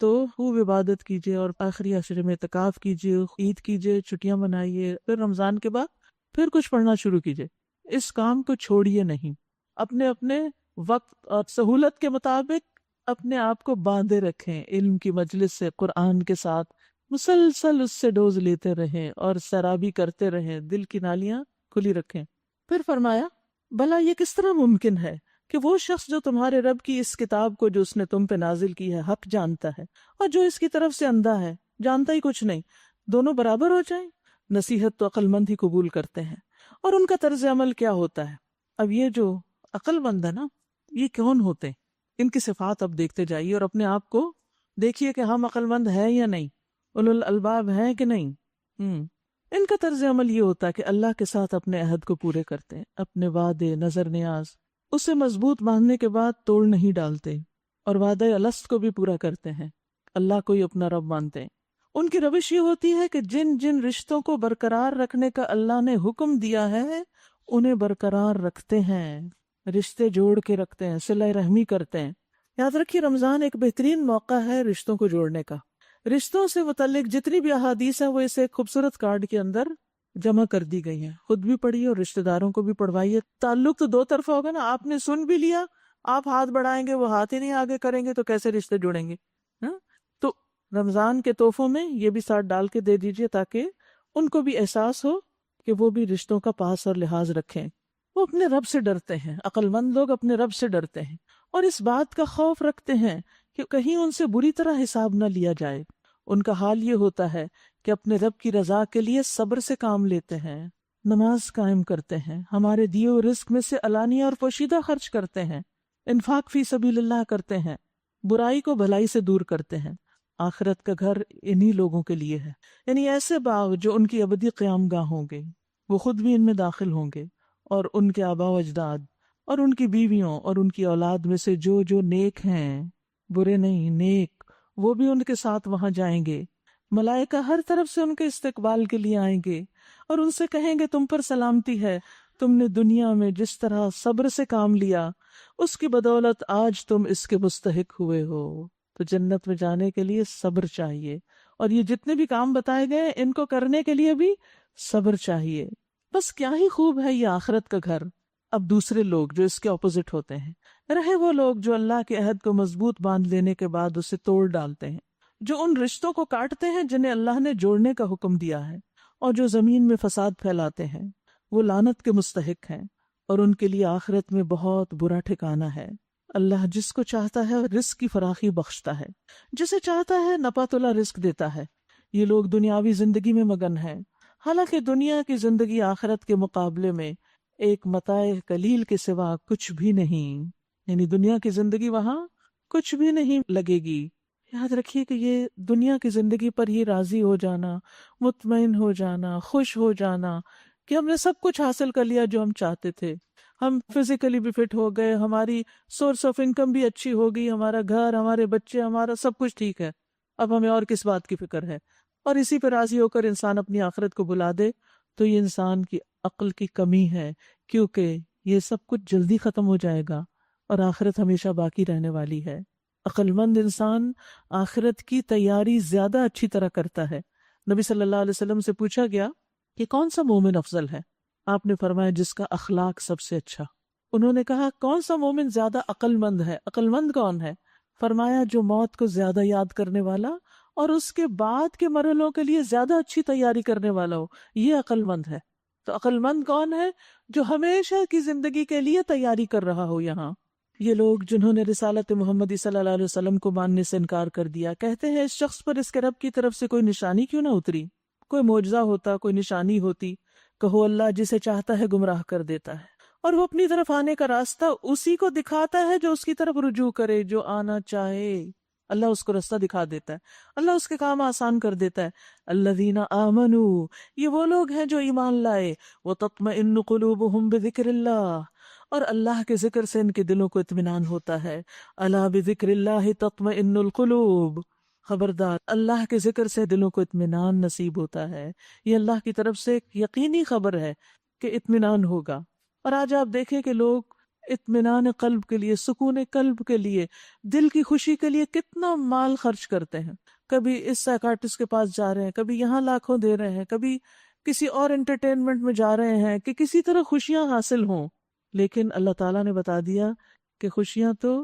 تو خوب عبادت کیجیے اور آخری عشرے میں اعتکاف کیجیے، عید کیجیے، چھٹیاں منائیے، پھر رمضان کے بعد پھر کچھ پڑھنا شروع کیجیے۔ اس کام کو چھوڑیے نہیں، اپنے اپنے وقت اور سہولت کے مطابق اپنے آپ کو باندھے رکھیں، علم کی مجلس سے، قرآن کے ساتھ مسلسل اس سے ڈوز لیتے رہیں اور سرابی کرتے رہیں، دل کی نالیاں کھلی رکھیں۔ پھر فرمایا بھلا یہ کس طرح ممکن ہے کہ وہ شخص جو تمہارے رب کی اس کتاب کو جو اس نے تم پہ نازل کی ہے حق جانتا ہے، اور جو اس کی طرف سے اندھا ہے جانتا ہی کچھ نہیں، دونوں برابر ہو جائیں۔ نصیحت تو عقل مند ہی قبول کرتے ہیں۔ اور ان کا طرز عمل کیا ہوتا ہے؟ اب یہ جو عقل مند ہے نا، یہ کون ہوتے ہیں؟ ان کی صفات اب دیکھتے جائیے اور اپنے آپ کو دیکھیے کہ ہم عقل مند ہیں یا نہیں، اولو الالباب ہیں کہ نہیں۔ ان کا طرز عمل یہ ہوتا ہے کہ اللہ کے ساتھ اپنے عہد کو پورے کرتے ہیں، اپنے وعدے، نظر نیاز، اسے مضبوط باندھنے کے بعد توڑ نہیں ڈالتے، اور وعدہ الست کو بھی پورا کرتے ہیں، اللہ کو ہی اپنا رب مانتے ہیں۔ ان کی روش یہ ہوتی ہے کہ جن جن رشتوں کو برقرار رکھنے کا اللہ نے حکم دیا ہے انہیں برقرار رکھتے ہیں، رشتے جوڑ کے رکھتے ہیں، صلہ رحمی کرتے ہیں۔ یاد رکھیے رمضان ایک بہترین موقع ہے رشتوں کو جوڑنے کا۔ رشتوں سے متعلق جتنی بھی احادیث ہیں وہ اسے ایک خوبصورت کارڈ کے اندر جمع کر دی گئی ہیں، خود بھی پڑھیے اور رشتہ داروں کو بھی پڑھوائیے۔ تعلق تو دو طرفہ ہوگا نا، آپ نے سن بھی لیا، آپ ہاتھ بڑھائیں گے وہ ہاتھ ہی نہیں آگے کریں گے تو کیسے رشتے جڑیں گے؟ تو رمضان کے تحفوں میں یہ بھی ساتھ ڈال کے دے دیجئے تاکہ ان کو بھی احساس ہو کہ وہ بھی رشتوں کا پاس اور لحاظ رکھیں۔ وہ اپنے رب سے ڈرتے ہیں، عقل مند لوگ اپنے رب سے ڈرتے ہیں اور اس بات کا خوف رکھتے ہیں کہ کہیں ان سے بری طرح حساب نہ لیا جائے۔ ان کا حال یہ ہوتا ہے کہ اپنے رب کی رضا کے لیے صبر سے کام لیتے ہیں، نماز قائم کرتے ہیں، ہمارے دیے ہوئے رزق میں سے علانیہ اور پوشیدہ خرچ کرتے ہیں، انفاق فی سبیل اللہ کرتے ہیں، برائی کو بھلائی سے دور کرتے ہیں۔ آخرت کا گھر انہی لوگوں کے لیے ہے، یعنی ایسے باغ جو ان کی ابدی قیام گاہ ہوں گے، وہ خود بھی ان میں داخل ہوں گے، اور ان کے آباء و اجداد اور ان کی بیویوں اور ان کی اولاد میں سے جو جو نیک ہیں، برے نہیں نیک، وہ بھی ان کے ساتھ وہاں جائیں گے۔ ملائکہ ہر طرف سے ان کے استقبال کے لیے آئیں گے اور ان سے کہیں گے تم پر سلامتی ہے، تم نے دنیا میں جس طرح صبر سے کام لیا اس کی بدولت آج تم اس کے مستحق ہوئے ہو۔ تو جنت میں جانے کے لیے صبر چاہیے، اور یہ جتنے بھی کام بتائے گئے ان کو کرنے کے لیے بھی صبر چاہیے۔ بس کیا ہی خوب ہے یہ آخرت کا گھر۔ اب دوسرے لوگ جو اس کے اپوزٹ ہوتے ہیں، رہے وہ لوگ جو اللہ کے عہد کو مضبوط باندھ لینے کے بعد اسے توڑ ڈالتے ہیں، جو ان رشتوں کو کاٹتے ہیں جنہیں اللہ نے جوڑنے کا حکم دیا ہے، اور جو زمین میں فساد پھیلاتے ہیں، وہ لعنت کے مستحق ہیں اور ان کے لیے آخرت میں بہت برا ٹھکانہ ہے۔ اللہ جس کو چاہتا ہے رزق کی فراخی بخشتا ہے، جسے چاہتا ہے نپاتلا رزق دیتا ہے۔ یہ لوگ دنیاوی زندگی میں مگن ہیں، حالانکہ دنیا کی زندگی آخرت کے مقابلے میں ایک متاع قلیل کے سوا کچھ بھی نہیں، یعنی دنیا کی زندگی وہاں کچھ بھی نہیں لگے گی۔ یاد رکھیے کہ یہ دنیا کی زندگی پر ہی راضی ہو جانا، مطمئن ہو جانا، خوش ہو جانا کہ ہم نے سب کچھ حاصل کر لیا جو ہم چاہتے تھے، ہم فزیکلی بھی فٹ ہو گئے، ہماری سورس آف انکم بھی اچھی ہو گئی، ہمارا گھر، ہمارے بچے، ہمارا سب کچھ ٹھیک ہے، اب ہمیں اور کس بات کی فکر ہے؟ اور اسی پہ راضی ہو کر انسان اپنی آخرت کو بھلا دے تو یہ انسان کی عقل کی کمی ہے، کیونکہ یہ سب کچھ جلدی ختم ہو جائے گا اور آخرت ہمیشہ باقی رہنے والی ہے۔ عقل مند انسان آخرت کی تیاری زیادہ اچھی طرح کرتا ہے۔ نبی صلی اللہ علیہ وسلم سے پوچھا گیا کہ کون سا مومن افضل ہے؟ آپ نے فرمایا جس کا اخلاق سب سے اچھا۔ انہوں نے کہا کون سا مومن زیادہ عقل مند ہے؟ عقل مند کون ہے؟ فرمایا جو موت کو زیادہ یاد کرنے والا اور اس کے بعد کے مرحلوں کے لیے زیادہ اچھی تیاری کرنے والا ہو، یہ عقل مند ہے۔ تو عقل مند کون ہے؟ جو ہمیشہ کی زندگی کے لیے تیاری کر رہا ہو۔ یہاں یہ لوگ جنہوں نے رسالت محمدی صلی اللہ علیہ وسلم کو ماننے سے انکار کر دیا، کہتے ہیں اس شخص پر اس کے رب کی طرف سے کوئی نشانی کیوں نہ اتری، کوئی معجزہ ہوتا، کوئی نشانی ہوتی۔ کہو اللہ جسے چاہتا ہے گمراہ کر دیتا ہے اور وہ اپنی طرف آنے کا راستہ اسی کو دکھاتا ہے جو اس کی طرف رجوع کرے، جو آنا چاہے اللہ اس کو راستہ دکھا دیتا ہے، اللہ اس کے کام آسان کر دیتا ہے۔ الذین آمنوا، یہ وہ لوگ ہیں جو ایمان لائے، وتطمئن قلوبہم بذکر اللہ، اور اللہ کے ذکر سے ان کے دلوں کو اطمینان ہوتا ہے۔ الا بذکر اللہ تطمئن القلوب، خبردار اللہ کے ذکر سے دلوں کو اطمینان نصیب ہوتا ہے۔ یہ اللہ کی طرف سے ایک یقینی خبر ہے کہ اطمینان ہوگا۔ اور آج آپ دیکھیں کہ لوگ اطمینان قلب کے لیے، سکون قلب کے لیے، دل کی خوشی کے لیے کتنا مال خرچ کرتے ہیں۔ کبھی اس سائیکارٹسٹ کے پاس جا رہے ہیں، کبھی یہاں لاکھوں دے رہے ہیں، کبھی کسی اور انٹرٹینمنٹ میں جا رہے ہیں کہ کسی طرح خوشیاں حاصل ہوں۔ لیکن اللہ تعالیٰ نے بتا دیا کہ خوشیاں تو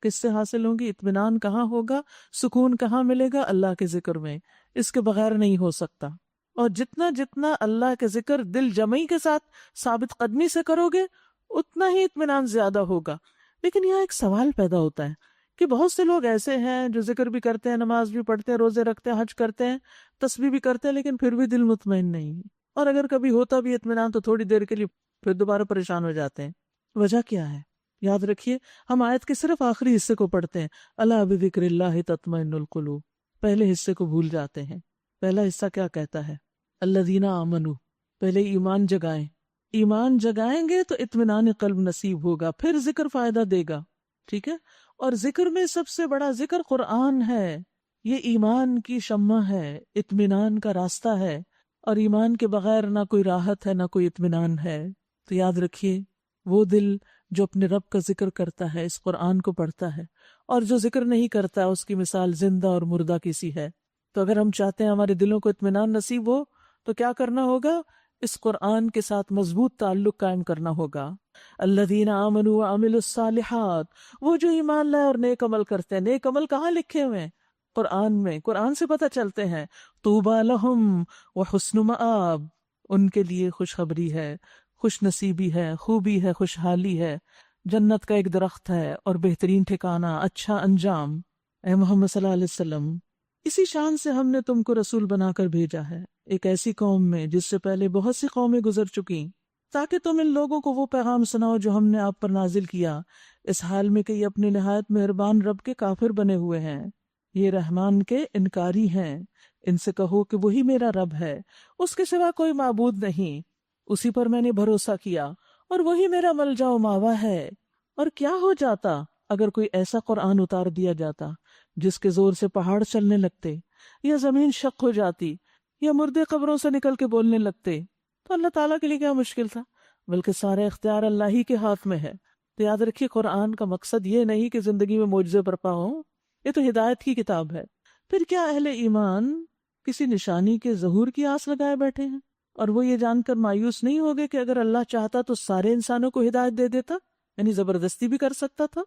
کس سے حاصل ہوں گی، اطمینان کہاں ہوگا، سکون کہاں ملے گا، اللہ کے ذکر میں، اس کے بغیر نہیں ہو سکتا۔ اور جتنا جتنا اللہ کے ذکر دل جمعی کے ساتھ ثابت قدمی سے کرو گے اتنا ہی اطمینان زیادہ ہوگا۔ لیکن یہاں ایک سوال پیدا ہوتا ہے کہ بہت سے لوگ ایسے ہیں جو ذکر بھی کرتے ہیں، نماز بھی پڑھتے ہیں، روزے رکھتے ہیں، حج کرتے ہیں، تسبیح بھی کرتے ہیں، لیکن پھر بھی دل مطمئن نہیں ہے، اور اگر کبھی ہوتا بھی اطمینان تو تھوڑی دیر کے لیے، پھر دوبارہ پریشان ہو جاتے ہیں۔ وجہ کیا ہے؟ یاد رکھیے، ہم آیت کے صرف آخری حصے کو پڑھتے ہیں، الا بذکر اللہ تطمئن القلوب، پہلے حصے کو بھول جاتے ہیں۔ پہلا حصہ کیا کہتا ہے؟ الذین آمنوا، پہلے ایمان جگائیں، ایمان جگائیں گے تو اطمینان قلب نصیب ہوگا، پھر ذکر فائدہ دے گا، ٹھیک ہے؟ اور ذکر میں سب سے بڑا ذکر قرآن ہے، یہ ایمان کی شمع ہے، اطمینان کا راستہ ہے، اور ایمان کے بغیر نہ کوئی راحت ہے، نہ کوئی اطمینان ہے۔ تو یاد رکھیے، وہ دل جو اپنے رب کا ذکر کرتا ہے، اس قرآن کو پڑھتا ہے، اور جو ذکر نہیں کرتا، اس کی مثال زندہ اور مردہ کی سی ہے۔ تو اگر ہم چاہتے ہیں ہمارے دلوں کو اطمینان نصیب ہو تو کیا کرنا ہوگا؟ اس قرآن کے ساتھ مضبوط تعلق قائم کرنا ہوگا۔ الذین آمنوا وعملوا الصالحات، وہ جو ایمان لائے اور نیک عمل کرتے ہیں۔ نیک عمل کہاں لکھے ہوئے ہیں؟ قرآن میں، قرآن سے پتہ چلتے ہیں۔ طوبی لہم وحسن مآب، ان کے لیے خوشخبری ہے، خوش نصیبی ہے، خوبی ہے، خوشحالی ہے، جنت کا ایک درخت ہے اور بہترین ٹھکانہ، اچھا انجام۔ اے محمد صلی اللہ علیہ وسلم، اسی شان سے ہم نے تم کو رسول بنا کر بھیجا ہے، ایک ایسی قوم میں جس سے پہلے بہت سی قومیں گزر چکیں، تاکہ تم ان لوگوں کو وہ پیغام سناؤ جو ہم نے آپ پر نازل کیا، اس حال میں کہ یہ اپنے نہایت مہربان رب کے کافر بنے ہوئے ہیں، یہ رحمان کے انکاری ہیں۔ ان سے کہو کہ وہی میرا رب ہے، اس کے سوا کوئی معبود نہیں، اسی پر میں نے بھروسہ کیا، اور وہی میرا ملجا و ماوا ہے۔ اور کیا ہو جاتا اگر کوئی ایسا قرآن اتار دیا جاتا جس کے زور سے پہاڑ چلنے لگتے، یا زمین شق ہو جاتی، یا مردے قبروں سے نکل کے بولنے لگتے، تو اللہ تعالیٰ کے لیے کیا مشکل تھا؟ بلکہ سارے اختیار اللہ ہی کے ہاتھ میں ہے۔ تو یاد رکھیے، قرآن کا مقصد یہ نہیں کہ زندگی میں معجزے برپا ہوں، یہ تو ہدایت کی کتاب ہے۔ پھر کیا اہل ایمان کسی نشانی کے ظہور کی آس لگائے بیٹھے ہیں؟ اور وہ یہ جان کر مایوس نہیں ہوگے کہ اگر اللہ چاہتا تو سارے انسانوں کو ہدایت دے دیتا، یعنی زبردستی بھی کر سکتا تھا۔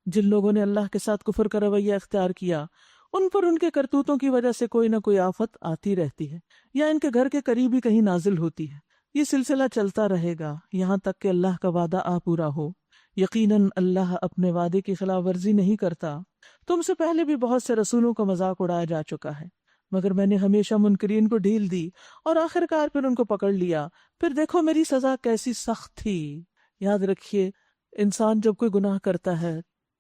جن لوگوں نے اللہ کے ساتھ کفر کا رویہ اختیار کیا، ان پر ان کے کرتوتوں کی وجہ سے کوئی نہ کوئی آفت آتی رہتی ہے، یا ان کے گھر کے قریب ہی کہیں نازل ہوتی ہے۔ یہ سلسلہ چلتا رہے گا یہاں تک کہ اللہ کا وعدہ آ پورا ہو۔ یقیناً اللہ اپنے وعدے کی خلاف ورزی نہیں کرتا۔ تم سے پہلے بھی بہت سے رسولوں کا مذاق اڑایا جا چکا ہے، مگر میں نے ہمیشہ منکرین کو ڈھیل دی اور آخر کار پھر ان کو پکڑ لیا۔ پھر دیکھو میری سزا کیسی سخت تھی۔ یاد رکھیے، انسان جب کوئی گناہ کرتا ہے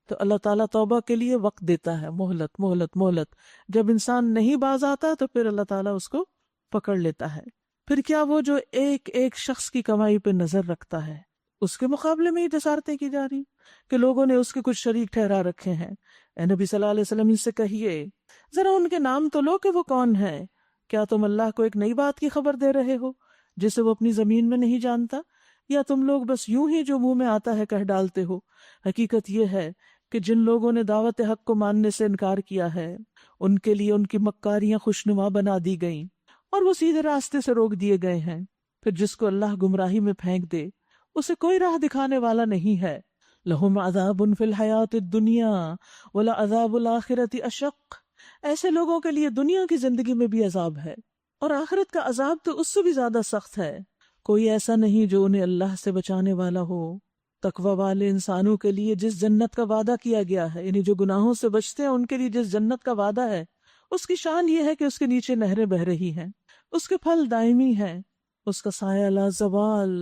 تو اللہ تعالیٰ توبہ کے لیے وقت دیتا ہے، مہلت مہلت مہلت۔ جب انسان نہیں باز آتا تو پھر اللہ تعالیٰ اس کو پکڑ لیتا ہے۔ پھر کیا وہ جو ایک ایک شخص کی کمائی پہ نظر رکھتا ہے، اس کے مقابلے میں یہ جسارتیں کی جا رہی کہ لوگوں نے اس کے کچھ شریک ٹھہرا رکھے ہیں۔ اے نبی صلی اللہ علیہ وسلم، ان سے کہیے ذرا ان کے نام تو لو کہ وہ کون ہے۔ کیا تم اللہ کو ایک نئی بات کی خبر دے رہے ہو جسے وہ اپنی زمین میں نہیں جانتا، یا تم لوگ بس یوں ہی جو منہ میں آتا ہے کہہ ڈالتے ہو؟ حقیقت یہ ہے کہ جن لوگوں نے دعوت حق کو ماننے سے انکار کیا ہے، ان کے لیے ان کی مکاریاں خوشنما بنا دی گئیں اور وہ سیدھے راستے سے روک دیے گئے ہیں۔ پھر جس کو اللہ گمراہی میں پھینک دے، اسے کوئی راہ دکھانے والا نہیں ہے۔ لہم عذاب فی الحیات الدنیا ولعذاب الآخرۃ اشق، ایسے لوگوں کے لیے دنیا کی زندگی میں بھی عذاب ہے اور آخرت کا عذاب تو اس سے بھی زیادہ سخت ہے۔ کوئی ایسا نہیں جو انہیں اللہ سے بچانے والا ہو۔ تقوی والے انسانوں کے لیے جس جنت کا وعدہ کیا گیا ہے، یعنی جو گناہوں سے بچتے ہیں ان کے لیے جس جنت کا وعدہ ہے، اس کی شان یہ ہے کہ اس کے نیچے نہریں بہہ رہی ہیں، اس کے پھل دائمی ہیں، اس کا سایہ لا زوال۔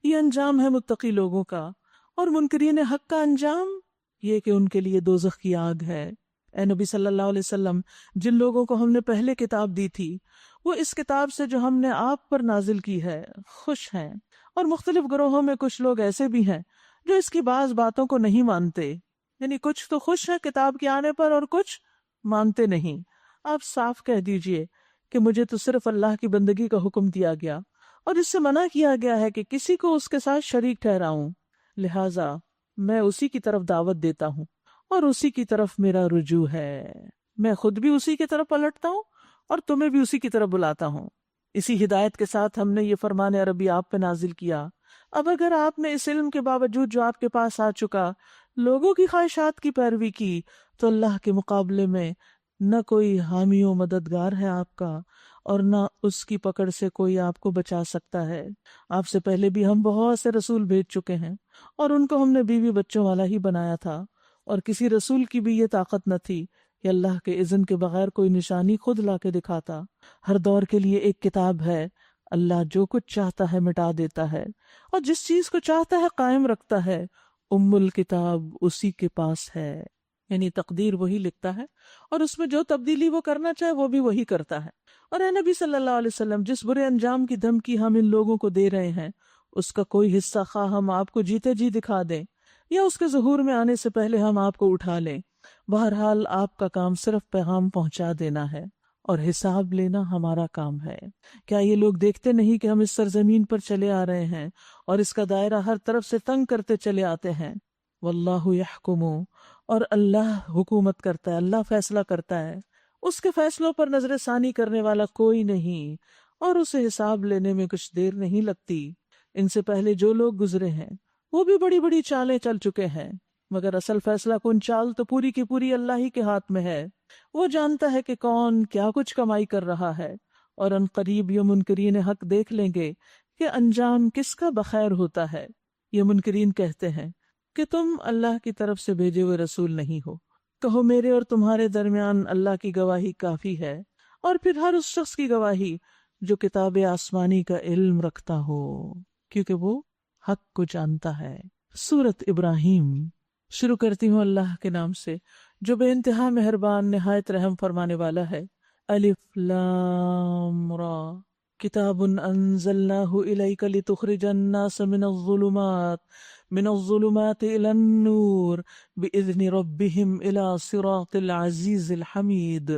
یہ انجام ہے متقی لوگوں کا، اور منکرین حق کا انجام یہ کہ ان کے لیے دوزخ کی آگ ہے۔ اے نبی صلی اللہ علیہ وسلم، جن لوگوں کو ہم نے پہلے کتاب دی تھی وہ اس کتاب سے جو ہم نے آپ پر نازل کی ہے خوش ہیں، اور مختلف گروہوں میں کچھ لوگ ایسے بھی ہیں جو اس کی بعض باتوں کو نہیں مانتے، یعنی کچھ تو خوش ہیں کتاب کے آنے پر اور کچھ مانتے نہیں۔ آپ صاف کہہ دیجئے کہ مجھے تو صرف اللہ کی بندگی کا حکم دیا گیا اور اس سے منع کیا گیا ہے کہ کسی کو اس کے ساتھ شریک ٹھہراؤں، لہٰذا میں اسی کی طرف دعوت دیتا ہوں اور اسی کی طرف میرا رجوع ہے۔ میں خود بھی اسی کی طرف پلٹتا ہوں اور تمہیں بھی اسی کی طرف بلاتا ہوں۔ اسی ہدایت کے ساتھ ہم نے یہ فرمان عربی آپ پہ نازل کیا۔ اب اگر آپ نے اس علم کے باوجود جو آپ کے پاس آ چکا لوگوں کی خواہشات کی پیروی کی تو اللہ کے مقابلے میں نہ کوئی حامی و مددگار ہے آپ کا، اور نہ اس کی پکڑ سے کوئی آپ کو بچا سکتا ہے۔ آپ سے پہلے بھی ہم بہت سے رسول بھیج چکے ہیں اور ان کو ہم نے بیوی بچوں والا ہی بنایا تھا، اور کسی رسول کی بھی یہ طاقت نہ تھی کہ اللہ کے اذن کے بغیر کوئی نشانی خود لا کے دکھاتا۔ ہر دور کے لیے ایک کتاب ہے، اللہ جو کچھ چاہتا ہے مٹا دیتا ہے اور جس چیز کو چاہتا ہے قائم رکھتا ہے۔ الکتاب اسی کے پاس ہے، یعنی تقدیر وہی لکھتا ہے اور اس میں جو تبدیلی وہ کرنا چاہے وہ بھی وہی کرتا ہے۔ اور اے نبی صلی اللہ علیہ وسلم، جس برے انجام کی دھمکی ہم ان لوگوں کو دے رہے ہیں اس کا کوئی حصہ خواہ ہم آپ کو جیتے جی دکھا دیں یا اس کے ظہور میں آنے سے پہلے ہم آپ کو اٹھا لیں، بہرحال آپ کا کام صرف پیغام پہنچا دینا ہے اور حساب لینا ہمارا کام ہے۔ کیا یہ لوگ دیکھتے نہیں کہ ہم اس سرزمین پر چلے آ رہے ہیں اور اس کا دائرہ ہر طرف سے تنگ کرتے چلے آتے ہیں؟ واللہ یحکم، اور اللہ حکومت کرتا ہے، اللہ فیصلہ کرتا ہے، اس کے فیصلوں پر نظر ثانی کرنے والا کوئی نہیں، اور اسے حساب لینے میں کچھ دیر نہیں لگتی۔ ان سے پہلے جو لوگ گزرے ہیں وہ بھی بڑی بڑی چالیں چل چکے ہیں، مگر اصل فیصلہ کن چال تو پوری کی پوری اللہ ہی کے ہاتھ میں ہے۔ وہ جانتا ہے کہ کون کیا کچھ کمائی کر رہا ہے، اور ان قریب یہ منکرین حق دیکھ لیں گے کہ انجام کس کا بخیر ہوتا ہے۔ یہ منکرین کہتے ہیں کہ تم اللہ کی طرف سے بھیجے ہوئے رسول نہیں ہو، کہو میرے اور تمہارے درمیان اللہ کی گواہی کافی ہے، اور پھر ہر اس شخص کی گواہی جو کتاب آسمانی کا علم رکھتا ہو، کیونکہ وہ حق کو جانتا ہے۔ سورۃ ابراہیم۔ شروع کرتی ہوں اللہ کے نام سے جو بے انتہا مہربان نہایت رحم فرمانے والا ہے۔ الف لام را، کتاب انزلناہ الیک لتخرج الناس من الظلمات الى النور باذن ربهم الى صراط العزیز الحمید۔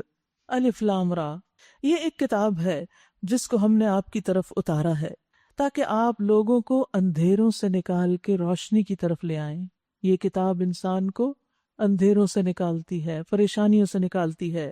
الف لام را، یہ ایک کتاب ہے جس کو ہم نے آپ کی طرف اتارا ہے تاکہ آپ لوگوں کو اندھیروں سے نکال کے روشنی کی طرف لے آئیں۔ یہ کتاب انسان کو اندھیروں سے نکالتی ہے، پریشانیوں سے نکالتی ہے،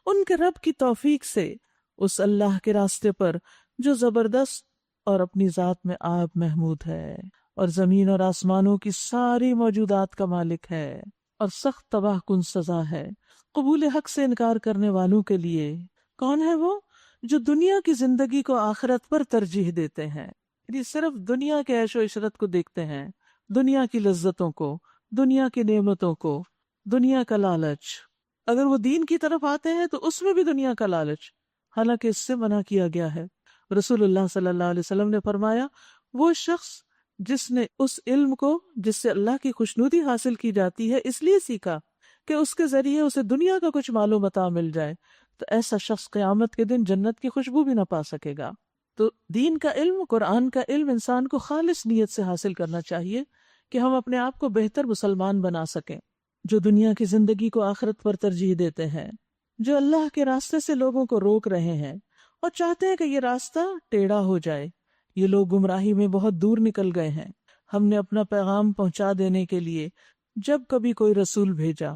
ان کے رب کی توفیق سے اس اللہ کے راستے پر جو زبردست اور اپنی ذات میں آپ محمود ہے، اور زمین اور آسمانوں کی ساری موجودات کا مالک ہے، اور سخت تباہ کن سزا ہے قبول حق سے انکار کرنے والوں کے لیے۔ کون ہے وہ؟ جو دنیا کی زندگی کو آخرت پر ترجیح دیتے ہیں، یعنی صرف دنیا کے عیش و عشرت کو دیکھتے ہیں، دنیا کی لذتوں کو، دنیا کی نعمتوں کو، دنیا کا لالچ۔ اگر وہ دین کی طرف آتے ہیں تو اس میں بھی دنیا کا لالچ، حالانکہ اس سے منع کیا گیا ہے۔ رسول اللہ صلی اللہ علیہ وسلم نے فرمایا، وہ شخص جس نے اس علم کو جس سے اللہ کی خوشنودی حاصل کی جاتی ہے اس لیے سیکھا کہ اس کے ذریعے اسے دنیا کا کچھ مال و متاع مل جائے، تو ایسا شخص قیامت کے دن جنت کی خوشبو بھی نہ پا سکے گا۔ تو دین کا علم، قرآن کا علم انسان کو خالص نیت سے حاصل کرنا چاہیے کہ ہم اپنے آپ کو بہتر مسلمان بنا سکیں، جو دنیا کی زندگی کو آخرت پر ترجیح دیتے ہیں، جو اللہ کے راستے سے لوگوں کو روک رہے ہیں اور چاہتے ہیں کہ یہ راستہ ٹیڑھا ہو جائے۔ یہ لوگ گمراہی میں بہت دور نکل گئے ہیں۔ ہم نے اپنا پیغام پہنچا دینے کے لیے جب کبھی کوئی رسول بھیجا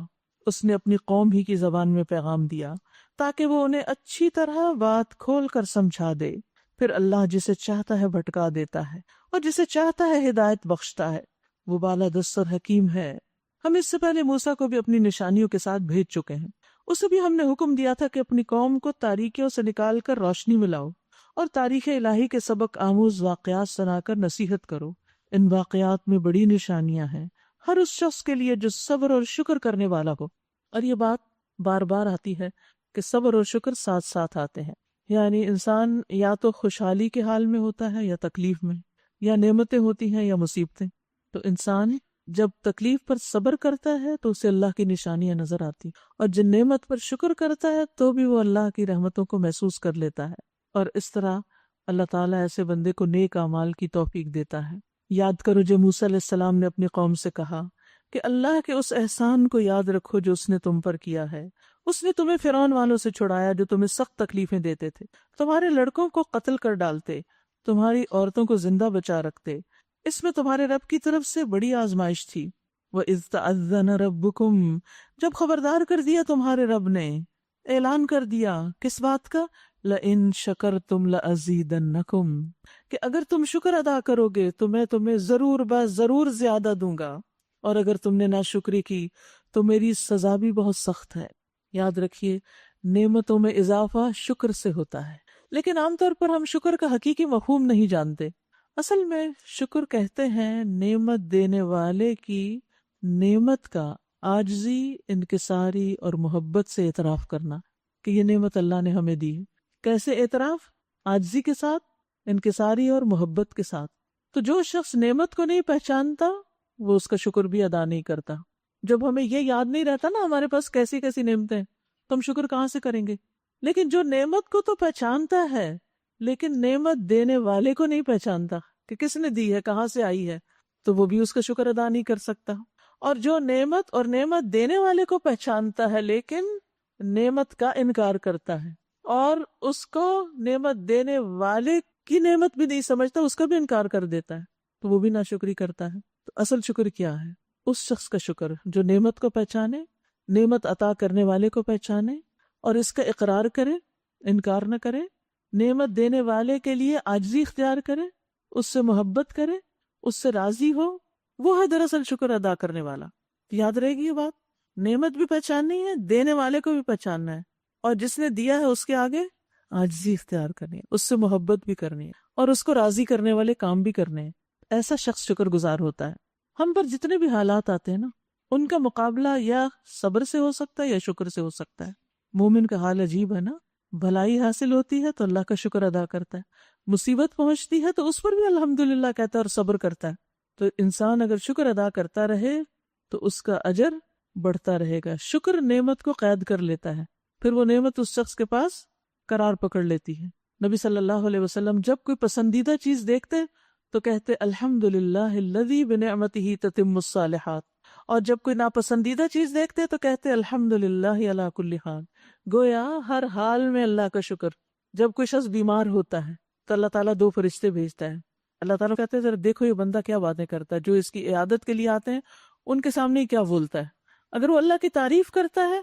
اس نے اپنی قوم ہی کی زبان میں پیغام دیا تاکہ وہ انہیں اچھی طرح بات کھول کر سمجھا دے۔ پھر اللہ جسے چاہتا ہے بھٹکا دیتا ہے اور جسے چاہتا ہے ہدایت بخشتا ہے، وہ بالادست اور حکیم ہے۔ ہم اس سے پہلے موسیٰ کو بھی اپنی نشانیوں کے ساتھ بھیج چکے ہیں۔ اسے بھی ہم نے حکم دیا تھا کہ اپنی قوم کو تاریکیوں سے نکال کر روشنی میں لاؤ اور تاریخ الہی کے سبق آموز واقعات سنا کر نصیحت کرو۔ ان واقعات میں بڑی نشانیاں ہیں ہر اس شخص کے لیے جو صبر اور شکر کرنے والا ہو۔ اور یہ بات بار بار آتی ہے کہ صبر اور شکر ساتھ ساتھ آتے ہیں، یعنی انسان یا تو خوشحالی کے حال میں ہوتا ہے یا تکلیف میں، یا نعمتیں ہوتی ہیں یا مصیبتیں. تو انسان جب تکلیف پر صبر کرتا ہے تو اسے اللہ کی نشانیاں نظر آتی، اور جن نعمت پر شکر کرتا ہے تو بھی وہ اللہ کی رحمتوں کو محسوس کر لیتا ہے. اور اس طرح اللہ تعالیٰ ایسے بندے کو نیک اعمال کی توفیق دیتا ہے. یاد کرو جو موسیٰ علیہ السلام نے اپنی قوم سے کہا کہ اللہ کے اس احسان کو یاد رکھو جو اس نے تم پر کیا ہے. اس نے تمہیں فرعون والوں سے چھڑایا جو تمہیں سخت تکلیفیں دیتے تھے، تمہارے لڑکوں کو قتل کر ڈالتے، تمہاری عورتوں کو زندہ بچا رکھتے. اس میں تمہارے رب کی طرف سے بڑی آزمائش تھی. وَإِذْ تَأَذَّنَ رَبُّكُمْ، جب خبردار کر دیا تمہارے رب نے، اعلان کر دیا کس بات کا؟ لَإِن شَكَرْتُمْ لَأَزِيدَنَّكُمْ، کہ اگر تم شکر ادا کرو گے تو میں تمہیں ضرور ضرور زیادہ دوں گا، اور اگر تم نے ناشکری کی تو میری سزا بھی بہت سخت ہے. یاد رکھیے نعمتوں میں اضافہ شکر سے ہوتا ہے، لیکن عام طور پر ہم شکر کا حقیقی مفہوم نہیں جانتے. اصل میں شکر کہتے ہیں نعمت دینے والے کی نعمت کا عاجزی، انکساری اور محبت سے اعتراف کرنا کہ یہ نعمت اللہ نے ہمیں دی. کیسے اعتراف؟ عاجزی کے ساتھ، انکساری اور محبت کے ساتھ. تو جو شخص نعمت کو نہیں پہچانتا وہ اس کا شکر بھی ادا نہیں کرتا. جب ہمیں یہ یاد نہیں رہتا نا ہمارے پاس کیسی کیسی نعمتیں، تو ہم شکر کہاں سے کریں گے؟ لیکن جو نعمت کو تو پہچانتا ہے لیکن نعمت دینے والے کو نہیں پہچانتا کہ کس نے دی ہے، کہاں سے آئی ہے، تو وہ بھی اس کا شکر ادا نہیں کر سکتا. اور جو نعمت اور نعمت دینے والے کو پہچانتا ہے لیکن نعمت کا انکار کرتا ہے، اور اس کو نعمت دینے والے کی نعمت بھی نہیں سمجھتا، اس کا بھی انکار کر دیتا ہے، تو وہ بھی ناشکری کرتا ہے. تو اصل شکر کیا ہے؟ اس شخص کا شکر جو نعمت کو پہچانے، نعمت عطا کرنے والے کو پہچانے اور اس کا اقرار کرے، انکار نہ کرے، نعمت دینے والے کے لیے عاجزی اختیار کرے، اس سے محبت کرے، اس سے راضی ہو، وہ ہے دراصل شکر ادا کرنے والا. یاد رہے گی یہ بات، نعمت بھی پہچاننی ہے، دینے والے کو بھی پہچاننا ہے، اور جس نے دیا ہے اس کے آگے عاجزی اختیار کرنی ہے، اس سے محبت بھی کرنی ہے، اور اس کو راضی کرنے والے کام بھی کرنے ہیں. ایسا شخص شکر گزار ہوتا ہے. ہم پر جتنے بھی حالات آتے ہیں نا، ان کا مقابلہ یا صبر سے ہو سکتا ہے یا شکر سے ہو سکتا ہے. مومن کا حال عجیب ہے نا، بھلائی حاصل ہوتی ہے تو اللہ کا شکر ادا کرتا ہے، مصیبت پہنچتی ہے تو اس پر بھی الحمدللہ کہتا ہے اور صبر کرتا ہے. تو انسان اگر شکر ادا کرتا رہے تو اس کا اجر بڑھتا رہے گا. شکر نعمت کو قید کر لیتا ہے، پھر وہ نعمت اس شخص کے پاس قرار پکڑ لیتی ہے. نبی صلی اللہ علیہ وسلم جب کوئی پسندیدہ چیز دیکھتے تو کہتے الحمدللہ الذی بنعمتہ تتم الصالحات، اور جب کوئی ناپسندیدہ چیز دیکھتے تو کہتے الحمدللہ علی کل حال. گویا ہر حال میں اللہ کا شکر. جب کوئی شخص بیمار ہوتا ہے تو اللہ تعالیٰ 2 فرشتے بھیجتا ہے. اللہ تعالیٰ کہتے ہیں ذرا دیکھو یہ بندہ کیا باتیں کرتا ہے، جو اس کی عیادت کے لیے آتے ہیں ان کے سامنے ہی کیا بولتا ہے. اگر وہ اللہ کی تعریف کرتا ہے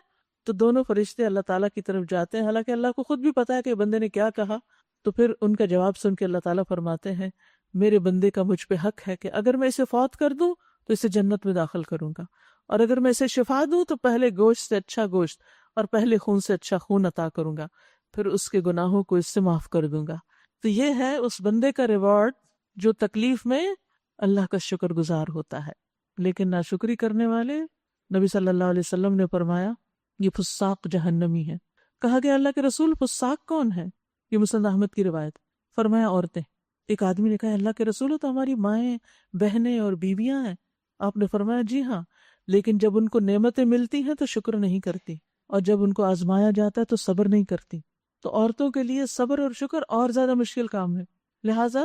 تو دونوں فرشتے اللہ تعالیٰ کی طرف جاتے ہیں، حالانکہ اللہ کو خود بھی پتا ہے کہ بندے نے کیا کہا. تو پھر ان کا جواب سن کے اللہ تعالیٰ فرماتے ہیں میرے بندے کا مجھ پہ حق ہے کہ اگر میں اسے فوت کر دوں تو اسے جنت میں داخل کروں گا، اور اگر میں اسے شفا دوں تو پہلے گوشت سے اچھا گوشت اور پہلے خون سے اچھا خون عطا کروں گا، پھر اس کے گناہوں کو اس سے معاف کر دوں گا. تو یہ ہے اس بندے کا ریوارڈ جو تکلیف میں اللہ کا شکر گزار ہوتا ہے. لیکن ناشکری کرنے والے، نبی صلی اللہ علیہ وسلم نے فرمایا یہ فساق جہنمی ہے. کہا گیا اللہ کے رسول فساق کون ہے؟ یہ مسند احمد کی روایت. فرمایا عورتیں. ایک آدمی نے کہا اللہ کے رسول تو ہماری مائیں، بہنیں اور بیویاں ہیں. آپ نے فرمایا جی ہاں، لیکن جب ان کو نعمتیں ملتی ہیں تو شکر نہیں کرتی، اور جب ان کو آزمایا جاتا ہے تو صبر نہیں کرتی. تو عورتوں کے لیے صبر اور شکر اور زیادہ مشکل کام ہے. لہٰذا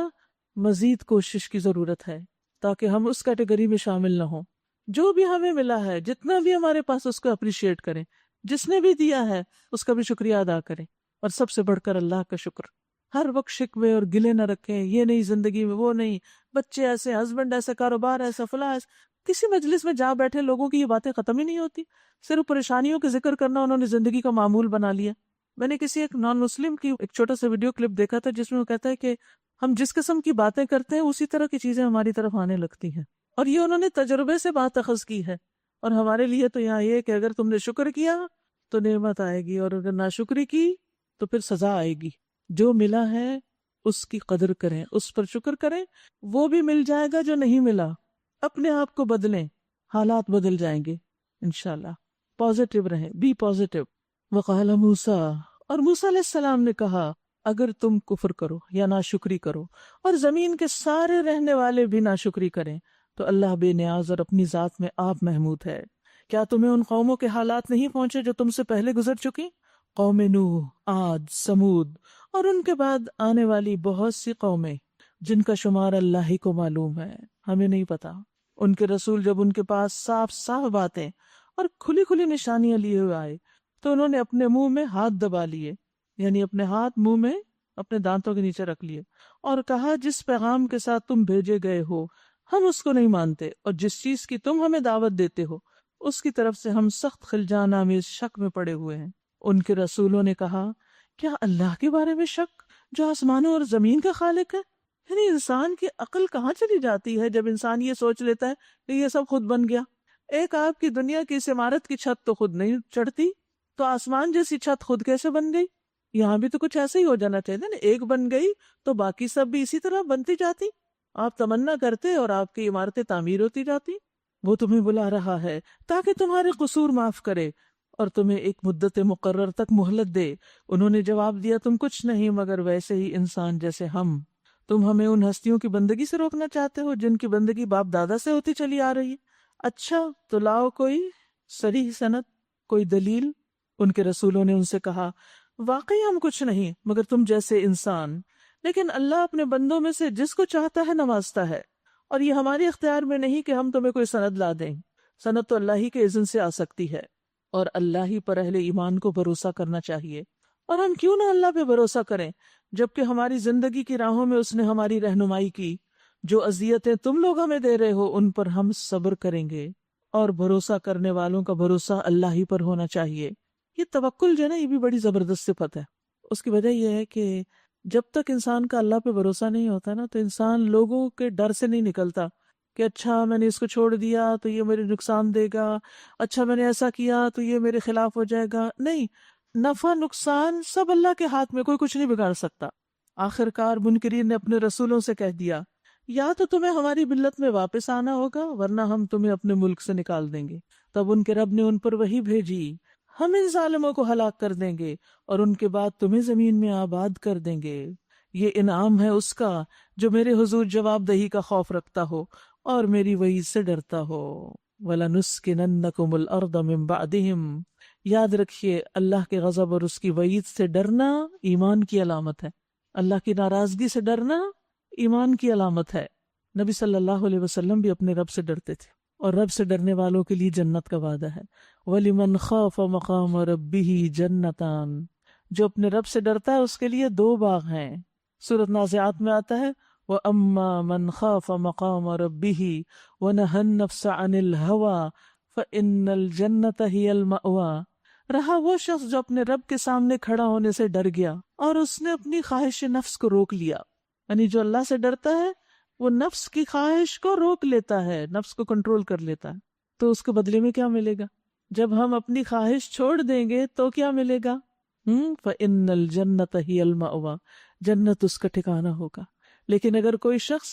مزید کوشش کی ضرورت ہے تاکہ ہم اس کیٹیگری میں شامل نہ ہوں. جو بھی ہمیں ملا ہے، جتنا بھی ہمارے پاس، اس کو اپریشیٹ کریں. جس نے بھی دیا ہے اس کا بھی شکریہ ادا کریں، اور سب سے بڑھ کر اللہ کا شکر. ہر وقت شکوے اور گلے نہ رکھیں، یہ نہیں زندگی میں، وہ نہیں، بچے ایسے، ہسبینڈ ایسے، کاروبار ایسا، فلاں ایسا. کسی مجلس میں جا بیٹھے لوگوں کی یہ باتیں ختم ہی نہیں ہوتی، صرف پریشانیوں کے ذکر کرنا انہوں نے زندگی کا معمول بنا لیا. میں نے کسی ایک نان مسلم کی ایک چھوٹا سا ویڈیو کلپ دیکھا تھا جس میں وہ کہتا ہے کہ ہم جس قسم کی باتیں کرتے ہیں اسی طرح کی چیزیں ہماری طرف آنے لگتی ہیں، اور یہ انہوں نے تجربے سے بات اخذ کی ہے. اور ہمارے لیے تو یہاں یہ کہ اگر تم نے شکر کیا تو نعمت آئے گی، اور اگر ناشکری کی تو پھر سزا آئے گی. جو ملا ہے اس کی قدر کریں، اس پر شکر کریں. وہ بھی مل جائے گا جو نہیں ملا. اپنے آپ کو بدلیں، حالات بدل جائیں گے انشاءاللہ. پازیٹیو رہیں، بی پازیٹیو. وقال موسیٰ، اور موسیٰ علیہ السلام نے کہا اگر تم کفر کرو یا ناشکری کرو اور زمین کے سارے رہنے والے بھی ناشکری کریں تو اللہ بے نیاز اور اپنی ذات میں آپ محمود ہے۔ کیا تمہیں ان قوموں کے حالات نہیں پہنچے جو تم سے پہلے گزر چکی؟ قوم نوح، عاد، سمود اور ان کے بعد آنے والی بہت سی قومیں جن کا شمار اللہ ہی کو معلوم ہے، ہمیں نہیں پتا۔ ان کے رسول جب ان کے پاس صاف صاف باتیں اور کھلی کھلی نشانیاں لیے ہوئے آئے تو انہوں نے اپنے منہ میں ہاتھ دبا لیے، یعنی اپنے ہاتھ منہ میں اپنے دانتوں کے نیچے رکھ لیے، اور کہا جس پیغام کے ساتھ تم بھیجے گئے ہو ہم اس کو نہیں مانتے، اور جس چیز کی تم ہمیں دعوت دیتے ہو اس کی طرف سے ہم سخت خلجان آمیز شک میں پڑے ہوئے ہیں۔ ان کے رسولوں نے کہا کیا اللہ کے بارے میں شک جو آسمانوں اور زمین کا خالق ہے؟ یعنی انسان کی عقل کہاں چلی جاتی ہے جب انسان یہ سوچ لیتا ہے کہ یہ سب خود بن گیا۔ ایک آپ کی دنیا کی اس عمارت کی چھت تو خود نہیں چڑھتی، تو آسمان جیسی چھت خود کیسے بن گئی؟ یہاں بھی تو کچھ ایسا ہی ہو جانا چاہیے نا، ایک بن گئی تو باقی سب بھی اسی طرح بنتی جاتی، آپ تمنا کرتے اور آپ کی عمارتیں تعمیر ہوتی جاتی۔ وہ تمہیں بلا رہا ہے تاکہ تمہارے قصور معاف کرے اور تمہیں ایک مدت مقرر تک مہلت دے۔ انہوں نے جواب دیا تم کچھ نہیں مگر ویسے ہی انسان جیسے ہم۔ تم ہمیں ان ہستیوں کی بندگی سے روکنا چاہتے ہو جن کی بندگی باپ دادا سے ہوتی چلی آ رہی ہے۔ اچھا تو لاؤ کوئی صریح سند، کوئی دلیل۔ ان کے رسولوں نے ان سے کہا واقعی ہم کچھ نہیں مگر تم جیسے انسان، لیکن اللہ اپنے بندوں میں سے جس کو چاہتا ہے نوازتا ہے، اور یہ ہمارے اختیار میں نہیں کہ ہم تمہیں کوئی سند لا دیں۔ سند تو اللہ ہی کے اذن سے آ سکتی ہے، اور اللہ ہی پر اہل ایمان کو بھروسہ کرنا چاہیے۔ اور ہم کیوں نہ اللہ پہ بھروسہ کریں جبکہ ہماری زندگی کی راہوں میں اس نے ہماری رہنمائی کی۔ جو اذیتیں تم لوگ ہمیں دے رہے ہو ان پر ہم صبر کریں گے، اور بھروسہ کرنے والوں کا بھروسہ اللہ ہی پر ہونا چاہیے۔ یہ توکل جو ہے نا، یہ بھی بڑی زبردست صفت ہے۔ اس کی وجہ یہ ہے کہ جب تک انسان کا اللہ پہ بھروسہ نہیں ہوتا نا تو انسان لوگوں کے ڈر سے نہیں نکلتا کہ اچھا میں نے اس کو چھوڑ دیا تو یہ میرے نقصان دے گا، اچھا میں نے ایسا کیا تو یہ میرے خلاف ہو جائے گا۔ نہیں، نفع نقصان سب اللہ کے ہاتھ میں، کوئی کچھ نہیں بگاڑ سکتا۔ آخر کار منکرین نے اپنے رسولوں سے کہہ دیا یا تو تمہیں ہماری ملت میں واپس آنا ہوگا ورنہ ہم تمہیں اپنے ملک سے نکال دیں گے۔ تب ان کے رب نے ان پر وحی بھیجی ہم ان ظالموں کو ہلاک کر دیں گے اور ان کے بعد تمہیں زمین میں آباد کر دیں گے۔ یہ انعام ہے اس کا جو میرے حضور جواب دہی کا خوف رکھتا ہو اور میری وعید سے ڈرتا ہو۔ وَلَنُسْكِنَنَّكُمُ الْأَرْضَ مِن بَعْدِهِمْ۔ یاد رکھیے اللہ کے غضب اور اس کی وعید سے ڈرنا ایمان کی علامت ہے، اللہ کی ناراضگی سے ڈرنا ایمان کی علامت ہے۔ نبی صلی اللہ علیہ وسلم بھی اپنے رب سے ڈرتے تھے، اور رب سے ڈرنے والوں کے لیے جنت کا وعدہ ہے۔ وَلِمَنْ خَافَ مَقَامَ رَبِّهِ جَنَّتَانِ۔ جو اپنے رب سے ڈرتا ہے اس کے لیے دو باغ ہیں۔ سورۃ نازعات میں آتا ہے وَأَمَّا مَنْ خَافَ مَقَامَ رَبِّهِ وَنَهَى النَّفْسَ عَنِ الْهَوَىٰ فَإِنَّ الْجَنَّةَ هِيَ الْمَأْوَىٰ۔ رہا وہ شخص جو اپنے رب کے سامنے کھڑا ہونے سے ڈر گیا اور اس نے اپنی خواہش نفس کو روک لیا، یعنی جو اللہ سے ڈرتا ہے وہ نفس کی خواہش کو روک لیتا ہے، نفس کو کنٹرول کر لیتا ہے، تو اس کے بدلے میں کیا ملے گا؟ جب ہم اپنی خواہش چھوڑ دیں گے تو کیا ملے گا؟ فَإِنَّ الْجَنَّةَ هِيَ الْمَأْوَىٰ، جنت اس کا ٹھکانہ ہوگا۔ لیکن اگر کوئی شخص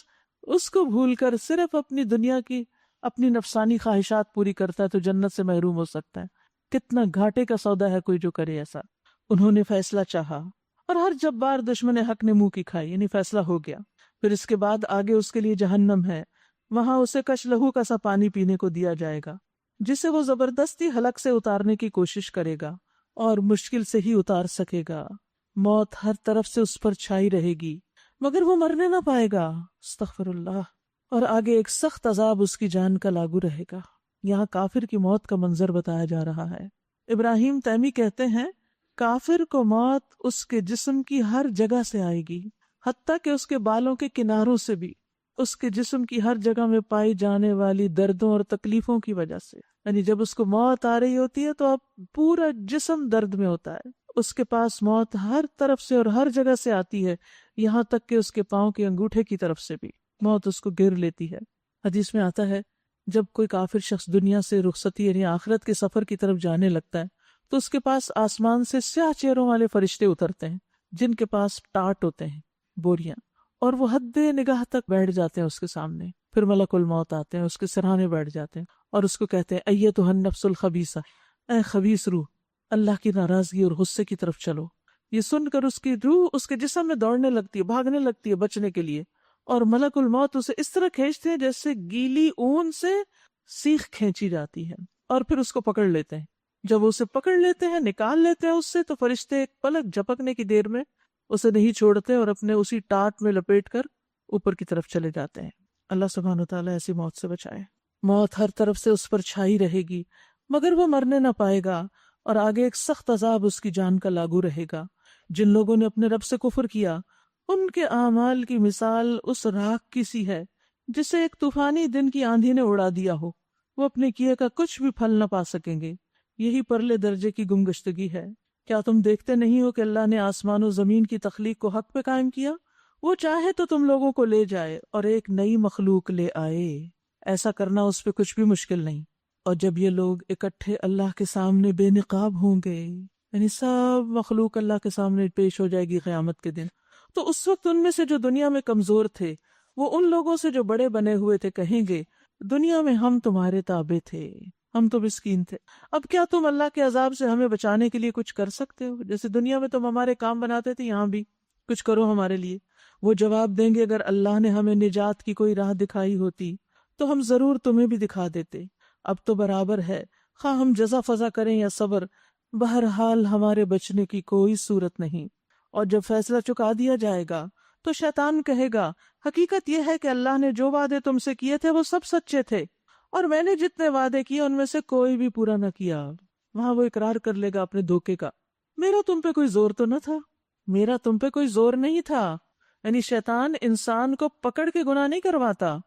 اس کو بھول کر صرف اپنی دنیا کی اپنی نفسانی خواہشات پوری کرتا ہے تو جنت سے محروم ہو سکتا ہے۔ کتنا گھاٹے کا سودا ہے کوئی جو کرے ایسا۔ انہوں نے فیصلہ چاہا اور ہر جبار دشمن حق نے منہ کی کھائی، یعنی فیصلہ ہو گیا۔ پھر اس کے بعد آگے اس کے لیے جہنم ہے، وہاں اسے کش لہو کا سا پانی پینے کو دیا جائے گا جسے وہ زبردستی حلق سے اتارنے کی کوشش کرے گا اور مشکل سے ہی اتار سکے گا۔ موت ہر طرف سے اس پر چھائی رہے گی مگر وہ مرنے نہ پائے گا، استغفر اللہ، اور آگے ایک سخت عذاب اس کی جان کا لاگو رہے گا۔ یہاں کافر کی موت کا منظر بتایا جا رہا ہے۔ ابراہیم تیمی کہتے ہیں کافر کو موت اس کے جسم کی ہر جگہ سے آئے گی، حتیٰ کہ اس کے بالوں کے کناروں سے بھی، اس کے جسم کی ہر جگہ میں پائی جانے والی دردوں اور تکلیفوں کی وجہ سے۔ یعنی جب اس کو موت آ رہی ہوتی ہے تو اب پورا جسم درد میں ہوتا ہے، اس کے پاس موت ہر طرف سے اور ہر جگہ سے آتی ہے، یہاں تک کہ اس کے پاؤں کے انگوٹھے کی طرف سے بھی موت اس کو گر لیتی ہے۔ حدیث میں آتا ہے جب کوئی کافر شخص دنیا سے رخصتی یعنی آخرت کے سفر کی طرف جانے لگتا ہے تو اس کے پاس آسمان سے سیاہ چہروں والے فرشتے اترتے ہیں جن کے پاس ٹاٹ ہوتے ہیں، بوریاں، اور وہ حد نگاہ تک بیٹھ جاتے ہیں اس کے سامنے۔ پھر ملک الموت آتے ہیں، اس کے سرہانے بیٹھ جاتے ہیں اور اس کو کہتے ہیں ایتھا النفس الخبیثہ، اے خبیث روح، اللہ کی ناراضگی اور غصے کی طرف چلو۔ یہ سن کر اس کی روح اس کے جسم میں دوڑنے لگتی ہے، بھاگنے لگتی ہے بچنے کے لیے، اور ملک الموت اسے اس طرح کھینچتے ہیں جیسے گیلی اون سے سیخ کھینچی جاتی ہے، اور پھر اس کو پکڑ لیتے ہیں۔ جب وہ اسے پکڑ لیتے ہیں، نکال لیتے ہیں اس سے، تو فرشتے ایک پلک جھپکنے کی دیر میں اسے نہیں چھوڑتے اور اپنے اسی ٹاٹ میں لپیٹ کر اوپر کی طرف چلے جاتے ہیں۔ اللہ سبحانہ وتعالیٰ ایسی موت سے بچائے۔ موت ہر طرف سے اس پر چھائی رہے گی، مگر وہ مرنے نہ پائے گا، اور آگے ایک سخت عذاب اس کی جان کا لاگو رہے گا۔ جن لوگوں نے اپنے رب سے کفر کیا، ان کے اعمال کی مثال اس راکھ کی سی ہے جسے ایک طوفانی دن کی آندھی نے اڑا دیا ہو۔ وہ اپنے کیے کا کچھ بھی پھل نہ پا سکیں گے۔ یہی پرلے درجے کی گمگشتگی ہے۔ کیا تم دیکھتے نہیں ہو کہ اللہ نے آسمان و زمین کی تخلیق کو حق پہ قائم کیا؟ وہ چاہے تو تم لوگوں کو لے جائے اور ایک نئی مخلوق لے آئے۔ ایسا کرنا اس پہ کچھ بھی مشکل نہیں۔ اور جب یہ لوگ اکٹھے اللہ کے سامنے بے نقاب ہوں گے، یعنی سب مخلوق اللہ کے سامنے پیش ہو جائے گی قیامت کے دن، تو اس وقت ان میں سے جو دنیا میں کمزور تھے وہ ان لوگوں سے جو بڑے بنے ہوئے تھے کہیں گے، دنیا میں ہم تمہارے تابع تھے، ہم تو مسکین تھے، اب کیا تم اللہ کے عذاب سے ہمیں بچانے کے لیے کچھ کر سکتے ہو؟ جیسے دنیا میں تم ہمارے کام بناتے تھے، یہاں بھی کچھ کرو ہمارے لیے۔ وہ جواب دیں گے، اگر اللہ نے ہمیں نجات کی کوئی راہ دکھائی ہوتی تو ہم ضرور تمہیں بھی دکھا دیتے۔ اب تو برابر ہے، خواہ ہم جزا فضا کریں یا صبر، بہرحال ہمارے بچنے کی کوئی صورت نہیں۔ اور جب فیصلہ چکا دیا جائے گا تو شیطان کہے گا، حقیقت یہ ہے کہ اللہ نے جو وعدے تم سے کیے تھے وہ سب سچے تھے، اور میں نے جتنے وعدے کیے ان میں سے کوئی بھی پورا نہ کیا۔ وہاں وہ اقرار کر لے گا اپنے دھوکے کا، میرا تم پہ کوئی زور تو نہ تھا، میرا تم پہ کوئی زور نہیں تھا۔ یعنی شیطان انسان کو پکڑ کے گناہ نہیں کرواتا،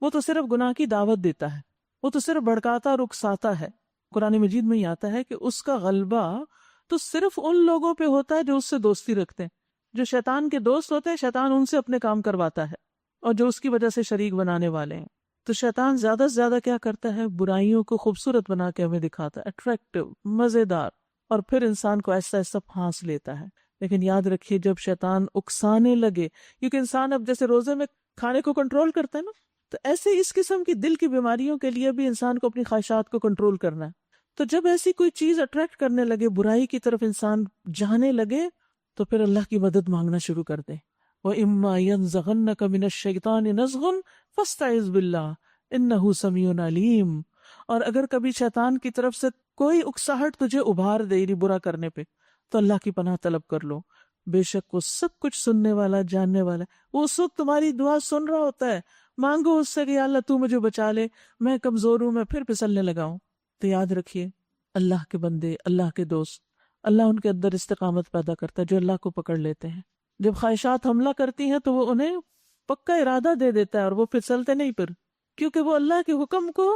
وہ تو صرف گناہ کی دعوت دیتا ہے، وہ تو صرف بھڑکاتا اور اکساتا ہے۔ قرآن مجید میں ہی آتا ہے کہ اس کا غلبہ تو صرف ان لوگوں پہ ہوتا ہے جو اس سے دوستی رکھتے ہیں۔ جو شیطان کے دوست ہوتے ہیں، شیطان ان سے اپنے کام کرواتا ہے، اور جو اس کی وجہ سے شریک بنانے والے ہیں۔ تو شیطان زیادہ سے زیادہ کیا کرتا ہے؟ برائیوں کو خوبصورت بنا کے ہمیں دکھاتا ہے، اٹریکٹیو، مزیدار، اور پھر انسان کو ایسا ایسا پھانس لیتا ہے۔ لیکن یاد رکھیے، جب شیطان اکسانے لگے، کیونکہ انسان اب جیسے روزے میں کھانے کو کنٹرول کرتا ہے نا، تو ایسے اس قسم کی دل کی بیماریوں کے لیے بھی انسان کو اپنی خواہشات کو کنٹرول کرنا ہے۔ تو جب ایسی کوئی چیز اٹریکٹ کرنے لگے، برائی کی طرف انسان جانے لگے، تو پھر اللہ کی مدد مانگنا شروع کر دے۔ وَإِمَّا يَنزَغَنَّكَ مِنَ الشَّيْطَانِ نَزْغٌ فَاسْتَعِذْ بِاللَّهِ إِنَّهُ سَمِيعٌ عَلِيمٌ۔ اور اگر کبھی شیطان کی طرف سے کوئی اکساہٹ تجھے ابھار دے، یعنی برا کرنے پہ، تو اللہ کی پناہ طلب کر لو، بے شک وہ سب کچھ سننے والا، جاننے والا ہے۔ وہ اس وقت تمہاری دعا سن رہا ہوتا ہے، مانگو اس سے کہ یا اللہ تو مجھے بچا لے، میں کمزور ہوں، میں پھر پھسلنے لگا ہوں۔ تو یاد رکھیے، اللہ کے بندے، اللہ کے دوست، اللہ ان کے اندر استقامت پیدا کرتا ہے جو اللہ کو پکڑ لیتے ہیں۔ جب خواہشات حملہ کرتی ہیں تو وہ انہیں پکا ارادہ دے دیتا ہے اور وہ پھسلتے نہیں پھر، کیونکہ وہ اللہ کے حکم کو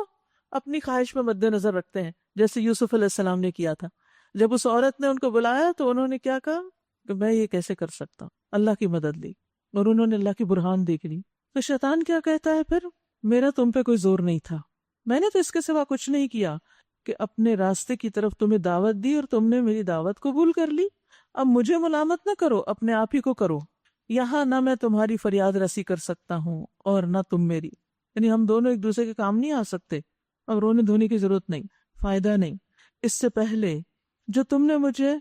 اپنی خواہش میں مد نظر رکھتے ہیں، جیسے یوسف علیہ السلام نے کیا تھا۔ جب اس عورت نے ان کو بلایا تو انہوں نے کیا کہا کہ میں یہ کیسے کر سکتا ہوں، اللہ کی مدد لی، اور انہوں نے اللہ کی برہان دیکھ لی۔ تو شیطان کیا کہتا ہے پھر؟ میرا تم پہ کوئی زور نہیں تھا، میں نے تو اس کے سوا کچھ نہیں کیا کہ اپنے راستے کی طرف تمہیں دعوت دی اور تم نے میری دعوت قبول کر لی۔ اب مجھے ملامت نہ کرو، اپنے آپ ہی کو کرو۔ یہاں نہ میں تمہاری فریاد رسی کر سکتا ہوں اور نہ تم میری، یعنی ہم دونوں ایک دوسرے کے کام نہیں آ سکتے، اب رونے دھونے کی ضرورت نہیں، فائدہ نہیں۔ اس سے پہلے جو تم نے مجھے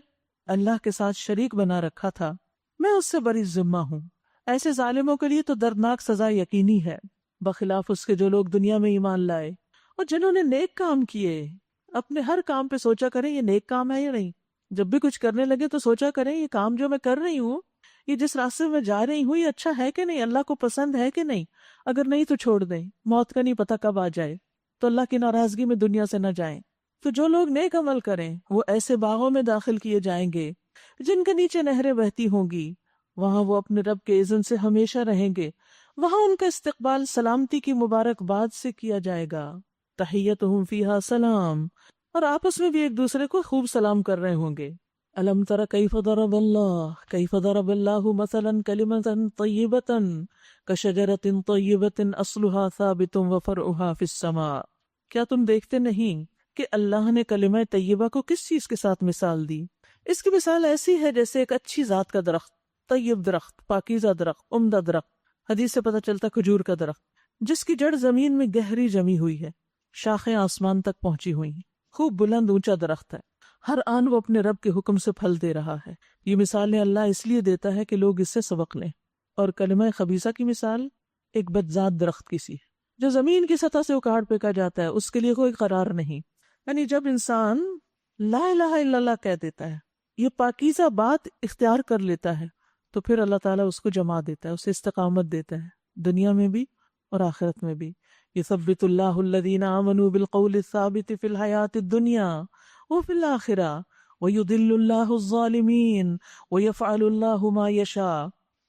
اللہ کے ساتھ شریک بنا رکھا تھا، میں اس سے بری ذمہ ہوں۔ ایسے ظالموں کے لیے تو دردناک سزا یقینی ہے، بخلاف اس کے جو لوگ دنیا میں ایمان لائے اور جنہوں نے نیک کام کیے۔ اپنے ہر کام پہ سوچا کریں یہ نیک کام ہے یا نہیں۔ جب بھی کچھ کرنے لگے تو سوچا کریں یہ کام جو میں کر رہی ہوں، یہ جس راستے میں جا رہی ہوں، یہ اچھا ہے کہ نہیں، اللہ کو پسند ہے کہ نہیں۔ اگر نہیں تو چھوڑ دیں، موت کا نہیں پتہ کب آ جائے، تو اللہ کی ناراضگی میں دنیا سے نہ جائیں۔ تو جو لوگ نیک عمل کریں وہ ایسے باغوں میں داخل کیے جائیں گے جن کے نیچے نہریں بہتی ہوں گی، وہاں وہ اپنے رب کے اذن سے ہمیشہ رہیں گے، وہاں ان کا استقبال سلامتی کی مبارکباد سے کیا جائے گا، تحیتہم فیہا سلام، اور آپس میں بھی ایک دوسرے کو خوب سلام کر رہے ہوں گے۔ الم تر کیف ضرب اللہ مثلا کلمۃ طیبۃ کشجرۃ طیبۃ اصلھا ثابت وفرعھا فی السماء۔ کیا تم دیکھتے نہیں کہ اللہ نے کلمہ طیبہ کو کس چیز کے ساتھ مثال دی؟ اس کی مثال ایسی ہے جیسے ایک اچھی ذات کا درخت، طیب درخت، پاکیزہ درخت، عمدہ درخت، حدیث سے پتہ چلتا کھجور کا درخت، جس کی جڑ زمین میں گہری جمی ہوئی ہے، شاخیں آسمان تک پہنچی ہوئی ہیں، خوب بلند اونچا درخت ہے، ہر آن وہ اپنے رب کے حکم سے پھل دے رہا ہے۔ یہ مثالیں اللہ اس لیے دیتا ہے کہ لوگ اس سے سبق لیں۔ اور کلمہ خبیثہ کی مثال ایک بدذات درخت کی سی ہے جو زمین کی سطح سے اکاڑ پھینکا جاتا ہے، اس کے لیے کوئی قرار نہیں۔ یعنی جب انسان لا الہ الا اللہ کہہ دیتا ہے، یہ پاکیزہ بات اختیار کر لیتا ہے، تو پھر اللہ تعالیٰ اس کو جما دیتا ہے، اسے استقامت دیتا ہے، دنیا میں بھی اور آخرت میں بھی۔ یثبت اللہ الذین آمنوا بالقول الثابت فی الحیاۃ الدنیا وفی الآخرہ ویضل اللہ الظالمین ویفعل اللہ ما یشاء۔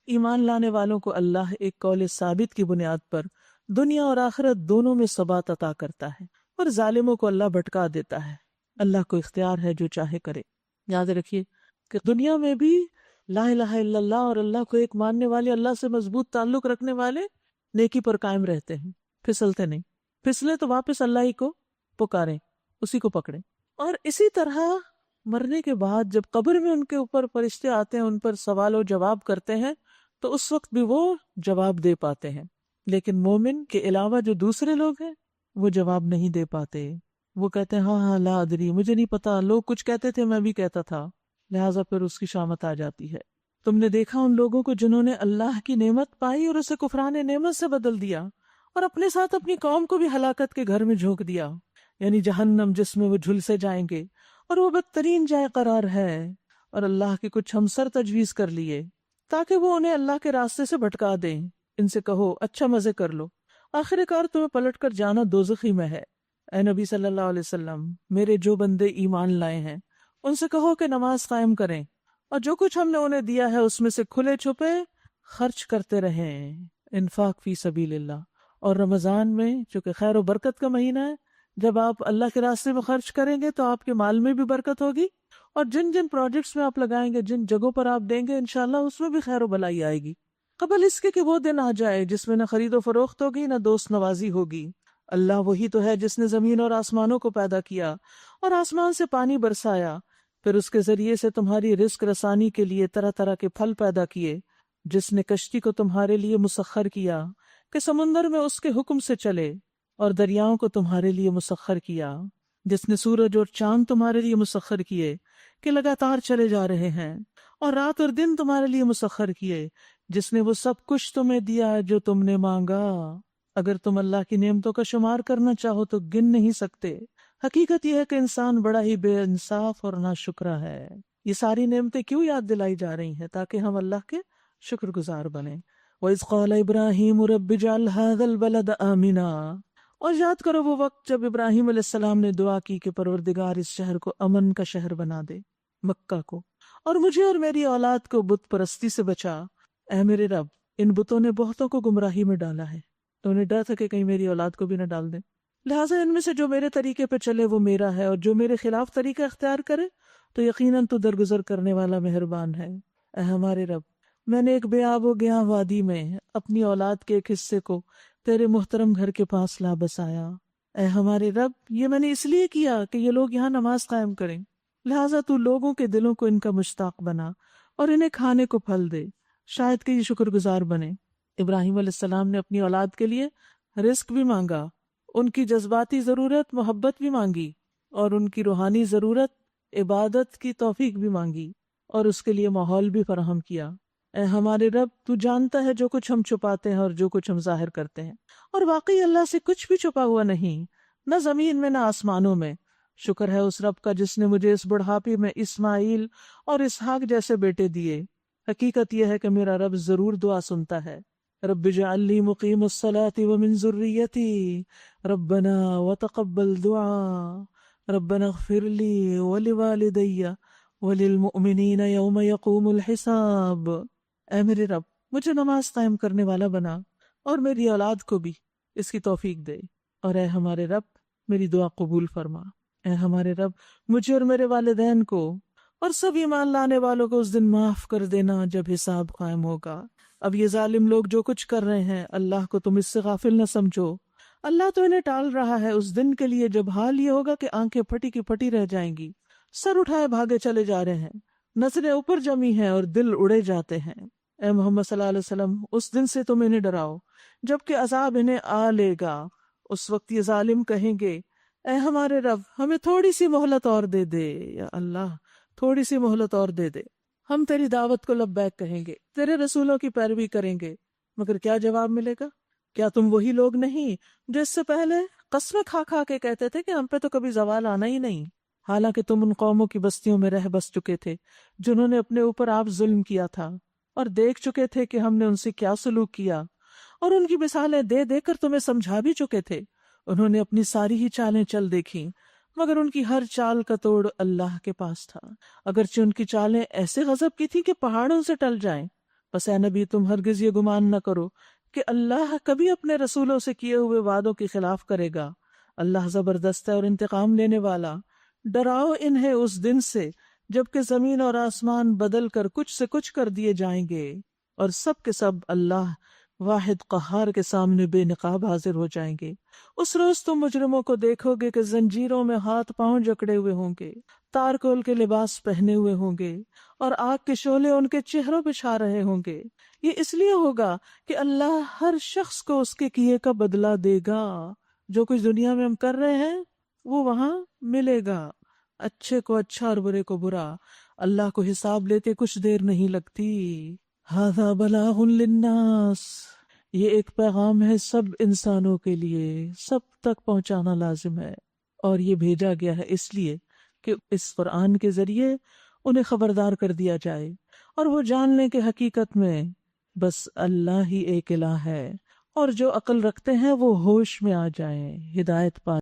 ایمان لانے والوں کو اللہ ایک قول ثابت کی بنیاد پر دنیا اور آخرت دونوں میں ثبات عطا کرتا ہے، اور ظالموں کو اللہ بھٹکا دیتا ہے۔ اللہ کو اختیار ہے جو چاہے کرے۔ یاد رکھیے کہ دنیا میں بھی لا الہ الا اللہ اور اللہ کو ایک ماننے والے، اللہ سے مضبوط تعلق رکھنے والے نیکی پر قائم رہتے ہیں، پھسلتے نہیں۔ پھسلے تو واپس اللہ ہی کو پکاریں، اسی کو پکڑیں۔ اور اسی طرح مرنے کے بعد جب قبر میں ان کے اوپر فرشتے آتے ہیں، ان پر سوال و جواب کرتے ہیں، تو اس وقت بھی وہ جواب دے پاتے ہیں۔ لیکن مومن کے علاوہ جو دوسرے لوگ ہیں وہ جواب نہیں دے پاتے۔ وہ کہتے ہیں ہاں لا ادری، مجھے نہیں پتا، لوگ کچھ کہتے تھے میں بھی کہتا تھا، لہٰذا پھر اس کی شامت آ جاتی ہے۔ تم نے دیکھا ان لوگوں کو جنہوں نے اللہ کی نعمت پائی اور اسے کفران نعمت سے بدل دیا، اور اپنے ساتھ اپنی قوم کو بھی ہلاکت کے گھر میں جھونک دیا، یعنی جہنم جس میں وہ جھلسے جائیں گے، اور وہ بدترین جائے قرار ہے۔ اور اللہ کے کچھ ہمسر تجویز کر لیے تاکہ وہ انہیں اللہ کے راستے سے بھٹکا دیں۔ ان سے کہو اچھا مزے کر لو، آخر کار تمہیں پلٹ کر جانا دوزخی میں ہے۔ اے نبی صلی اللہ علیہ وسلم، میرے جو بندے ایمان لائے ہیں ان سے کہو کہ نماز قائم کریں، اور جو کچھ ہم نے انہیں دیا ہے اس میں سے کھلے چھپے خرچ کرتے رہیں، انفاق فی سبیل اللہ۔ اور رمضان میں چونکہ خیر و برکت کا مہینہ ہے، جب آپ اللہ کے راستے میں خرچ کریں گے تو آپ کے مال میں بھی برکت ہوگی، اور جن جن پروجیکٹس میں آپ لگائیں گے، جن جگہوں پر آپ دیں گے، انشاءاللہ اس میں بھی خیر و بلائی آئے گی، قبل اس کے کہ وہ دن آ جائے جس میں نہ خرید و فروخت ہوگی نہ دوست نوازی ہوگی۔ اللہ وہی تو ہے جس نے زمین اور آسمانوں کو پیدا کیا اور آسمان سے پانی برسایا، پھر اس کے ذریعے سے تمہاری رزق رسانی کے لیے طرح طرح کے پھل پیدا کیے، جس نے کشتی کو تمہارے لیے مسخر کیا کہ سمندر میں اس کے حکم سے چلے، اور دریاؤں کو تمہارے لیے مسخر کیا، جس نے سورج اور چاند تمہارے لیے مسخر کیے کہ لگاتار چلے جا رہے ہیں، اور رات اور دن تمہارے لیے مسخر کیے، جس نے وہ سب کچھ تمہیں دیا جو تم نے مانگا۔ اگر تم اللہ کی نعمتوں کا شمار کرنا چاہو تو گن نہیں سکتے۔ حقیقت یہ ہے کہ انسان بڑا ہی بے انصاف اور ناشکرا ہے۔ یہ ساری نعمتیں کیوں یاد دلائی جا رہی ہیں؟ تاکہ ہم اللہ کے شکر گزار بنیں۔ وَإِذْ قَالَ إِبْرَاهِيمُ رَبِّ اجْعَلْ هَٰذَا الْبَلَدَ آمِنًا، اور یاد کرو وہ وقت جب ابراہیم علیہ السلام نے دعا کی کہ پروردگار اس شہر کو امن کا شہر بنا دے، مکہ کو، اور مجھے اور میری اولاد کو بت پرستی سے بچا۔ اے میرے رب، ان بتوں نے بہتوں کو گمراہی میں ڈالا ہے، تو انہیں ڈر تھا کہ کہیں میری اولاد کو بھی نہ ڈال دیں، لہٰذا ان میں سے جو میرے طریقے پہ چلے وہ میرا ہے، اور جو میرے خلاف طریقہ اختیار کرے تو یقیناً تو درگزر کرنے والا مہربان ہے۔ اے ہمارے رب، میں نے ایک بے آب و گیاں وادی میں اپنی اولاد کے ایک حصے کو تیرے محترم گھر کے پاس لا بسایا۔ اے ہمارے رب، یہ میں نے اس لیے کیا کہ یہ لوگ یہاں نماز قائم کریں، لہٰذا تو لوگوں کے دلوں کو ان کا مشتاق بنا اور انہیں کھانے کو پھل دے، شاید کہ یہ شکر گزار بنے۔ ابراہیم علیہ السلام نے اپنی اولاد کے لیے رزق بھی مانگا، ان کی جذباتی ضرورت محبت بھی مانگی، اور ان کی روحانی ضرورت عبادت کی توفیق بھی مانگی، اور اس کے لیے ماحول بھی فراہم کیا۔ اے ہمارے رب، تو جانتا ہے جو کچھ ہم چھپاتے ہیں اور جو کچھ ہم ظاہر کرتے ہیں، اور واقعی اللہ سے کچھ بھی چھپا ہوا نہیں، نہ زمین میں نہ آسمانوں میں۔ شکر ہے اس رب کا جس نے مجھے اس بڑھاپے میں اسماعیل اور اسحاق جیسے بیٹے دیے۔ حقیقت یہ ہے کہ میرا رب ضرور دعا سنتا ہے۔ رب اجعل لی مقیم الصلاة ومن ذریتی ربنا وتقبل دعا ربنا اغفر لی ولوالدی وللمؤمنین یوم یقوم الحساب۔ اے میرے رب، مجھے نماز قائم کرنے والا بنا، اور میری اولاد کو بھی اس کی توفیق دے، اور اے ہمارے رب میری دعا قبول فرما۔ اے ہمارے رب، مجھے اور میرے والدین کو اور سب ایمان لانے والوں کو اس دن معاف کر دینا جب حساب قائم ہوگا۔ اب یہ ظالم لوگ جو کچھ کر رہے ہیں، اللہ کو تم اس سے غافل نہ سمجھو۔ اللہ تو انہیں ٹال رہا ہے اس دن کے لیے جب حال یہ ہوگا کہ آنکھیں پھٹی کی پھٹی رہ جائیں گی، سر اٹھائے بھاگے چلے جا رہے ہیں، نظریں اوپر جمی ہیں اور دل اڑے جاتے ہیں۔ اے محمد صلی اللہ علیہ وسلم، اس دن سے تم انہیں ڈراؤ جبکہ عذاب انہیں آ لے گا۔ اس وقت یہ ظالم کہیں گے، اے ہمارے رب ہمیں تھوڑی سی مہلت اور دے دے، یا اللہ تھوڑی سی مہلت اور دے دے، ہم تیری دعوت کو لبیک کہیں گے، تیرے رسولوں کی پیروی کریں گے۔ مگر کیا جواب ملے گا؟ کیا تم وہی لوگ نہیں جو اس سے پہلے قسمیں کھا کھا کے کہتے تھے کہ ہم پہ تو کبھی زوال آنا ہی نہیں، حالانکہ تم ان قوموں کی بستیوں میں رہ بس چکے تھے جنہوں نے اپنے اوپر آپ ظلم کیا تھا، اور دیکھ چکے تھے کہ ہم نے ان سے کیا سلوک کیا، اور ان کی مثالیں دے دے کر تمہیں سمجھا بھی چکے تھے۔ انہوں نے اپنی ساری ہی چالیں چل دیکھیں، مگر ان کی ہر چال کا توڑ اللہ کے پاس تھا، اگرچہ ان کی چالیں ایسے غضب کی تھی کہ پہاڑوں سے ٹل جائیں۔ بس اے نبی تم ہرگز یہ گمان نہ کرو کہ اللہ کبھی اپنے رسولوں سے کیے ہوئے وعدوں کے خلاف کرے گا۔ اللہ زبردست ہے اور انتقام لینے والا۔ ڈراؤ انہیں اس دن سے جبکہ زمین اور آسمان بدل کر کچھ سے کچھ کر دیے جائیں گے، اور سب کے سب اللہ واحد قہار کے سامنے بے نقاب حاضر ہو جائیں گے۔ اس روز تم مجرموں کو دیکھو گے کہ زنجیروں میں ہاتھ پاؤں جکڑے ہوئے ہوں گے، تارکول کے لباس پہنے ہوئے ہوں گے، اور آگ کے شعلے ان کے چہروں پہ چھا رہے ہوں گے۔ یہ اس لیے ہوگا کہ اللہ ہر شخص کو اس کے کیے کا بدلہ دے گا۔ جو کچھ دنیا میں ہم کر رہے ہیں وہ وہاں ملے گا، اچھے کو اچھا اور برے کو برا۔ اللہ کو حساب لیتے کچھ دیر نہیں لگتی۔ ھذا بلاغ للناس، یہ ایک پیغام ہے سب انسانوں کے لیے، سب تک پہنچانا لازم ہے، اور یہ بھیجا گیا ہے اس لیے کہ اس قرآن کے ذریعے انہیں خبردار کر دیا جائے، اور وہ جان لیں کہ حقیقت میں بس اللہ ہی ایک الہ ہے، اور جو عقل رکھتے ہیں وہ ہوش میں آ جائیں، ہدایت پا